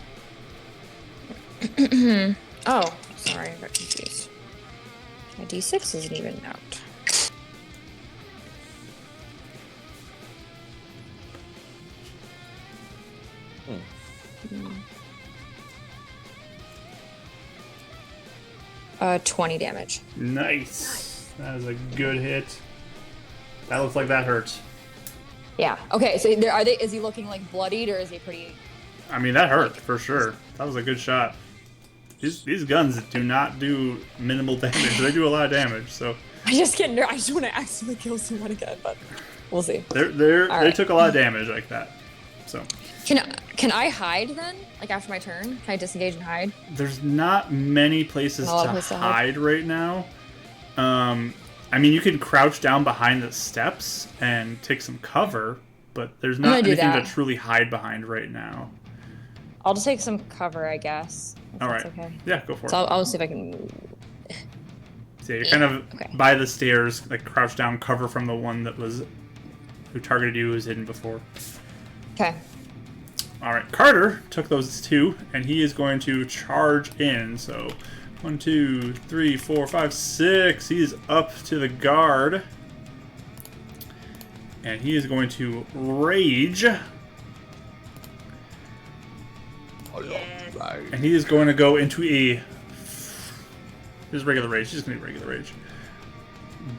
Oh, sorry, I got confused. My D6 isn't even out. Hmm. 20 damage. Nice. That is a good hit. That looks like that hurts. Yeah. Okay. So is he looking like bloodied, or is he pretty? I mean, that hurt for sure. That was a good shot. These guns do not do minimal damage. They do a lot of damage. So I just want to accidentally kill someone again, but we'll see. They took a lot of damage like that. So can I hide then? Like after my turn, can I disengage and hide? there's not many places to hide right now. I mean, you can crouch down behind the steps and take some cover, but there's not anything to truly hide behind right now. I'll just take some cover, I guess. All right. Okay. Yeah, go for it. So I'll see if I can. So you're kind of by the stairs, like crouch down, cover from the one who targeted you was hidden before. Okay. All right, Carter took those two, and he is going to charge in. So 1, 2, 3, 4, 5, 6. He's up to the guard, and he is going to rage. And he is going to go into his regular rage. He's going to be regular rage.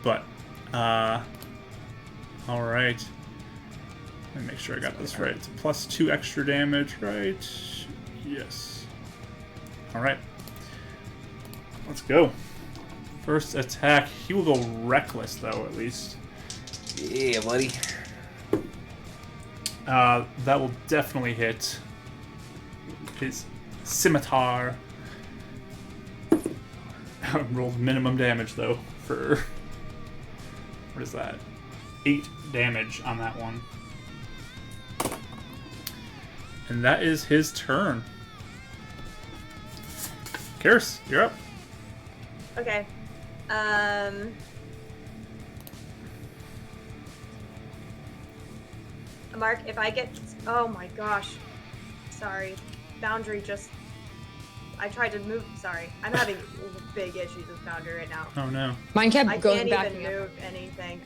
But, alright. Let me make sure I got this right. It's +2 extra damage, right? Yes. Alright. Let's go. First attack. He will go reckless, though, at least. Yeah, buddy. That will definitely hit. His scimitar. Rolled minimum damage though for what is that? 8 damage on that one. And that is his turn. Karis, you're up. Okay. Mark, if I get... Oh my gosh. Sorry. Boundary just... I tried to move... Sorry. I'm having big issues with Boundary right now. Oh no. Mine kept I going back. can't even move anything.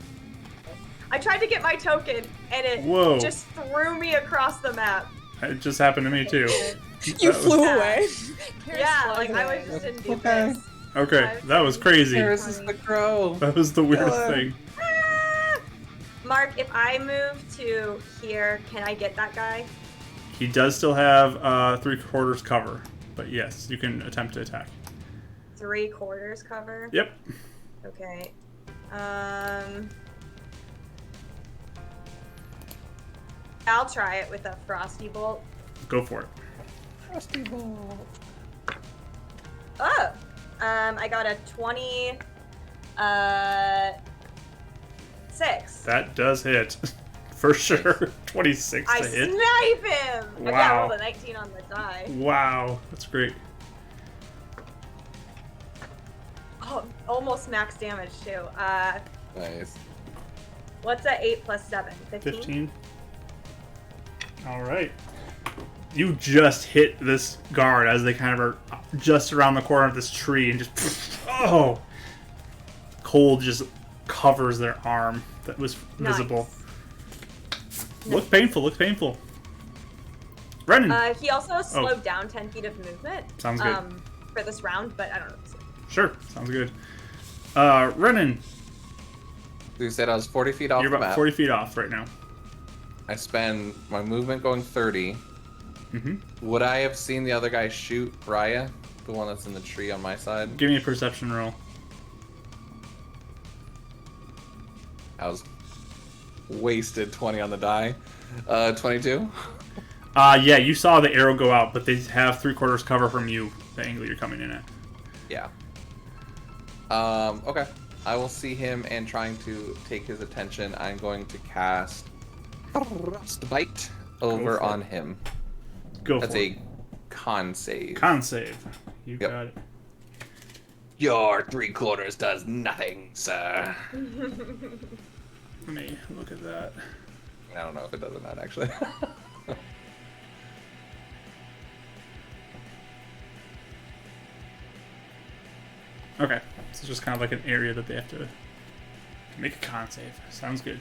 I tried to get my token, and it just threw me across the map. It just happened to me too. You flew away. Yeah, like I was just in defense. Okay, that was crazy. Karis is the crow. That was the weird thing. Mark, if I move to here, can I get that guy? He does still have 3/4 cover, but yes, you can attempt to attack. 3/4 cover? Yep. Okay. I'll try it with a Frosty Bolt. Go for it. Frosty Bolt. Oh! I got a 26. That does hit. For sure. 26 to hit. I snipe him! Wow. I rolled a 19 on the die. Wow. That's great. Oh, almost max damage too. Nice. What's that 8 plus 7? 15? 15. Alright. You just hit this guard as they kind of are just around the corner of this tree and just... Oh! Cold just covers their arm that was visible. Look painful, look painful. Brennan! He also slowed down 10 feet of movement. Sounds good. For this round, but I don't know. Sure, sounds good. Renan. You said I was 40 feet off You're the about map. 40 feet off right now. I spend my movement going 30. Mm-hmm. Would I have seen the other guy shoot Raya? The one that's in the tree on my side? Give me a perception roll. I was wasted 20 on the die. 22? Yeah, you saw the arrow go out, but they have 3/4 cover from you, the angle you're coming in at. Yeah. Okay. I will see him and trying to take his attention. I'm going to cast Frostbite over on him. Go That's for it. a con save. Con save. You Yep. got it. Your 3/4 does nothing, sir. Let me look at that. I don't know if it does or not, actually. Okay, so it's just kind of like an area that they have to make a con save. Sounds good.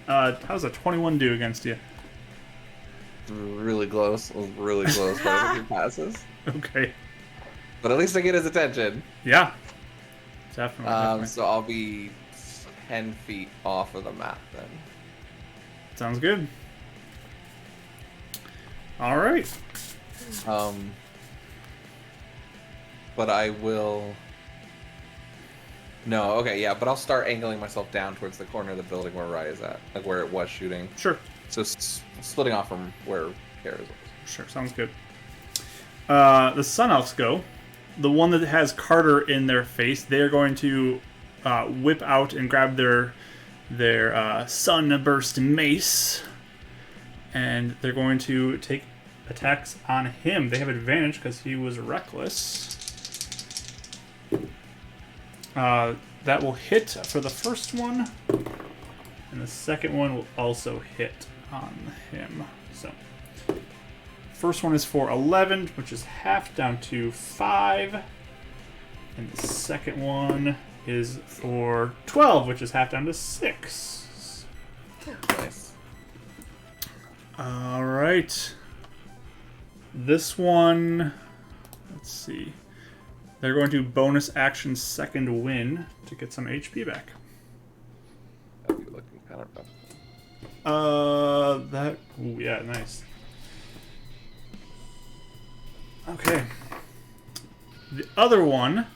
How's a 21 do against you? Really close. It was really close. But I think he passes. Okay. But at least I get his attention. Yeah. Definitely. So I'll be 10 feet off of the map then. Sounds good. All right. But I will. No, okay, yeah, but I'll start angling myself down towards the corner of the building where Rye is at, like where it was shooting. Sure. So splitting off from where Kara's was. Sure. Sounds good. The Sun Elves go. The one that has Carter in their face, they are going to whip out and grab their Sunburst mace, and they're going to take attacks on him. They have advantage because he was reckless. That will hit for the first one, and the second one will also hit on him. So, first one is for 11, which is half down to 5, and the second one is for 12, which is half down to 6. Nice. All right. This one, let's see. They're going to bonus action second win to get some HP back. That'd be looking kind of rough. Ooh, yeah, nice. Okay. The other one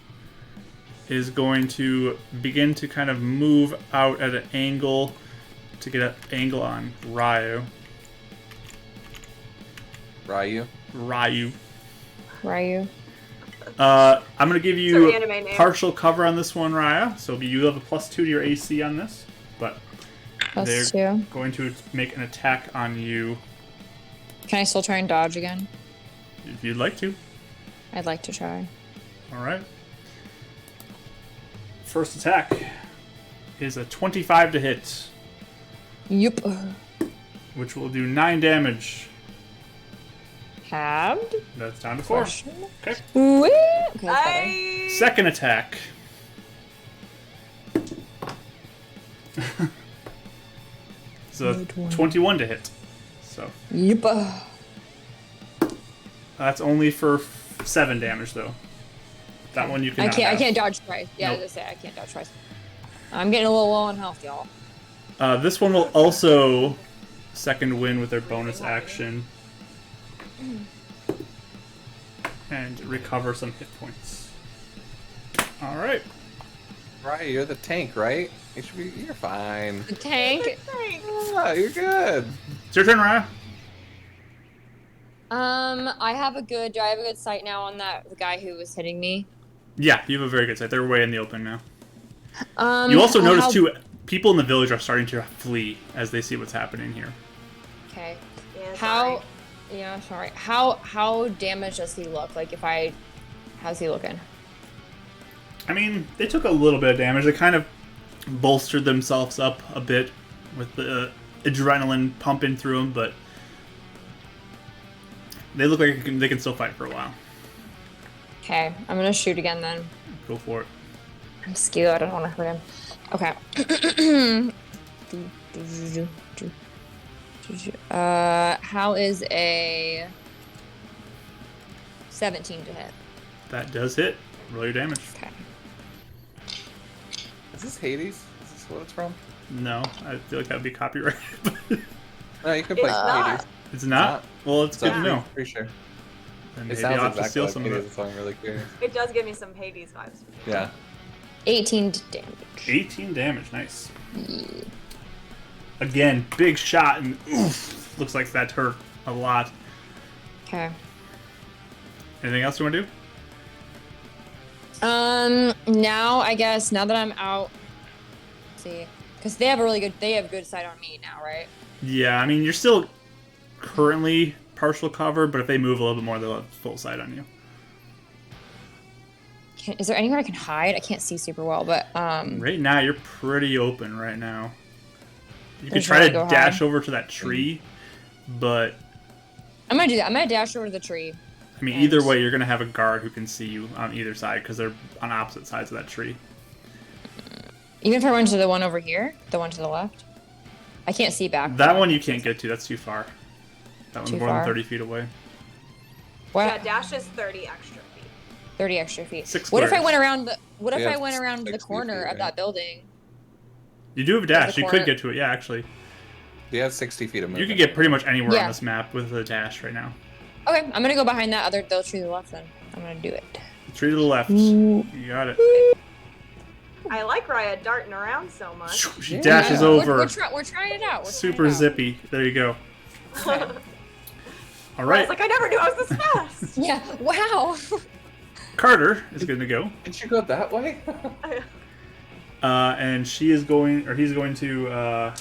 is going to begin to kind of move out at an angle to get an angle on Ryu. Ryu? Ryu. I'm going to give It's a you anime name. partial cover on this one, Raya. So you have a +2 to your AC on this, but they're +2. going to make an attack on you Can I still try and dodge again? if you'd like to. I'd like to try. All right. First attack is a 25 to hit, Yup. which will do 9 damage. Halved? That's down to 4. Question? Okay. Wait. Okay, that's better. Second attack. So 21 to hit. So Yup. that's only for 7 damage though. That one you can. I can't dodge twice. Yeah, Nope. I was gonna say I can't dodge twice. I'm getting a little low on health, y'all. This one will also second win with their bonus action and recover some hit points. All right. Ryu, you're the tank, right? You're fine. The tank. Yeah, you're good. It's your turn, Raya. Do I have a good sight now on the guy who was hitting me? Yeah, you have a very good sight. They're way in the open now. Um, You also notice how- too, people in the village are starting to flee as they see what's happening here. Okay. Yeah, How? sorry. Yeah, sorry. How damaged does he look? Like how's he looking? I mean, they took a little bit of damage. They kind of bolstered themselves up a bit with the adrenaline pumping through them, but they look like they can still fight for a while. Okay, I'm gonna shoot again then. Go for it. I'm scared. I don't want to hurt him. Okay. How is a 17 to hit? That does hit. Roll your damage. Okay. Is this Hades? Is this what it's from? No, I feel like that would be copyrighted. No, you can play It's not. Hades. It's not? Well, it's So good to know. Pretty sure. And It maybe I'll sounds have to exactly steal like some of Hades, it. so I'm really curious. It does give me some Hades vibes. Yeah. 18 damage. 18 damage. Nice. Again, big shot, and oof, looks like that hurt a lot. Okay. Anything else you want to do? Now I guess now that I'm out, let's see, because they have good sight on me now, right? Yeah, I mean, you're still currently partial cover, but if they move a little bit more, they'll have full sight on you. Is there anywhere I can hide? I can't see super well, but Right now, you're pretty open right now. You could There's try nowhere to to go dash hide. over to that tree, but I'm gonna do that. I'm gonna dash over to the tree. I mean, And- either way, you're going to have a guard who can see you on either side because they're on opposite sides of that tree. Even if I run to the one over here, the one to the left, I can't see back. That one you can't get to. That's too far. That one's Too more far? than 30 feet away. What? Yeah, dash is 30 extra feet. 30 extra feet. 6 What if I squares. went around the? What if Yeah, I went around the 60 corner feet, of right? that building? You do have a dash. the You could corner- get to it. Yeah, actually. You have 60 feet of movement. You could get pretty much anywhere on Yeah. this map with a dash right now. Okay, I'm gonna go behind that other tree to the left then. I'm gonna do it. Tree to the left. Ooh. You got it. I like Raya darting around so much. She Yeah. dashes Yeah, over. We're trying it out. We're Super trying it out. zippy. There you go. All I right. was like, I never knew I was this fast. Yeah. Wow. Carter is going to go. Did you go that way? And she is going, or he's going to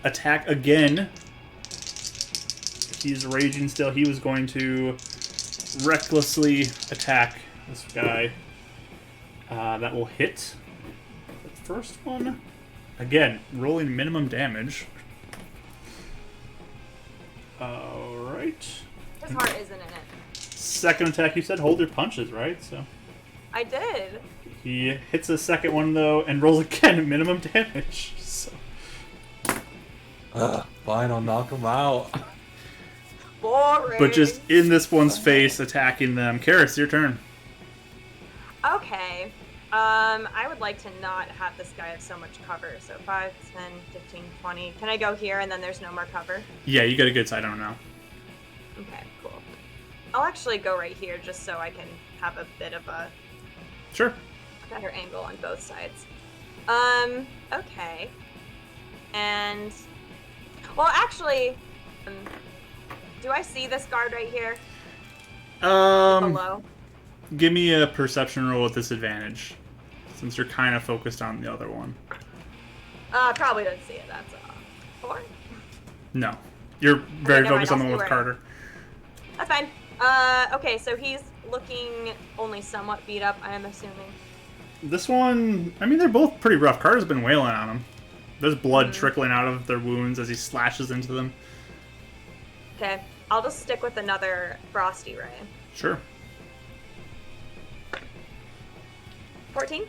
attack again. He's raging still. He was going to recklessly attack this guy. That will hit. The first one. Again, rolling minimum damage. Alright. His heart isn't in it. Second attack, you said hold your punches, right? So I did. he hits the second one, though, and rolls again minimum damage. So. Fine, I'll knock him out. Boring. But just in this one's face, attacking them. Karis, your turn. Okay. I would like to not have this guy have so much cover. So 5, 10, 15, 20. Can I go here and then there's no more cover? Yeah, you got a good side on him now. Okay, cool. I'll actually go right here just so I can have a bit of a Sure. better angle on both sides. Okay. And, well, actually, do I see this guard right here below? Give me a perception roll with disadvantage, since you're kind of focused on the other one. Probably didn't see it. That's 4. No, you're very never focused on mind, the one I'll with see where- Carter. That's fine. Okay, so he's looking only somewhat beat up, I am assuming. This one, I mean, they're both pretty rough. Carter's been wailing on him. There's blood trickling out of their wounds as he slashes into them. Okay, I'll just stick with another Frosty Ray. Sure. 14?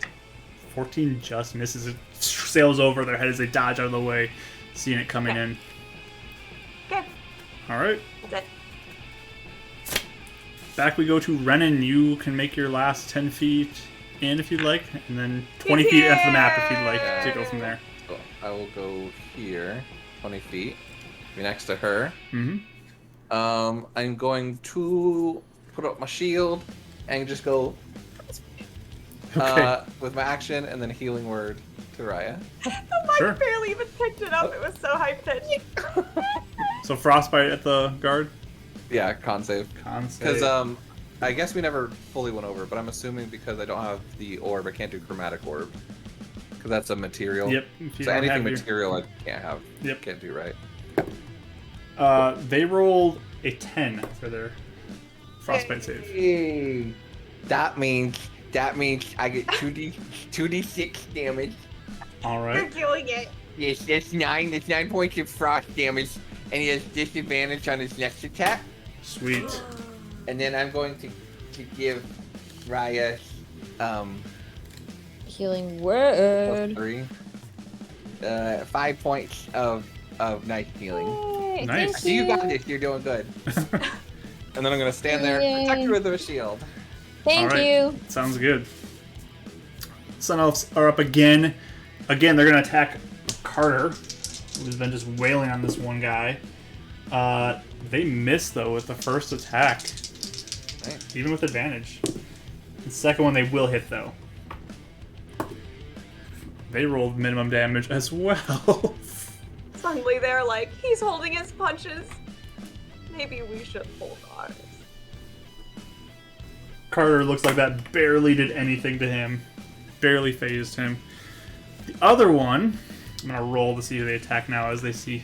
14 just misses. It sails over their head as they dodge out of the way, seeing it coming Okay. in. Okay, All right. that's it. Back we go to Renan. You can make your last 10 feet in if you'd like, and then 20 He's feet after the map if you'd like here! to go from there. So I will go here, 20 feet, be next to her. Mm-hmm. I'm going to put up my shield and just go Okay. with my action and then healing word to Raya. The mic Sure. barely even picked it up. It was so high pitched. So frostbite at the guard. Yeah, con save. Con save. Because I guess we never fully went over, but I'm assuming because I don't have the orb, I can't do chromatic orb. Because that's a material. Yep. If you So don't anything have your- material I can't have. Yep. Can't do right. They rolled a 10 for their frostbite save. Yay. That means I get 2d6 damage. All You're right. doing it. Yes, that's 9. That's 9 points of frost damage, and he has disadvantage on his next attack. Sweet. And then I'm going to give Raya Healing plus word. 3. 5 points of nice healing. Yay, Nice. I Thank see you you. got this. You're doing good. And then I'm gonna stand there, Yay. protect you with a shield. Thank All right. you. Sounds good. Sun Elves are up again. Again, they're going to attack Carter, who's been just wailing on this one guy. They miss, though, with the first attack, Right. even with advantage. The second one they will hit, though. They rolled minimum damage as well. Suddenly they're like, he's holding his punches. Maybe we should hold ours. Carter looks like that barely did anything to him. Barely phased him. The other one, I'm going to roll to see who they attack now as they see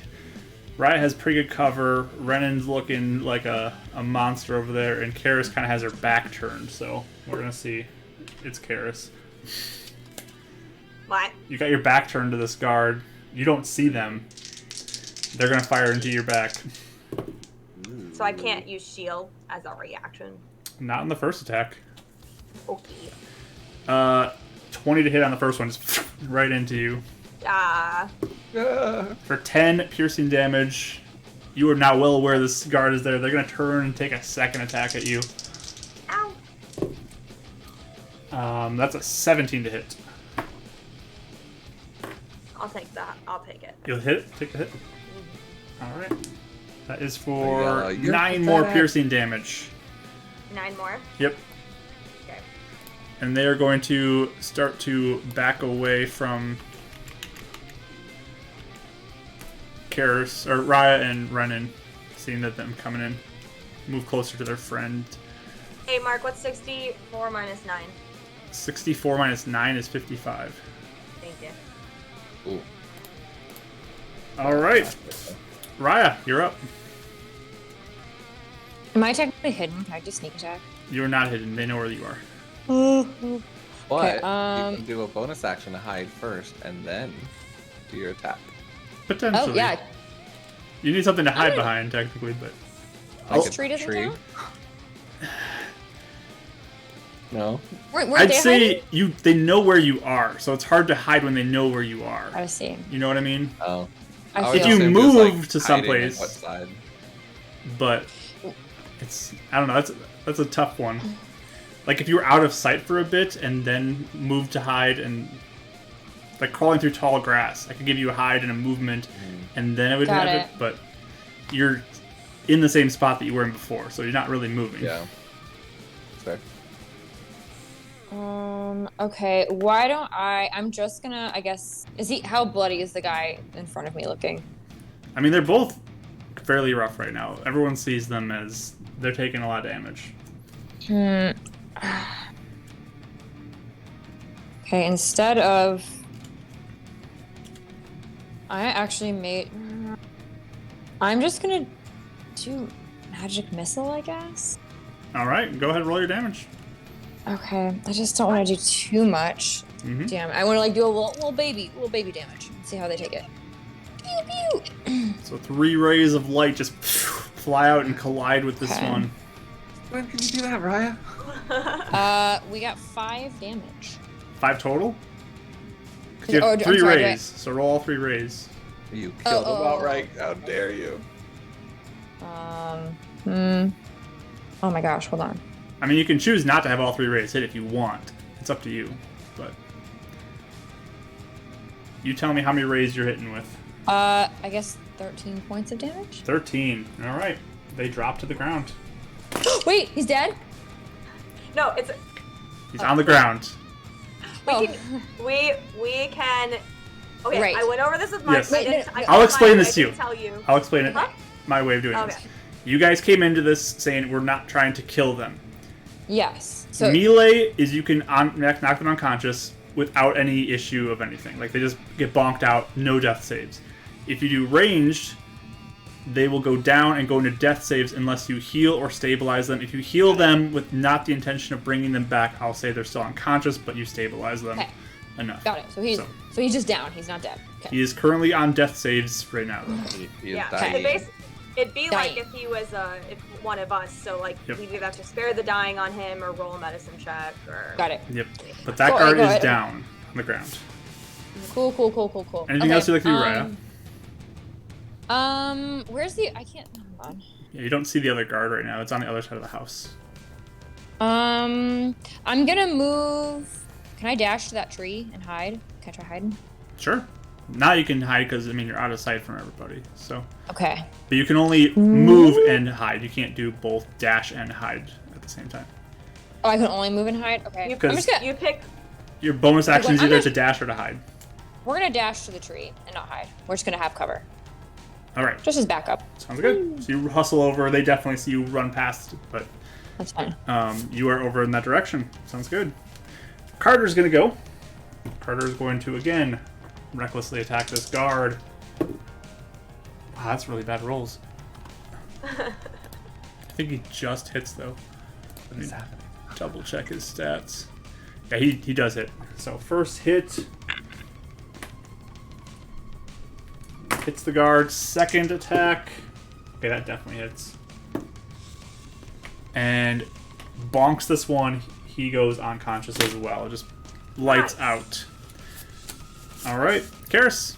Riot has pretty good cover. Renan's looking like a monster over there, and Karis kind of has her back turned, so we're going to see. It's Karis. What? You got your back turned to this guard. You don't see them. They're going to fire into your back. So I can't use shield as a reaction. Not in the first attack. Okay. 20 to hit on the first one, just right into you. For 10 piercing damage. You are now well aware this guard is there. They're going to turn and take a second attack at you. Ow. That's a 17 to hit. I'll take that. I'll take it. You'll hit it? Take the hit? Alright. That is for you're 9 more pathetic. piercing damage. 9 more? Yep. Okay. And they are going to start to back away from Karis, or Raya and Renan, seeing that them coming in. Move closer to their friend. Hey, Mark, what's 64 minus 9? 64 minus 9 is 55. Thank you. Ooh. Alright. Raya, you're up. Am I technically hidden? Can I just sneak attack? You're not hidden. They know where you are. But Okay, you can do a bonus action to hide first, and then do your attack. Potentially. Oh, yeah. You need something to hide behind, technically, but... This Like a tree doesn't count? No. Weren't I'd they say hiding? they know where you are, so it's hard to hide when they know where you are. I see. You know what I mean? Oh. I I feel- would If you assume move just, like, to hiding someplace- on what side? But it's... I don't know, that's a tough one. Like, if you were out of sight for a bit and then moved to hide and... Like, crawling through tall grass. I could give you a hide and a movement, and then I would Got have it. it, but you're in the same spot that you were in before, so you're not really moving. Yeah. Fair. Okay, why don't I'm just gonna, I guess, how bloody is the guy in front of me looking? I mean, they're both fairly rough right now. Everyone sees them as they're taking a lot of damage. Okay, instead of... I actually made... I'm just gonna do magic missile, I guess? Alright, go ahead and roll your damage. Okay, I just don't want to do too much. Mhm. Damn, I want to like do a little baby damage. See how they take it. Pew pew. So 3 rays of light just fly out and collide with this Okay. one. When can you do that, Raya? We got 5 damage. 5 total? 'Cause you Oh, have I'm 3 sorry, rays, so roll all 3 rays. You killed him oh. outright. How dare you? Oh my gosh, hold on. I mean, you can choose not to have all 3 rays hit if you want. It's up to you. But you tell me how many rays you're hitting with. I guess 13 points of damage? 13. Alright. They drop to the ground. Wait, he's dead? No, it's... He's on the ground. We can... Okay, Right. I went over this with Mike. Yes. I didn't, I'll explain Mike, this I to you. didn't tell you. I'll explain it. Huh? My way of doing Okay. this. You guys came into this saying we're not trying to kill them. Yes. So Melee is you can knock them unconscious without any issue of anything. Like, they just get bonked out, no death saves. If you do ranged, they will go down and go into death saves unless you heal or stabilize them. If you heal them with not the intention of bringing them back, I'll say they're still unconscious, but you stabilize them Okay. enough. got it. So he's just down. He's not dead. Okay. He is currently on death saves right now, though. He is Yeah, dying. it'd be like Dying. if he was if one of us. So like Yep. we'd either have to spare the dying on him or roll a medicine check or. Got it. Yep. But that Go guard ahead. is down on the ground. Cool. Anything else you'd like to do, Raya? Where's the? I can't. Hold on. Yeah, you don't see the other guard right now. It's on the other side of the house. I'm gonna move. Can I dash to that tree and hide? Can I try hiding? Sure. Now you can hide because, I mean, you're out of sight from everybody. So, Okay. but you can only move and hide. You can't do both dash and hide at the same time. Oh, I can only move and hide. Okay. You, I'm just gonna. you pick. Your bonus action is I'm either gonna- to dash or to hide. We're gonna dash to the tree and not hide. We're just gonna have cover, All right. just as backup. Sounds good. So you hustle over. They definitely see you run past, but That's fine. you are over in that direction. Sounds good. Carter's going to go. Carter's going to, again, recklessly attack this guard. Wow, that's really bad rolls. I think he just hits though. What is happening? Double check his stats. Yeah, he does hit. So first hit hits the guard. Second attack. Okay, that definitely hits. And bonks this one. He goes unconscious as well. Just lights out. All right, Karis.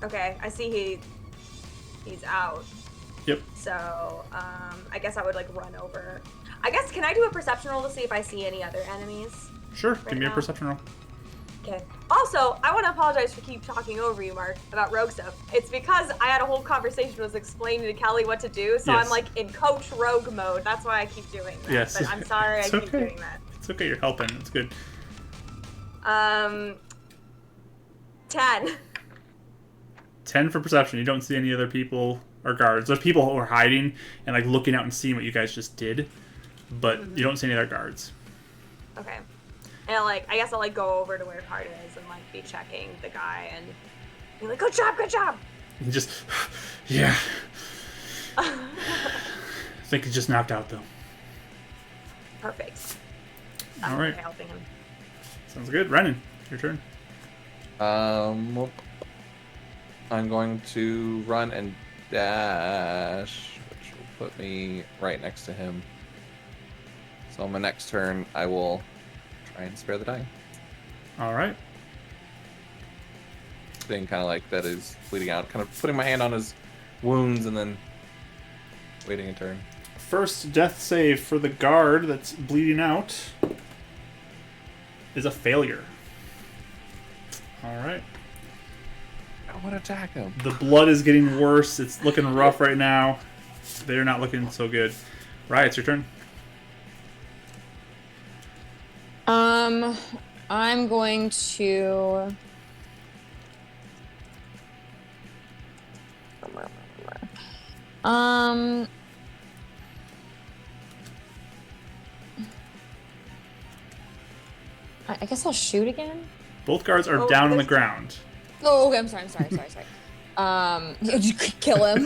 Okay, I see he's out. Yep. So I guess I would like run over. I guess can I do a perception roll to see if I see any other enemies? Sure. Give me a now? perception roll. Okay. Also, I want to apologize for keep talking over you, Mark, about rogue stuff. It's because I had a whole conversation was explaining to Kelly what to do, so Yes. I'm like in coach rogue mode. That's why I keep doing that. Yes. But I'm sorry It's I keep okay. doing that. It's okay. You're helping. It's good. 10. 10 for perception. You don't see any other people or guards. There's people who are hiding and like looking out and seeing what you guys just did, but you don't see any other guards. Okay. And like I guess I'll like go over to where Card is and like be checking the guy and be like, good job, good job. You just, yeah. I think he's just knocked out though. Perfect. All right. Helping him. Sounds good. Renan, your turn. I'm going to run and dash, which will put me right next to him. So on my next turn, I will try and spare the dying. All right. Being kind of like that is bleeding out, kind of putting my hand on his wounds and then waiting a turn. First death save for the guard that's bleeding out is a failure. All right. I want to attack him. The blood is getting worse. It's looking rough right now. They're not looking so good. Right, it's your turn. I'm going to. I guess I'll shoot again. Both guards are Oh, down on the there's- ground. Oh, okay. I'm sorry. You could kill him.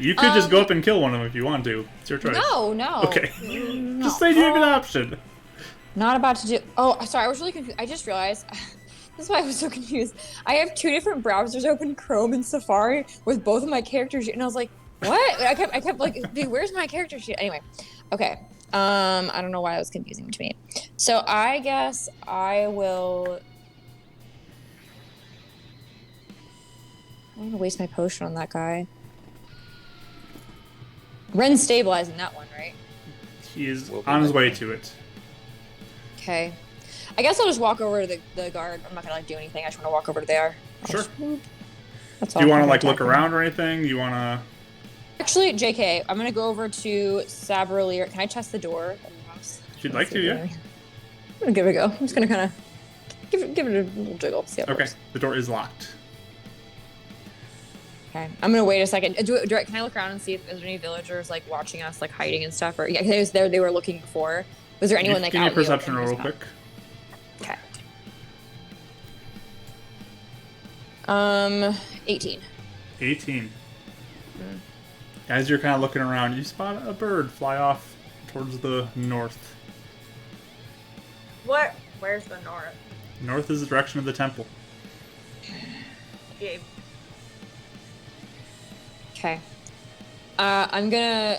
You could just go up and kill one of them if you want to. It's your choice. No. Okay. No. Just say you have an option. Not about to do. Oh, sorry. I was really confused. I just realized. This is why I was so confused. I have two different browsers open, Chrome and Safari, with both of my characters, and I was like, "What?" I kept like, "Dude, where's my character sheet?" Anyway, okay. I don't know why it was confusing to me. So I guess I will. I don't want to waste my potion on that guy. Ren's stabilizing that one, right? He is Will be on his right way there. to it. Okay. I guess I'll just walk over to the guard. I'm not gonna like do anything. I just want to walk over to there. Sure. That's Do you all. want to I'm like gonna look attack him. around or anything? You want to? Actually, JK, I'm gonna go over to Sabralier. Can I test the door of the house? If you'd like to, yeah. I'm gonna give it a go. I'm just gonna kind of give it a little jiggle. See how it Okay. works. The door is locked. Okay. I'm gonna wait a second. Can I look around and see if there's any villagers like watching us, like hiding and stuff? Or yeah, they were looking before. Was there anyone like Give me out a in the perception open roll or real not? quick. Okay. 18. 18. As you're kind of looking around, you spot a bird fly off towards the north. Where's the north? North is the direction of the temple. Gabe. Okay. I'm gonna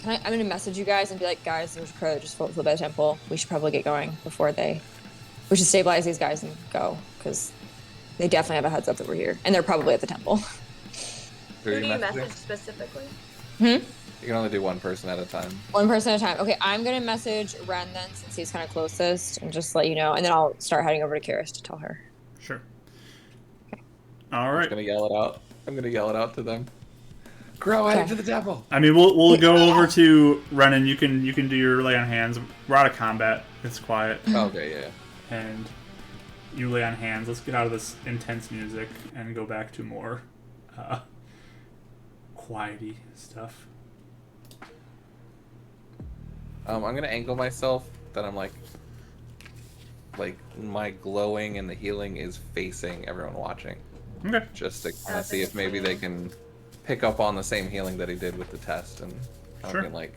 I'm gonna message you guys and be like, guys, there's a crow that just flew by the temple. We should probably get going before we should stabilize these guys and go, because they definitely have a heads up that we're here. And they're probably at the temple. Who Who are do you you messaging? message specifically? You can only do one person at a time. One person at a time. Okay, I'm gonna message Ren then, since he's kind of closest, and just let you know. And then I'll start heading over to Karis to tell her. Sure. All I'm right. gonna yell it out. I'm gonna yell it out to them. Grow headed Okay. to the temple. I mean, we'll go over to Renan. You can do your lay on hands. We're out of combat. It's quiet, Okay, yeah. and you lay on hands. Let's get out of this intense music and go back to more quiety stuff. I'm gonna angle myself that I'm like like my glowing and the healing is facing everyone watching, Okay. just to kind of That's see if maybe they can pick up on the same healing that he did with the test, and Sure. can like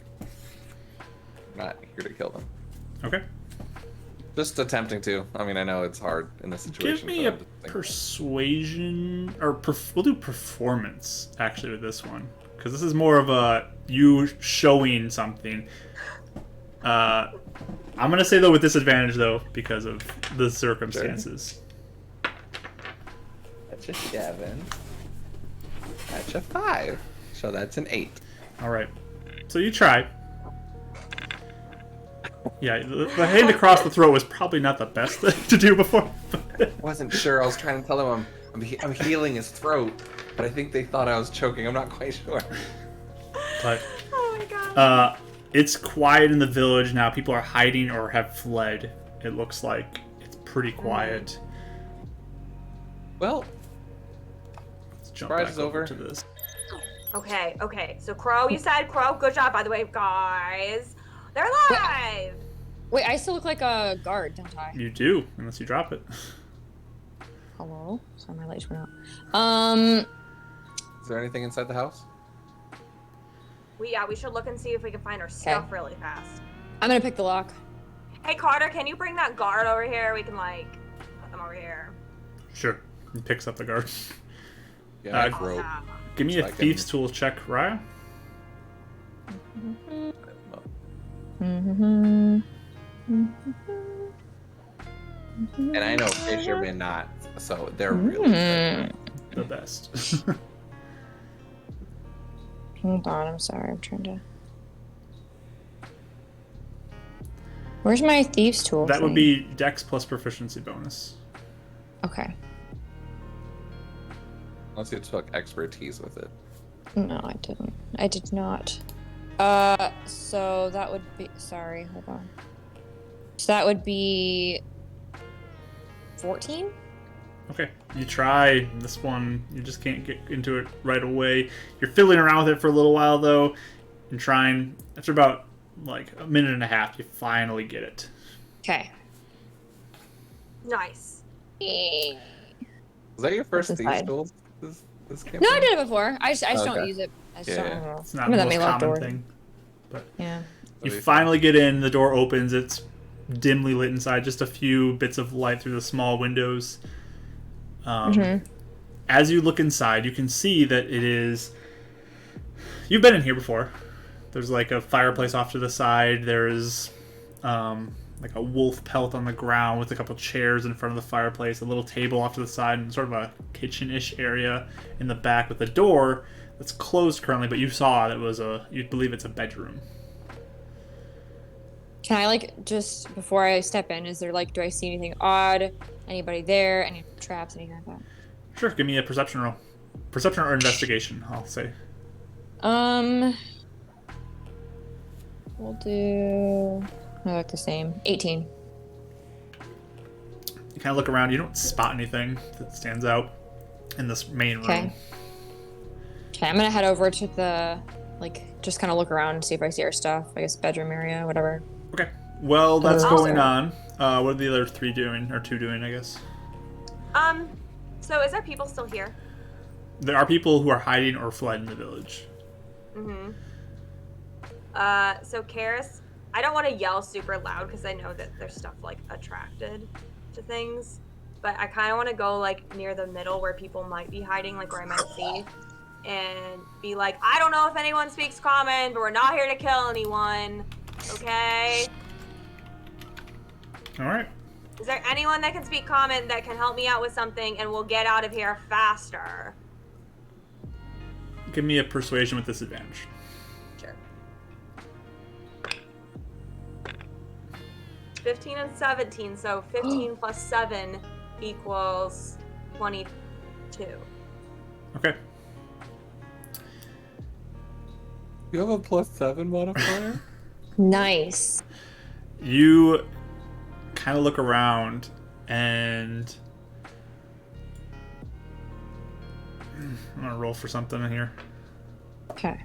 not here to kill them. Okay. Just attempting to. I mean, I know it's hard in this situation. Give me for a them to think. persuasion, or we'll do performance actually with this one, because this is more of a you showing something. I'm gonna say though with disadvantage though because of the circumstances. That's a 7. That's a 5. So that's an 8. All right. So you try. Yeah, the hand across the throat was probably not the best thing to do before. Wasn't sure. I was trying to tell him I'm healing his throat, but I think they thought I was choking. I'm not quite sure. But Oh my god. it's quiet in the village now. People are hiding or have fled. It looks like it's pretty quiet. Well, Let's jump Surprise back is over over. to this. Okay. So Crow, you said Crow. Good job, by the way, guys. They're alive. Wait, I still look like a guard, don't I? You do, unless you drop it. Hello? Sorry, my lights went out. is there anything inside the house? We should look and see if we can find our stuff really fast. I'm gonna pick the lock. Hey Carter, can you bring that guard over here? We can like put them over here. Sure. He picks up the guard. Yeah, I have rope. Yeah. Give me So a I can- thief's tools check, Raya. Mm-hmm. And I know fishermen not, so they're really good. The best. Hold on, I'm sorry. I'm trying to. Where's my thieves tool? That would thing? be Dex plus proficiency bonus. Okay. Unless you took expertise with it. No, I didn't. I did not. So that would be. Sorry, hold on. So that would be 14? Okay, you try this one. You just can't get into it right away. You're fiddling around with it for a little while though, and trying. After about like a minute and a half, you finally get it. Okay. Nice. Was that your first What's thieves inside? tools? This campaign? No, I did it before. I just Okay. don't use it. I just Yeah. don't know. It's not Some the of them most may lock common doors. thing. But Yeah. you That'd be finally get in. The door opens. It's dimly lit inside. Just a few bits of light through the small windows. As you look inside, you can see that it is. You've been in here before. There's like a fireplace off to the side. There's like a wolf pelt on the ground with a couple chairs in front of the fireplace, a little table off to the side, and sort of a kitchen-ish area in the back with a door that's closed currently, but you saw that it was you'd believe it's a bedroom. Can I like just before I step in? Is there like do I see anything odd? Anybody there? Any traps? Anything like that? Sure, give me a perception roll. Perception or investigation, I'll say. We'll do. I like the same. 18. You kind of look around. You don't spot anything that stands out in this main room. Okay. Okay, I'm gonna head over to the just kind of look around and see if I see our stuff. I guess bedroom area, whatever. Okay. Well, that's Oh. going on. What are the other three doing, or two doing, I guess? So is there people still here? There are people who are hiding or fled in the village. Mm-hmm. So Karis, I don't want to yell super loud because I know that there's stuff like attracted to things, but I kind of want to go like near the middle where people might be hiding, like where I might see, and be like, I don't know if anyone speaks common, but we're not here to kill anyone, okay? All right. Is there anyone that can speak common that can help me out with something and we'll get out of here faster? Give me a persuasion with disadvantage. Sure. 15 and 17, so 15 plus 7 equals 22. Okay. You have a +7 modifier? Nice. You kind of look around and I'm gonna roll for something in here. Okay.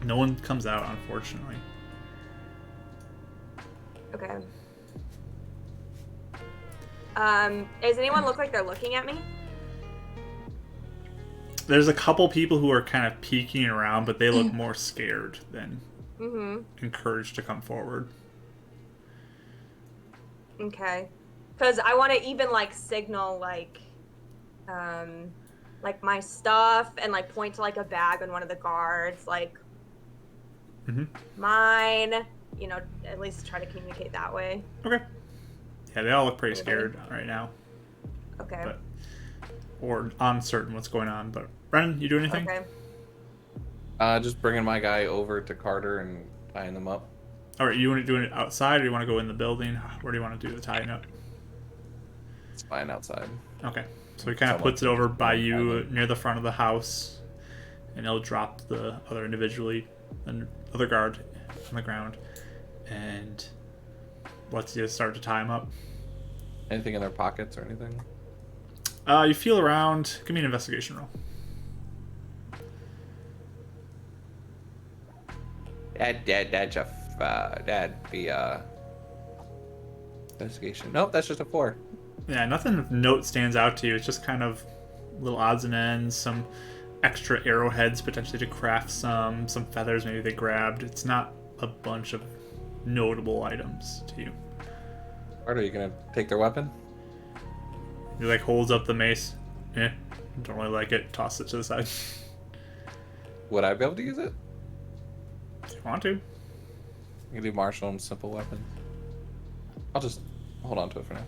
No one comes out, unfortunately. Okay. Does anyone look like they're looking at me? There's a couple people who are kind of peeking around, but they look more scared than encouraged to come forward. Okay. Because I want to even, like, signal, like my stuff and, like, point to, like, a bag on one of the guards, like, mine, you know, at least try to communicate that way. Okay. Yeah, they all look pretty scared right now. Okay. But, or uncertain what's going on. But, Brennan, you do anything? Okay. Just bringing my guy over to Carter and tying them up. All right, you want to do it outside, or you want to go in the building? Where do you want to do the tying up? It's fine outside. Okay. So he kind of puts it over by you near the front of the house, and he'll drop the other other guard on the ground, and lets you start to tie him up. Anything in their pockets or anything? You feel around. Give me an investigation roll. That'd be investigation. Nope, that's just a 4. Yeah, nothing of note stands out to you. It's just kind of little odds and ends, some extra arrowheads potentially to craft some feathers maybe they grabbed. It's not a bunch of notable items to you. Carter, are you gonna take their weapon? He like holds up the mace. Don't really like it. Toss it to the side. Would I be able to use it? If you want to. You can do martial and simple weapon. I'll just hold on to it for now.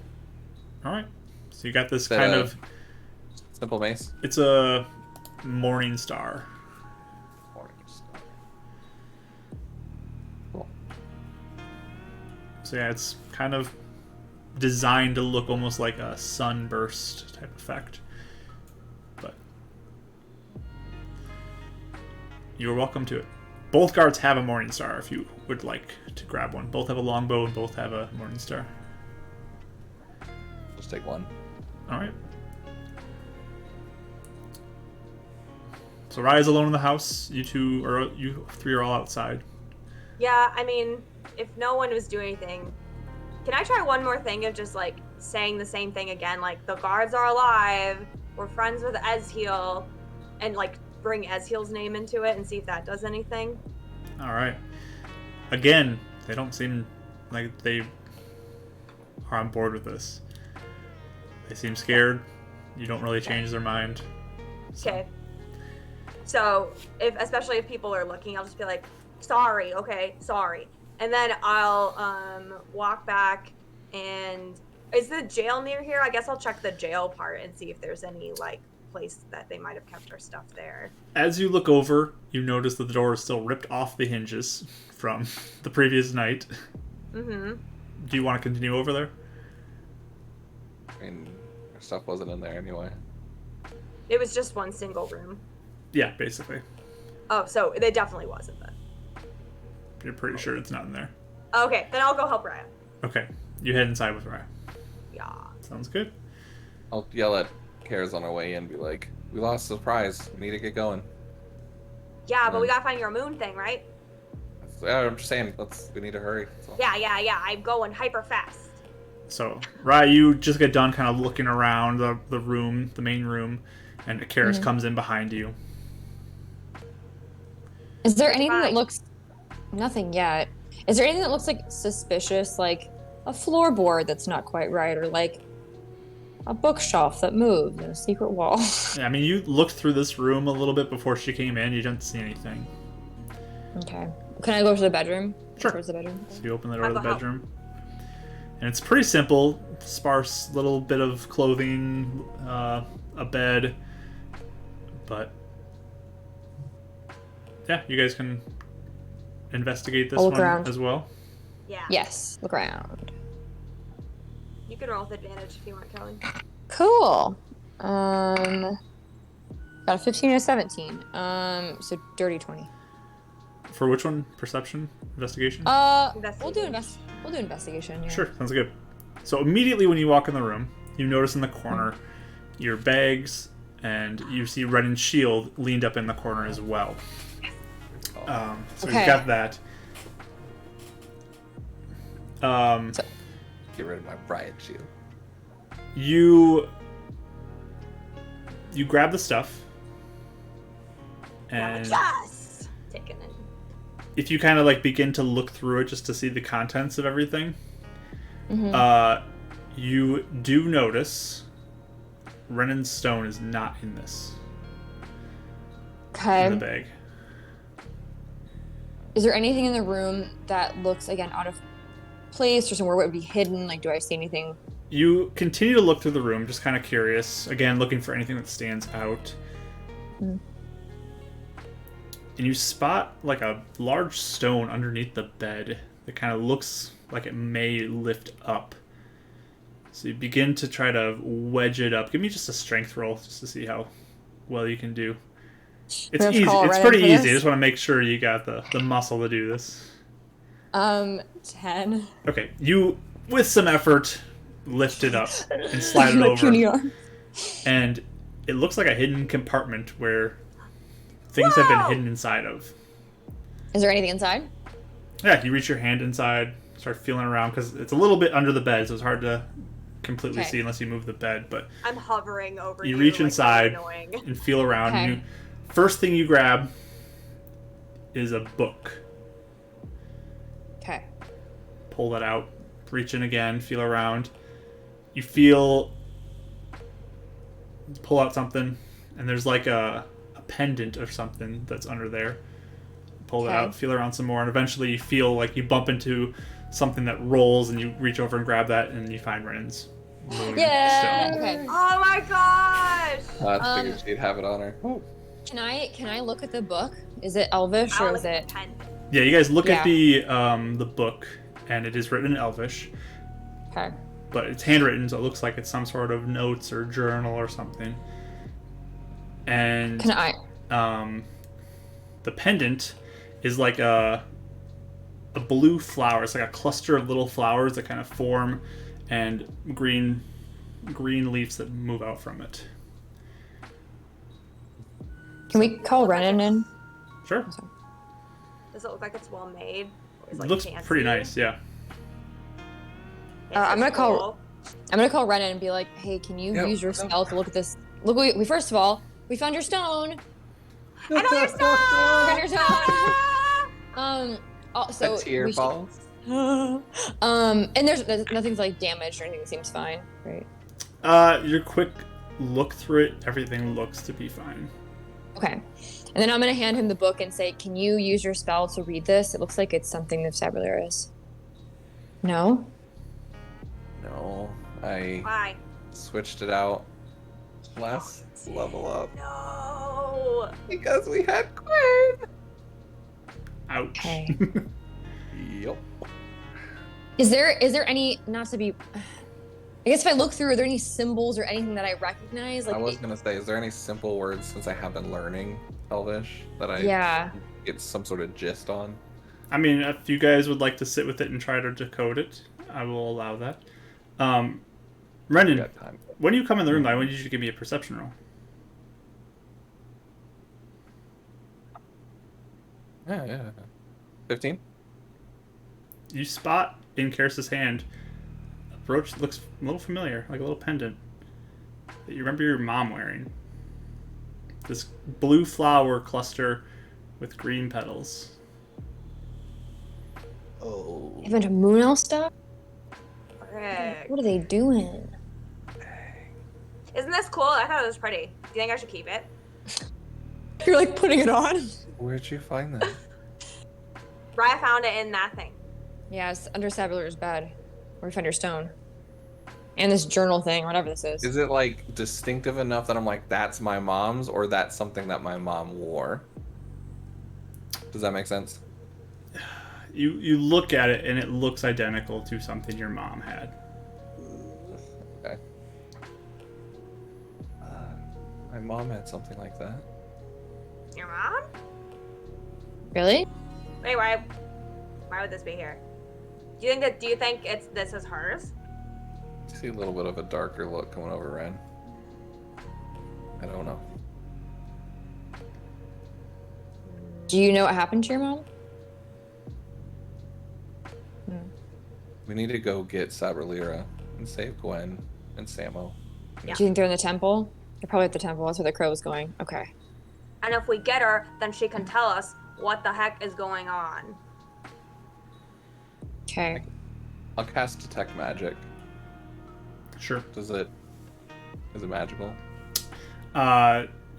All right. So you got this Is that kind a of simple mace. It's a morning star. Cool. So yeah, it's kind of designed to look almost like a sunburst type effect. But you're welcome to it. Both guards have a morning star if you would like to grab one. Both have a longbow and both have a morning star. Just take one. All right. So Raya's alone in the house. You three are all outside. Yeah, I mean, if no one was doing anything, can I try one more thing of just, like, saying the same thing again? Like, the guards are alive, we're friends with Ezheal, and, like, bring Ezheal's name into it and see if that does anything. All right. Again, they don't seem like they are on board with this. They seem scared. You don't really change their mind. Okay. So, especially if people are looking, I'll just be like, sorry, okay, sorry. And then I'll walk back, and is the jail near here? I guess I'll check the jail part and see if there's any, like, place that they might have kept our stuff there. As you look over, you notice that the door is still ripped off the hinges from the previous night. Mm-hmm. Do you want to continue over there? I mean, our stuff wasn't in there anyway. It was just one single room. Yeah, basically. Oh, so it definitely wasn't then. You're pretty sure it's not in there. Okay, then I'll go help Raya. Okay, you head inside with Raya. Yeah. Sounds good. I'll yell at Kara's on our way in and be like, we lost the prize. We need to get going. Yeah, but we gotta find your moon thing, right? I'm just saying, we need to hurry. Yeah. I'm going hyper fast. So, Raya, you just get done kind of looking around the room, the main room, and Karis comes in behind you. Is there anything that looks... Nothing yet. Is there anything that looks like suspicious, like a floorboard that's not quite right, or like a bookshelf that moved in a secret wall? Yeah, I mean, you looked through this room a little bit before she came in. You didn't see anything. Okay. Can I go to the bedroom? Sure. Towards the bedroom? So you open the door to the bedroom. And it's pretty simple. Sparse little bit of clothing, a bed. But yeah, you guys can investigate this one as well. Yeah. Yes. Look around. You can roll with advantage if you want, Kelly. Cool. Got a 15 and a 17. So dirty 20. For which one? Perception? Investigation? We'll do investigation. Yeah. Sure, sounds good. So immediately when you walk in the room, you notice in the corner your bags, and you see Renan's shield leaned up in the corner as well. So you've got that. Get rid of my riot shield. You grab the stuff, Yeah, and just taking it. if you kind of like begin to look through it just to see the contents of everything, you do notice Renan's stone is not in this. Okay. In the bag. Is there anything in the room that looks, again, out of place or somewhere where it would be hidden? Like, do I see anything? You continue to look through the room, just kind of curious. Again, looking for anything that stands out. Mm. And you spot like a large stone underneath the bed that kind of looks like it may lift up. So you begin to try to wedge it up. Give me just a strength roll just to see how well you can do. It's easy. It's pretty easy. I just want to make sure you got the muscle to do this. 10. Okay, you, with some effort, lift it up and slide it over. And it looks like a hidden compartment where things have been hidden inside of. Is there anything inside? Yeah, you reach your hand inside, start feeling around, because it's a little bit under the bed, so it's hard to completely see unless you move the bed. But I'm hovering over you. You reach like, inside really and feel around. Okay. And first thing you grab is a book. Okay. Pull that out, reach in again, feel around. You feel, pull out something, and there's like a pendant or something that's under there. Pull it out, feel around some more, and eventually you feel like you bump into something that rolls, and you reach over and grab that, and you find Renan's moon stone. Okay. Oh my gosh! I figured she'd have it on her. Can I look at the book? Is it Elvish or is it? Yeah, you guys look at the book, and it is written in Elvish. Okay. But it's handwritten, so it looks like it's some sort of notes or journal or something. And Can I? The pendant is like a blue flower. It's like a cluster of little flowers that kind of form, and green leaves that move out from it. Can we call Renan in? Sure. Does it look like it's well made? Or is It looks fancy? pretty nice, yeah. I'm gonna cool. call Renan and be like, hey, can you use your spell to look at this? Look, we first of all, we found your stone. I know your We stone! found your stone. So A tear we should- falls. and there's nothing's like damaged or anything. Seems fine, right? Your quick look through it, everything looks to be fine. Okay. And then I'm gonna hand him the book and say, can you use your spell to read this? It looks like it's something of Sabularis. No? No, I Why? switched it out last level up No! because we had Quinn. Ouch. Okay. Yep. Is there any, not to be, I guess if I look through, are there any symbols or anything that I recognize? Like, I was gonna say, is there any simple words, since I have been learning Elvish, that I yeah. get some sort of gist on? I mean, if you guys would like to sit with it and try to decode it, I will allow that. Renan, Got time. when you come in the room, I want you to give me a perception roll. Yeah. 15? You spot in Karis's hand a brooch that looks a little familiar, like a little pendant that you remember your mom wearing. This blue flower cluster with green petals. Oh. A bunch of moon elf stuff? Frick. What are they doing? Isn't this cool? I thought it was pretty. Do you think I should keep it? You're like putting it on? Where'd you find that? Raya found it in that thing. Yeah, it's under Sabular's bed. Where we found your stone. And this journal thing, whatever this is. Is it like distinctive enough that I'm like, that's my mom's, or that's something that my mom wore? Does that make sense? You look at it and it looks identical to something your mom had. Okay. My mom had something like that. Your mom? Really? Wait, why would this be here? Do you think this is hers? I see a little bit of a darker look coming over Ren. I don't know. Do you know what happened to your mom? We need to go get Sabralira and save Gwen and Samo. Yeah. Do you think they're in the temple? They're probably at the temple. That's where the crow was going. Okay. And if we get her, then she can tell us what the heck is going on. Okay. I'll cast Detect Magic. Sure. Is it magical?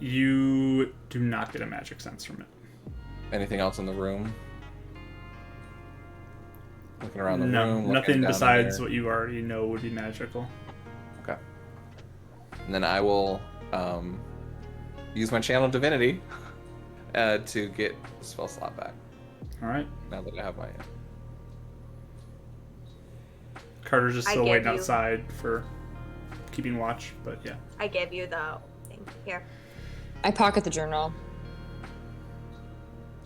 You do not get a magic sense from it. Anything else in the room? Looking around the room. Nothing down besides there. what you already know would be magical. Okay. And then I will use my Channel Divinity to get the spell slot back. All right. Now that I have my. Carter's just I still give waiting you- outside for keeping watch, but yeah. I gave you the thing here. I pocket the journal.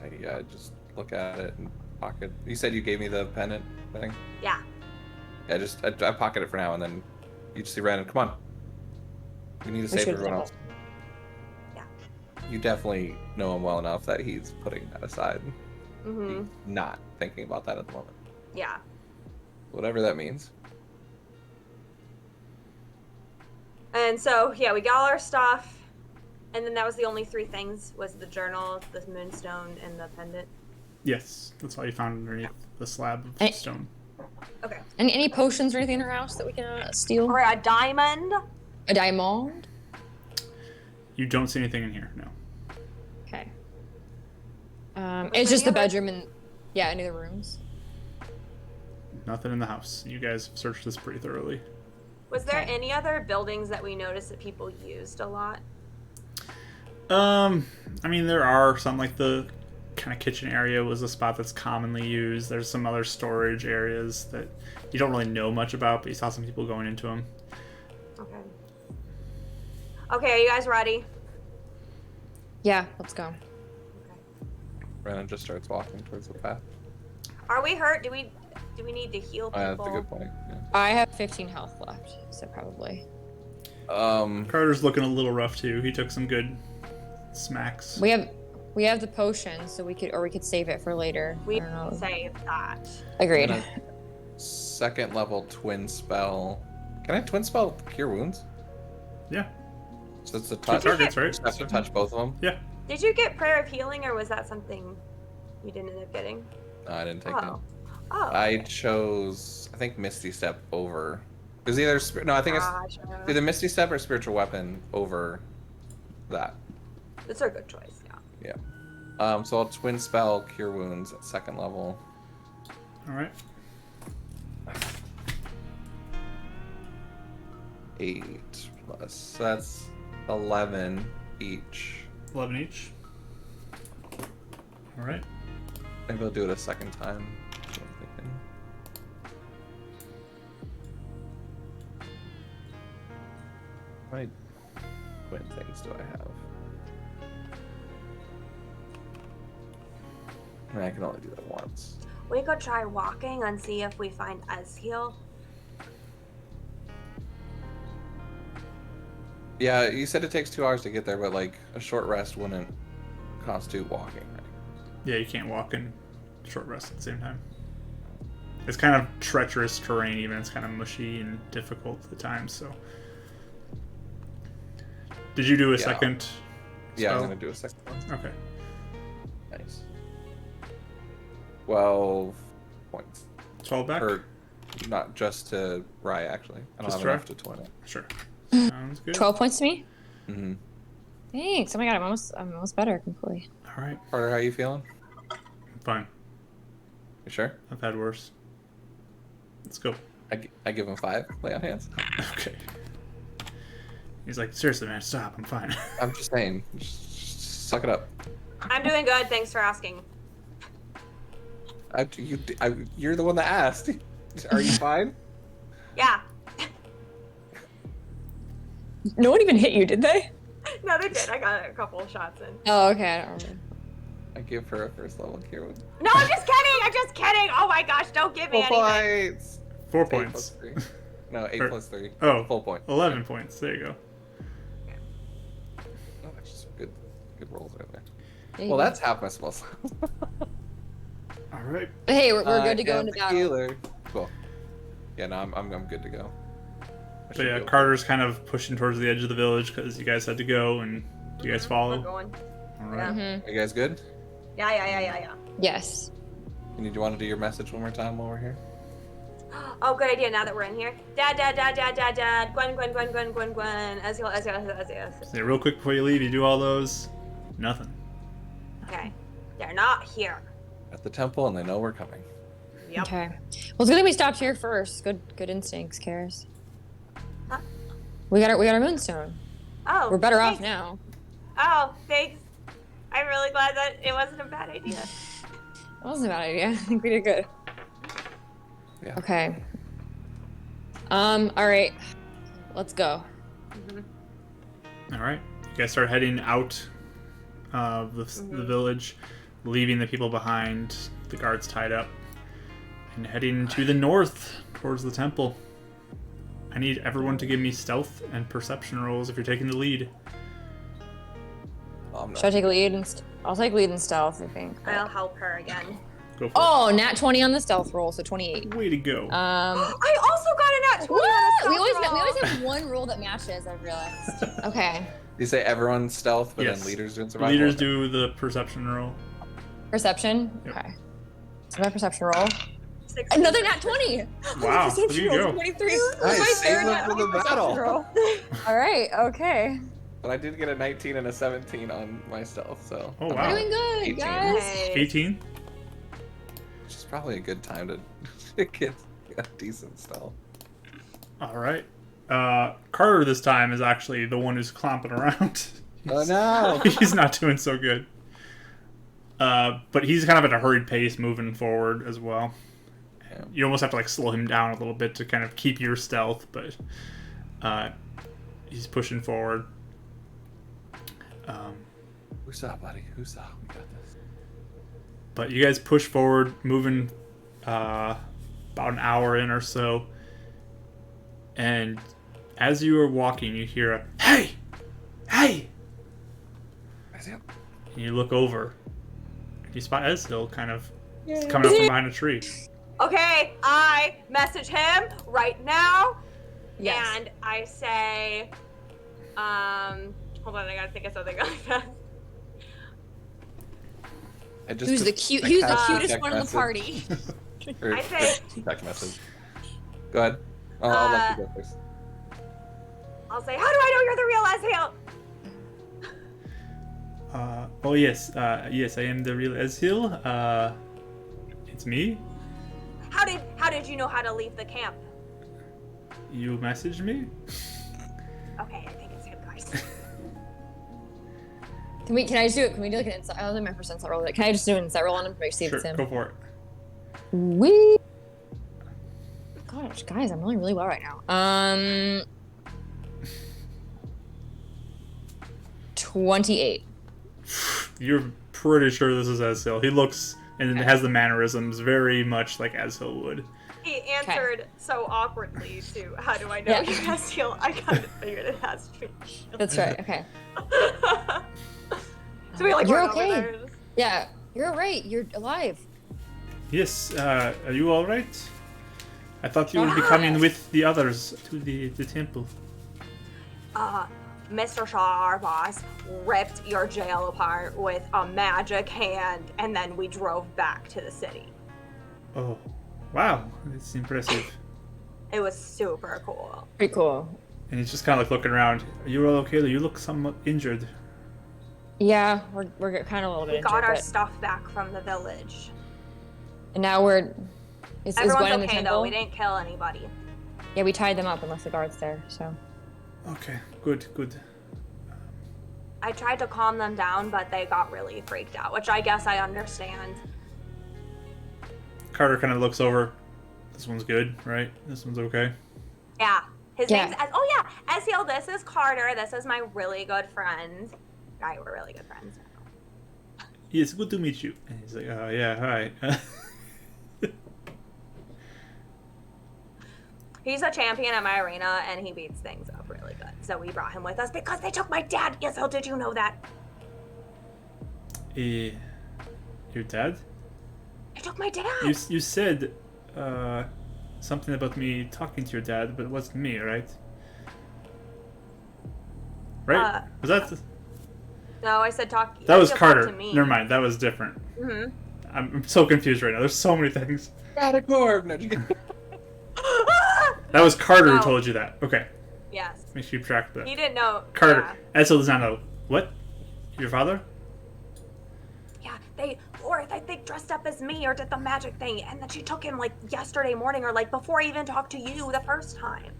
I just look at it and pocket. You said you gave me the pendant thing. Yeah. Yeah, I pocket it for now, and then you just see Brandon. Come on. We need to save should everyone have. else. Yeah. You definitely know him well enough that he's putting that aside. Mm-hmm. He's not thinking about that at the moment. Yeah. Whatever that means. And so, yeah, we got all our stuff. And then that was the only 3 things, was the journal, the moonstone, and the pendant. Yes, that's all you found underneath the slab of Hey. stone. Okay. Any potions or anything in our house that we can steal? Or a diamond. A diamond? You don't see anything in here, no. Okay. Was It's there just the any other- bedroom and yeah, any of the rooms. Nothing in the house. You guys have searched this pretty thoroughly. Was there Okay. any other buildings that we noticed that people used a lot? I mean, there are some, like the kind of kitchen area was a spot that's commonly used. There's some other storage areas that you don't really know much about, but you saw some people going into them. Okay. Okay, are you guys ready? Yeah, let's go. Brandon just starts walking towards the path. Are we hurt? Do we need to heal people? That's a good point. Yeah. I have 15 health left, so probably. Carter's looking a little rough too. He took some good smacks. We have the potion, so we could save it for later. We I don't know. save that. Agreed. I'm gonna- Second level twin spell. Can I twin spell Cure Wounds? Yeah. So it's a Two touch. targets, right? Just have to touch both of them. Yeah. Did you get Prayer of Healing, or was that something you didn't end up getting? No, I didn't take Oh. it. Oh. I chose, I think, Misty Step over. It was either no, I think it's Gotcha. either Misty Step or Spiritual Weapon over that. It's a good choice, yeah. Yeah. So I'll twin spell Cure Wounds at second level. All right. 8 plus. That's 11 each. 11 each. All right. Maybe I'll do it a second time. That's what I'm thinking. How many twin things do I have? I mean, I can only do that once. We could try walking and see if we find Ezheal. Yeah, you said it takes 2 hours to get there, but like a short rest wouldn't constitute walking, right? Yeah, you can't walk and short rest at the same time. It's kind of treacherous terrain, even. It's kind of mushy and difficult at times, so. Did you do a Yeah. second Yeah, I'm spell? gonna do a second one. Okay. Nice. 12 points. 12 back? Or not just to Rye, actually. I don't Just have Rye? enough to twin it. Sure. Sounds good. 12 points to me? Mm-hmm. Thanks. Oh my god, I'm almost better completely. All right. Carter, how you feeling? I'm fine. You sure? I've had worse. Let's go. I give him 5 lay on hands. Okay. He's like, seriously, man, stop. I'm fine. I'm just saying, just suck it up. I'm doing good, thanks for asking. You're the one that asked. Are you fine? Yeah. No one even hit you, did they? No, they did. I got a couple of shots in. Oh, okay. I don't remember. I give her a first level cure wound. No, I'm just kidding! I'm just kidding! Oh my gosh, don't give me Full anything. points. 4 8 points. plus 3. No, 8 Or- plus 3. Oh, Full point. 11 points. There you go. Oh, that's just good rolls right there. Yeah, Well, you that's half my spells. All right. did. Hey, we're good to go I into am the battle. healer. Cool. Yeah, no, I'm good to go. But yeah, Carter's kind of pushing towards the edge of the village because you guys had to go, and do you guys We're follow? going. All right. Mm-hmm. Are you guys good? Yeah. Yes. And do you want to do your message one more time while we're here? Oh, good idea. Now that we're in here, Dad. Gwen. Ezreal. So real quick before you leave, you do all those. Nothing. Okay, they're not here. At the temple, and they know we're coming. Yep. Okay. Well, it's good that we stopped here first. Good instincts, Karis. Huh? We got our moonstone. Oh, We're better off thanks. now. Oh, thanks. I'm really glad that it wasn't a bad idea. That wasn't a bad idea. I think we did good. Yeah. Okay. All right. Let's go. All right. You guys start heading out of the village, leaving the people behind, the guards tied up, and heading to the north towards the temple. I need everyone to give me stealth and perception rolls if you're taking the lead. I'm not. Should I take lead? I'll take lead in stealth, I think. I'll help her again. Go for Oh, nat 20 on the stealth roll, so 28. it. Way to go. I also got a nat 20 What? on We a always stealth roll. have one roll that matches, I've realized. Okay. You say everyone's stealth, but Yes. then leaders doing survival. Leaders do the perception roll. Perception? Yep. Okay. So my perception roll. 16. Another nat 20! Wow, there you go. 23. Nice, save them for the battle. Alright, okay. But I did get a 19 and a 17 on my stealth, so. Oh, I'm wow. We're not- doing good, 18. guys. Nice. 18? Which is probably a good time to get a decent stealth. All right. Carter this time is actually the one who's clomping around. Oh no! He's not doing so good. But he's kind of at a hurried pace moving forward as well. Yeah. You almost have to like slow him down a little bit to kind of keep your stealth, but he's pushing forward. Who's up, buddy? Who's up? We got this. But you guys push forward, moving about an hour in or so. And as you are walking, you hear a, "Hey! Hey!" And you look over. And you spot Ezreal kind of coming up from behind a tree. Okay, I message him right now. Yes. And I say, hold on, I gotta think of something really fast. Who's the cutest one in the party? I say- Text message. Go ahead. I'll let you go first. I'll say, how do I know you're the real Ezreal? Oh yes, yes, I am the real Ezreal. It's me. How did you know how to leave the camp? You messaged me. Okay, I think it's him, guys. Can I just do it? Can we do like an insight? I don't think my first insight roll. Can I just do an insight roll on him to make see if Sure, it's him? go for it. We. Gosh, guys, I'm rolling really well right now. 28. You're pretty sure this is Ezreal. He looks and has the mannerisms very much like Ezreal would. He answered so awkwardly to, how do I know Yeah. you're Ezreal? I kind of figured it has to be. That's right. Okay. So we like You're run okay. over there. Yeah, you're alright. You're alive. Yes, are you all right? I thought you would be coming with the others to the temple. Mr. Shaw, our boss, ripped your jail apart with a magic hand, and then we drove back to the city. Oh, wow, it's impressive. It was super cool. Pretty cool. And he's just kind of like looking around. Are you all okay? You look somewhat injured. Yeah, we're kind of a little bit We injured, got our but- stuff back from the village. and now we're. Is Everyone's Gwen in the okay temple? though. We didn't kill anybody. Yeah, we tied them up and left the guards there. So. Okay, good, good. I tried to calm them down, but they got really freaked out, which I guess I understand. Carter kind of looks over. This one's good, right? This one's okay. Yeah. His Yeah. name's Ezreal. This is Carter. This is my really good friend. Right, we're really good friends now. Yes, good to meet you. And he's like, yeah, hi. He's a champion at my arena, and he beats things up really good. So we brought him with us because they took my dad. Ezreal, did you know that? Your dad? They took my dad. You said something about me talking to your dad, but it wasn't me, right? right? Was that? No, I said talk. That was Ezio Carter. talked to me. Never mind. That was different. Mm-hmm. I'm so confused right now. There's so many things. Radicorb! No, you- That was Carter who No. told you that. Okay. Yes. Make sure you keep track of that. He didn't know. Carter. Yeah. Edsel does not know. What? Your father? Yeah, they dressed up as me or did the magic thing, and then she took him like yesterday morning or like before I even talked to you the first time.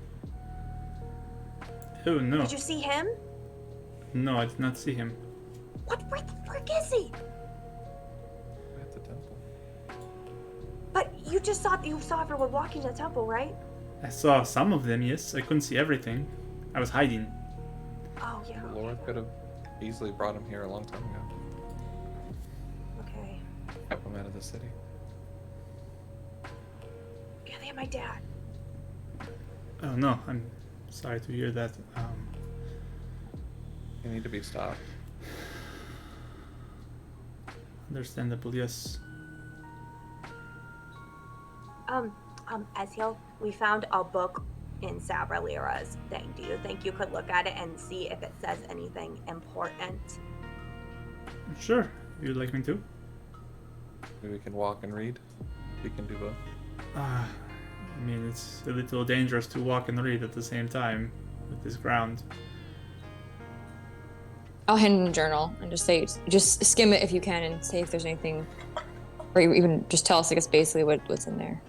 Oh, no. Did you see him? No, I did not see him. Where the frick is he? At the temple. But you saw everyone walking to the temple, right? I saw some of them, yes. I couldn't see everything. I was hiding. Oh yeah. Laura could have easily brought him here a long time ago. Okay. Kept him out of the city. Yeah, they had my dad. Oh, no. I'm sorry to hear that. You need to be stopped. Understandable, yes. Ezio, we found a book in Sabralira's thing. Do you think you could look at it and see if it says anything important? Sure. You'd like me to? Maybe we can walk and read. We can do both. I mean, it's a little dangerous to walk and read at the same time with this ground. I'll hand him the journal and just say, just skim it if you can and say if there's anything, or even just tell us, I guess, basically what's in there.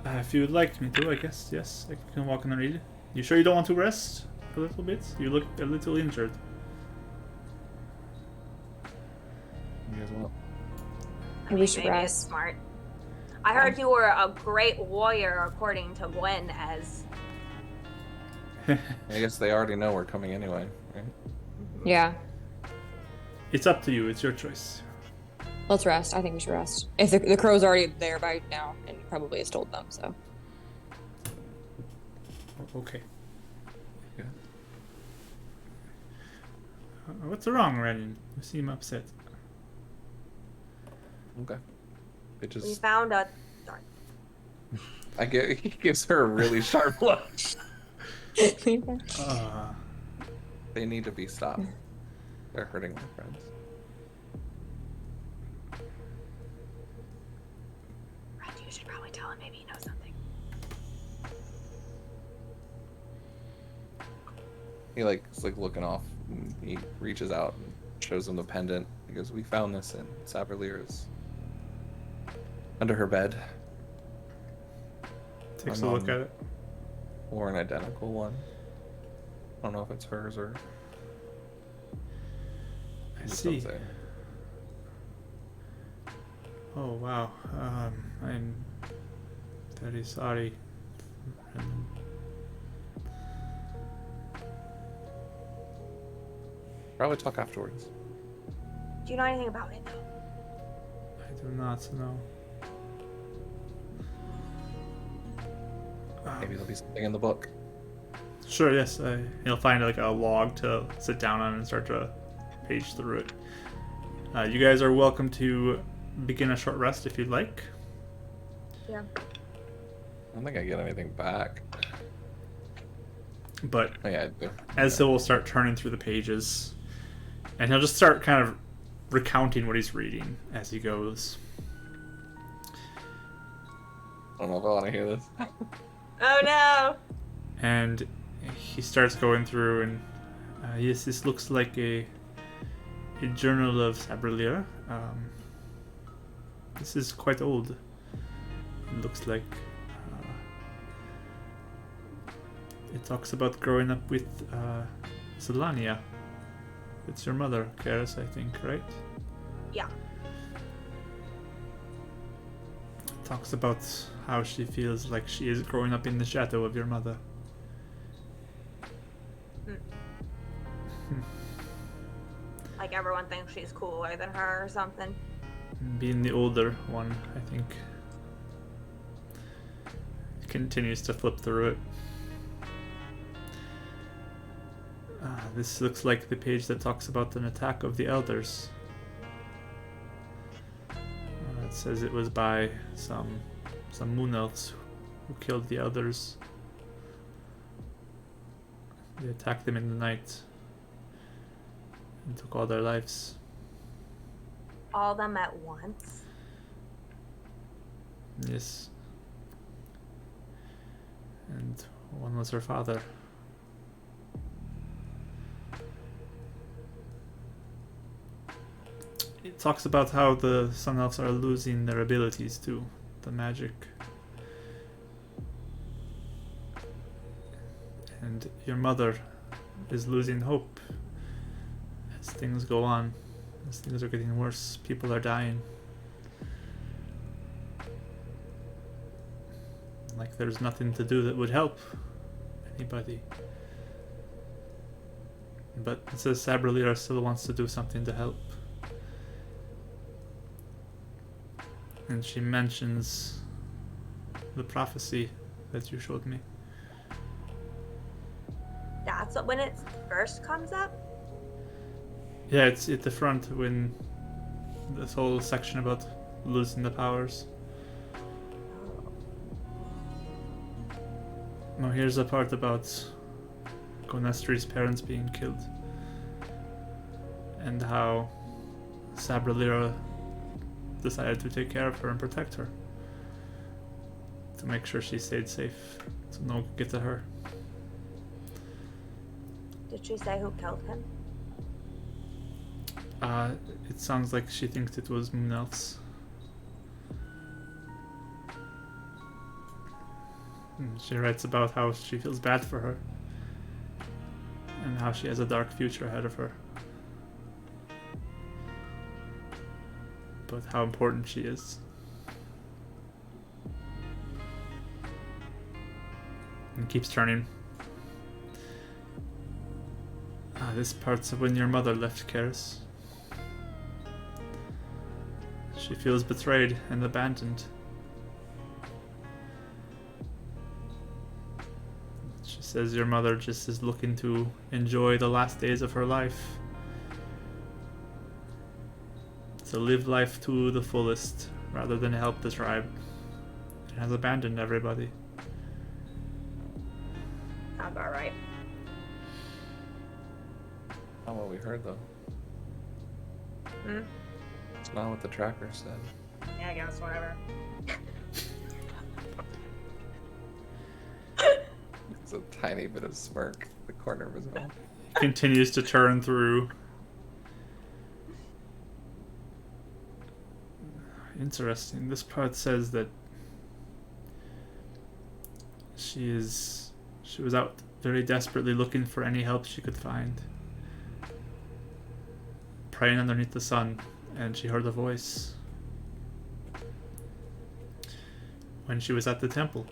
If you would like me to, I guess, yes. I can walk and read. You sure you don't want to rest a little bit? You look a little injured. You guys want? Maybe we should Maybe it's rest. smart. I heard you were a great warrior, according to Gwen, as I guess they already know we're coming anyway, right? Yeah. It's up to you. It's your choice. Let's rest. I think we should rest. If the crow's already there by now and probably has told them, so. Okay. Yeah. What's wrong, Renan? You seem upset. Okay. It we just found a. Sorry. he gives her a really sharp look. They need to be stopped. They're hurting my friends. Right, you should probably tell him. Maybe he knows something. He is looking off. And he reaches out and shows him the pendant. He goes, "We found this in Sabralira's under her bed." Takes My a look mom at it. wore an identical one. I don't know if it's hers or. I Just see. don't say. Oh, wow. I'm very sorry. Renan. Probably talk afterwards. Do you know anything about it, though? I do not know. Maybe there'll be something in the book. Sure, yes. He'll find like a log to sit down on and start to page through it. You guys are welcome to begin a short rest if you'd like. Yeah. I don't think I get anything back. But Oh, yeah, I do. Ezio will start turning through the pages, and he'll just start kind of recounting what he's reading as he goes. I don't know if I want to hear this. Oh no! And he starts going through, and yes, this looks like a journal of Sabralira. This is quite old. It looks like it talks about growing up with Zelania. It's your mother, Karis, I think, right? Yeah. It talks about how she feels like she is growing up in the shadow of your mother. Like everyone thinks she's cooler than her or something. Being the older one, I think. Continues to flip through it. This looks like the page that talks about an attack of the elders. It says it was by some moon elves who killed the elders. They attacked them in the night. and took all their lives. All of them at once? Yes. And one was her father. It talks about how the Sun Elves are losing their abilities too, the magic. And your mother is losing hope as things go on, as things are getting worse, people are dying. Like there's nothing to do that would help anybody. But it says Sabralira still wants to do something to help. And she mentions the prophecy that you showed me. That's when it first comes up? Yeah, it's at the front when this whole section about losing the powers. Now here's a part about Gonestri's parents being killed. And how Sabralira decided to take care of her and protect her. To make sure she stayed safe. So no one could get to her. Did she say who killed him? It sounds like she thinks it was Moon Elves. She writes about how she feels bad for her. And how she has a dark future ahead of her. But how important she is. And keeps turning. This part's when your mother left Karis. She feels betrayed and abandoned. She says your mother just is looking to enjoy the last days of her life. To live life to the fullest rather than help the tribe. It has abandoned everybody. Sounds about right. Not what we heard though. Hmm? It's not what the tracker said. Yeah, I guess, whatever. It's a tiny bit of smirk in the corner of his mouth. Continues to turn through. Interesting. This part says that she was out very desperately looking for any help she could find. Praying underneath the sun, and she heard a voice. When she was at the temple,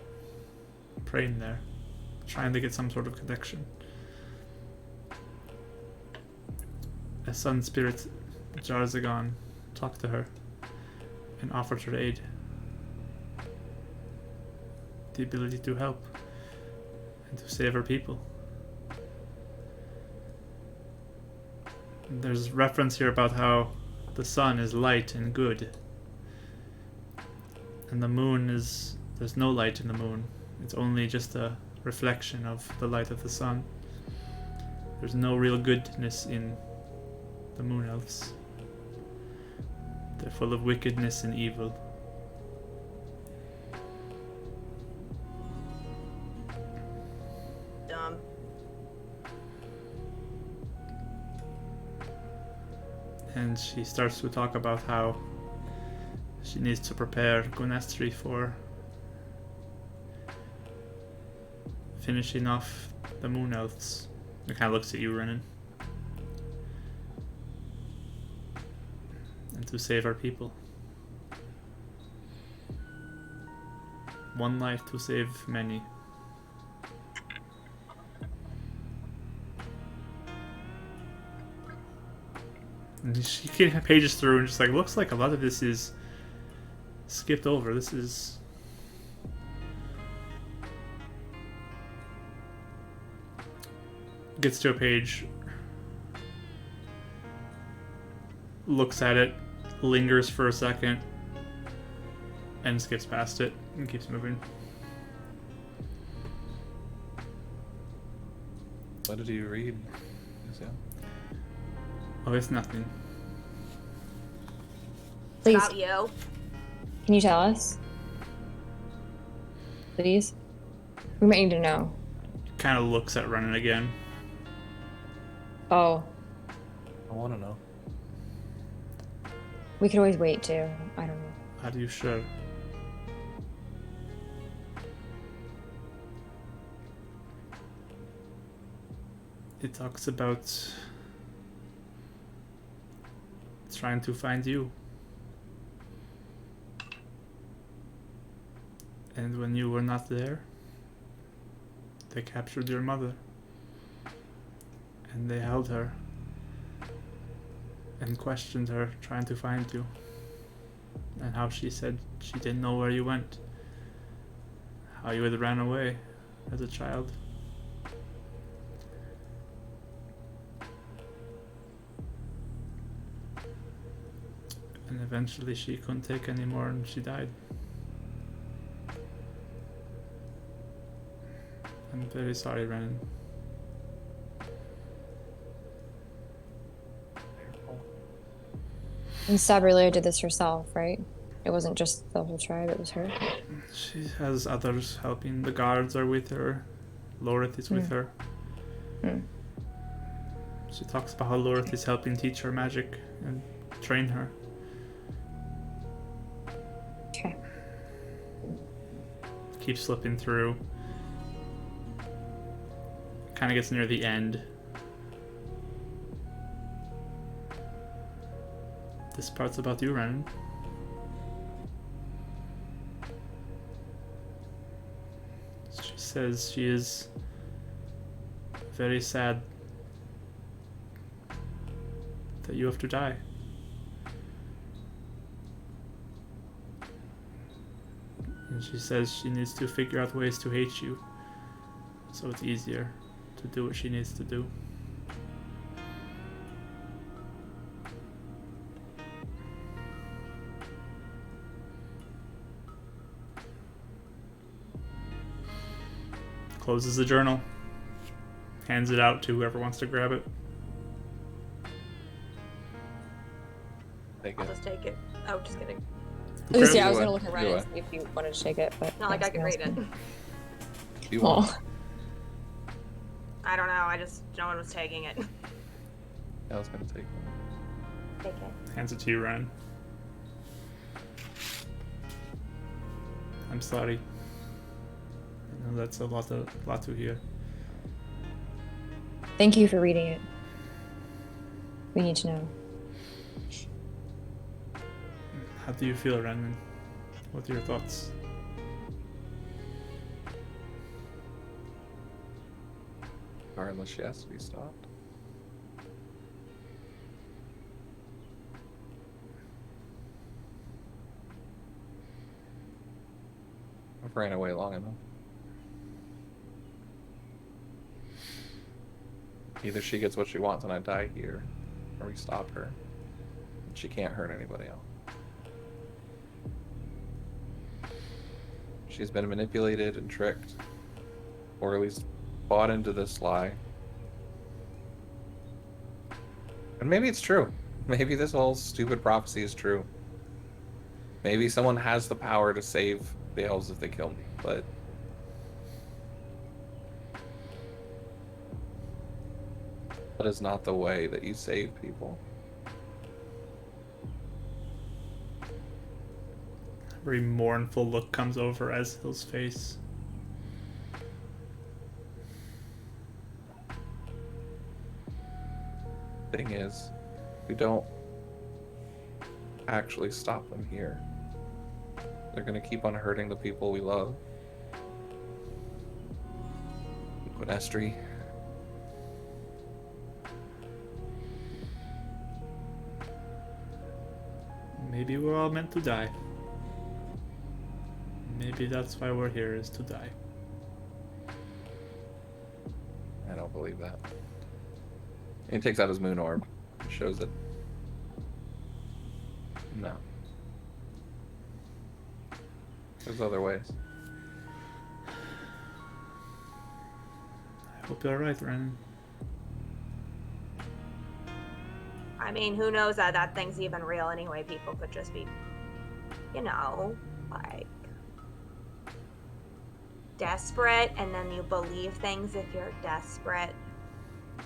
praying there, trying to get some sort of connection. A sun spirit, Jarzagon, talked to her and offered her aid. The ability to help and to save her people. And there's reference here about how the sun is light and good. And the moon is... there's no light in the moon. It's only just a reflection of the light of the sun. There's no real goodness in the moon elves. They're full of wickedness and evil. Dumb. And she starts to talk about how she needs to prepare Gunestri for finishing off the moon elves. It kind of looks at you, Renan. And to save our people. One life to save many. And she pages through and just like, looks like a lot of this is skipped over. This is... gets to a page, looks at it, lingers for a second, and skips past it and keeps moving. What did you read? Yeah. Oh, it's nothing. Please, About you. can you tell us? Please? We might need to know. Kind of looks at Renan again. Oh, I want to know. we could always wait too. I don't know. Are you sure? It talks about trying to find you. And when you were not there, they captured your mother. And they held her. And questioned her, trying to find you. And how she said she didn't know where you went. How you had ran away as a child. And eventually she couldn't take anymore and she died. I'm very sorry, Renan. And Sabrina did this herself, right? It wasn't just the whole tribe, it was her. She has others helping. The guards are with her. Lorith is with her. Hmm. She talks about how Lorith is helping teach her magic and train her. Okay. Keeps slipping through. Kind of gets near the end. This part's about you, Renan. She says she is very sad that you have to die. And she says she needs to figure out ways to hate you, so it's easier to do what she needs to do. Closes the journal, hands it out to whoever wants to grab it. Take I'll it. just take it. Oh, just kidding. Who grabs Yeah, I it? was away. gonna look at Go Ryan away. and see if you wanted to take it, but Not like I could read it. You want? Oh, I don't know. I just no one was taking it. I was gonna take it. Take it. Hands it to you, Renan. I'm sorry. I know that's a lot to hear. thank you for reading it. We need to know. How do you feel, Renan? What are your thoughts? Regardless, she has to be stopped. I've ran away long enough. Either she gets what she wants and I die here, or we stop her. She can't hurt anybody else. She's been manipulated and tricked, or at least bought into this lie. And maybe it's true. Maybe this whole stupid prophecy is true. Maybe someone has the power to save the elves if they kill me, but that is not the way that you save people. A very mournful look comes over Ezhil's face. Thing is, we don't actually stop them here. They're gonna keep on hurting the people we love. Quinestry. Maybe we're all meant to die. Maybe that's why we're here, is to die. I don't believe that. He takes out his moon orb. Shows it. No. There's other ways. I hope you're right, Renan. I mean, who knows that that thing's even real anyway? People could just be, you know, like desperate, and then you believe things if you're desperate.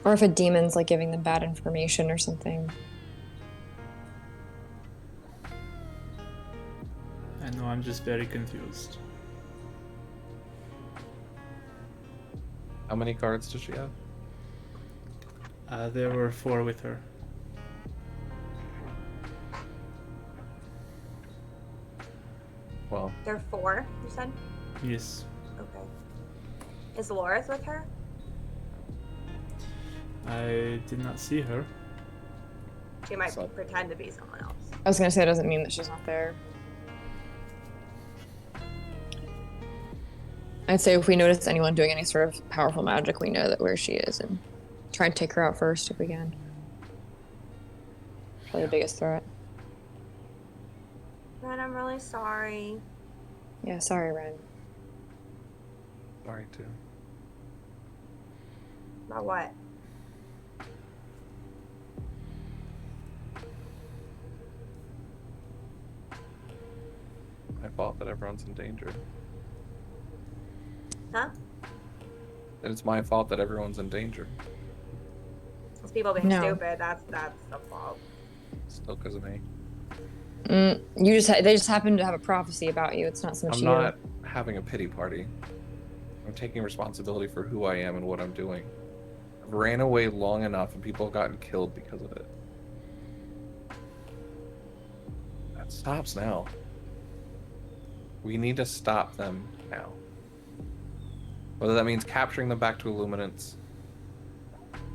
Or if a demon's like giving them bad information or something. I know, I'm just very confused. How many cards does she have? There were 4 with her. Well, There are 4, you said? Yes. Okay. Is Loris with her? I did not see her. She might So- pretend to be someone else. I was gonna say it doesn't mean that she's not there. I'd say if we notice anyone doing any sort of powerful magic, we know that where she is and try and take her out first if we can. Probably the biggest threat. Ren, I'm really sorry. Yeah, sorry, Ren. sorry too. About what? My fault that everyone's in danger. Huh? That it's my fault that everyone's in danger. It's people being No. stupid. That's the fault. Still because of me. You just they just happen to have a prophecy about you. It's not so much I'm you. not having a pity party. I'm taking responsibility for who I am and what I'm doing. I've ran away long enough and people have gotten killed because of it. That stops now. We need to stop them now. Whether that means capturing them back to Illuminance,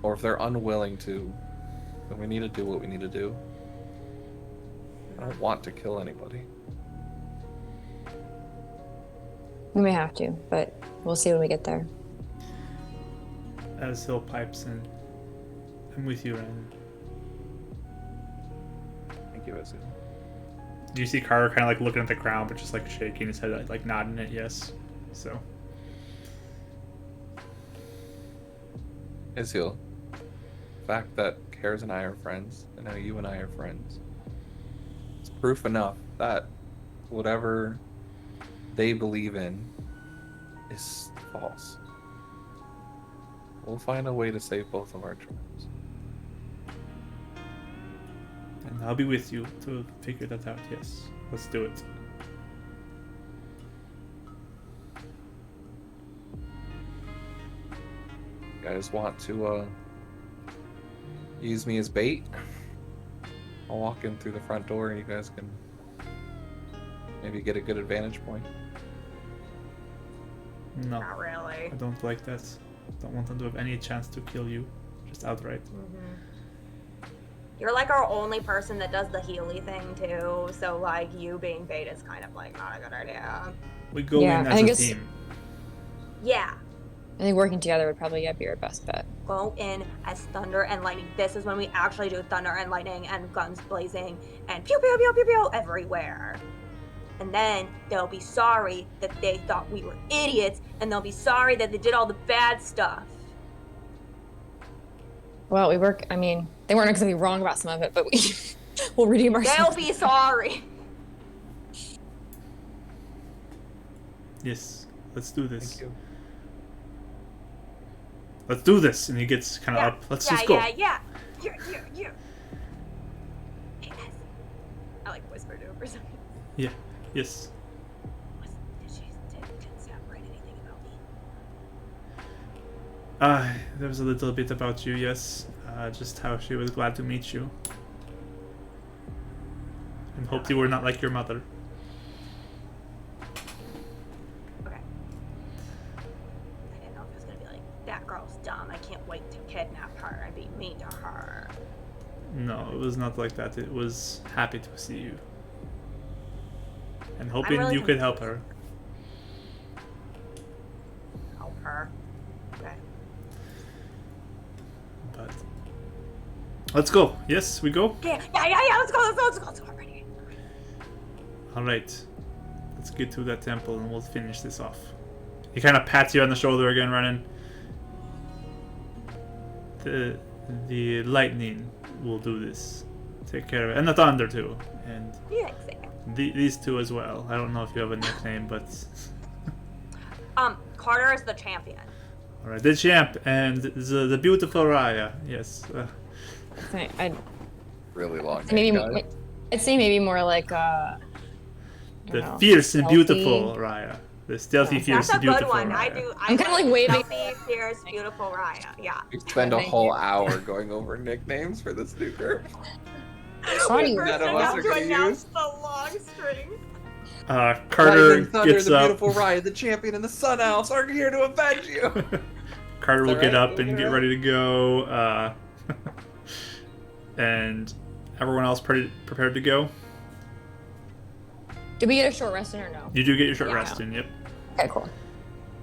or if they're unwilling to, then we need to do what we need to do. I don't want to kill anybody. We may have to, but we'll see when we get there. As Hill pipes in. I'm with you, Ren. Thank you, Ezio. Do you see Carter kind of like looking at the ground, but just like shaking his head, like nodding it yes? So. Ezio, the fact that Kares and I are friends, and now you and I are friends, it's proof enough that whatever they believe in is false. We'll find a way to save both of our tribes. And I'll be with you to figure that out, yes. Let's do it. You guys want to use me as bait? I'll walk in through the front door and you guys can maybe get a good advantage point. No, Not really. I don't like that. Don't want them to have any chance to kill you. Just outright. You're like our only person that does the Healy thing too, so like you being bait is kind of like not a good idea. We go Yeah, in I as think a it's- team. Yeah, I think working together would probably be our best bet. go in as thunder and lightning. This is when we actually do thunder and lightning and guns blazing and pew pew pew pew pew everywhere. And then they'll be sorry that they thought we were idiots, and they'll be sorry that they did all the bad stuff. Well, we work. I mean, they weren't exactly wrong about some of it, but we'll redeem They'll ourselves. be sorry. Yes, let's do this. Thank you. Let's do this. And he gets kind of Yeah, up. Let's yeah, just go. yeah. Yeah. Yes. I like whispered over something. Yeah. Yes. Did Sam write anything about me? There was a little bit about you, yes. Just how she was glad to meet you. And hoped you were not like your mother. Okay. I didn't know if it was gonna be like, that girl's dumb. I can't wait to kidnap her and be mean to her. No, it was not like that. It was happy to see you. And hoping really you could help her. Help her. Okay. But let's go. Yes, we go. Yeah. Let's go. I'm ready. All right. Let's get to that temple and we'll finish this off. He kind of pats you on the shoulder again, running. The lightning will do this. Take care of it. And the Thunder, too. And Yeah. these two as well. I don't know if you have a nickname, but... Carter is the champion. Alright, the champ and the beautiful Raya. Yes. I'd Really long maybe name, guys. I'd say maybe more like The know, fierce and stealthy. beautiful Raya. The stealthy, Yeah. fierce, That's a and beautiful good one. Raya. I'm kinda like waving- Stealthy, fierce, beautiful Raya. Yeah. We spend a Thank whole you. hour going over nicknames for this new group. Sorry. First, None of I us have are to gonna announce use. the long string. Carter Rising Thunder, gets the up. beautiful Raya, the champion, and the Sun Elves are here to avenge you. Carter will Is that get right? up and Is that get right? ready to go. And everyone else prepared to go? Did we get a short rest in or no? You do get your short Yeah. rest in, yep. Okay, cool.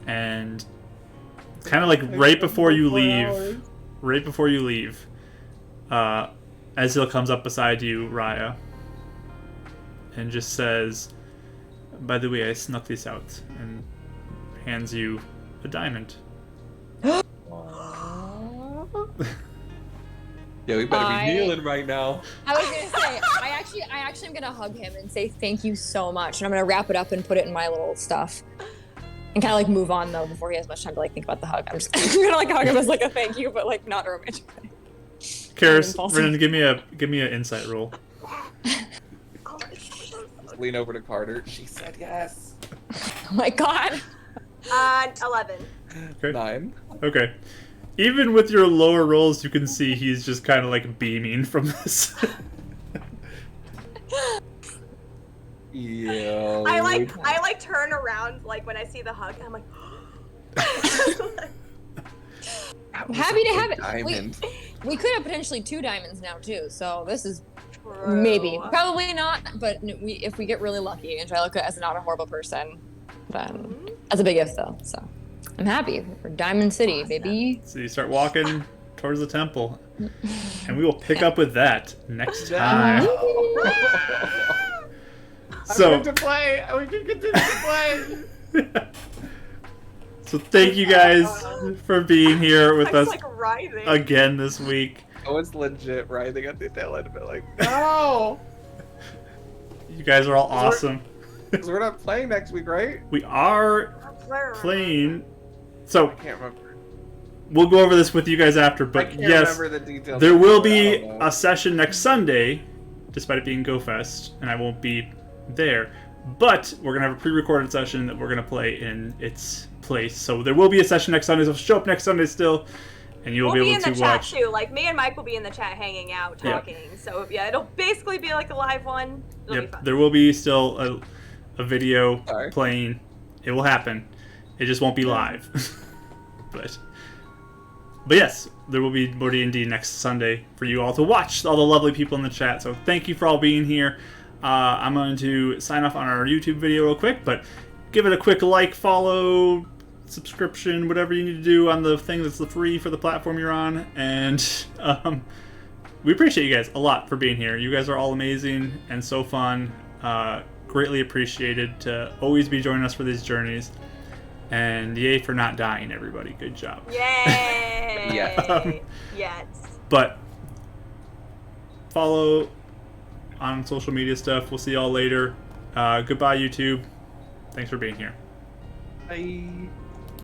And kind of like right before you leave, Ezil comes up beside you, Raya, and just says, "By the way, I snuck this out," and hands you a diamond. Yeah, we better I- be kneeling right now. I was gonna say, I actually am gonna hug him and say thank you so much, and I'm gonna wrap it up and put it in my little stuff, and kind of like move on though before he has much time to like think about the hug. I'm just gonna like hug him as like a thank you, but like not a romantic thing. Karis, impulsive. Renan, give me an insight roll. Lean over to Carter. She said yes. Oh my god. 11. Okay. 9. Okay. Even with your lower rolls, you can see he's just kind of like beaming from this. Yo. I like turn around like when I see the hug. And I'm like, I'm happy to have it. Diamond. We could have potentially 2 diamonds now too, so this is True. maybe, probably not, but if we get really lucky, Angelica is not a horrible person, then that's a big if though. So I'm happy for Diamond City, baby. So you start walking towards the temple, and we will pick up with that next time. So, to play. We can continue to play. so thank you guys for being here with I us was like writhing. again this week. I was legit writhing at the tail end of it, like, no. You guys are all awesome. Because we're not playing next week, right? We are playing. So I can't remember. we'll go over this with you guys after, I but can't yes, remember the details. there will I be don't know. a session next Sunday, despite it being GoFest, and I won't be there. But we're gonna have a pre-recorded session that we're gonna play in its place. So there will be a session next Sunday. So show up next Sunday still, and you'll We'll be be in able the to chat watch. too. Like me and Mike will be in the chat hanging out, Yeah. talking. So yeah, it'll basically be like a live one. It'll be Yep, fun. there will be still a video Sorry. playing. It will happen. It just won't be live. but yes, there will be more D&D next Sunday for you all to watch. All the lovely people in the chat. So thank you for all being here. I'm going to sign off on our YouTube video real quick, but give it a quick like, follow, subscription, whatever you need to do on the thing that's free for the platform you're on. And we appreciate you guys a lot for being here. You guys are all amazing and so fun. Greatly appreciated to always be joining us for these journeys. And yay for not dying, everybody. Good job. Yay! Yeah. Yes. But follow on social media stuff. We'll see y'all later. Goodbye, YouTube. Thanks for being here. Bye.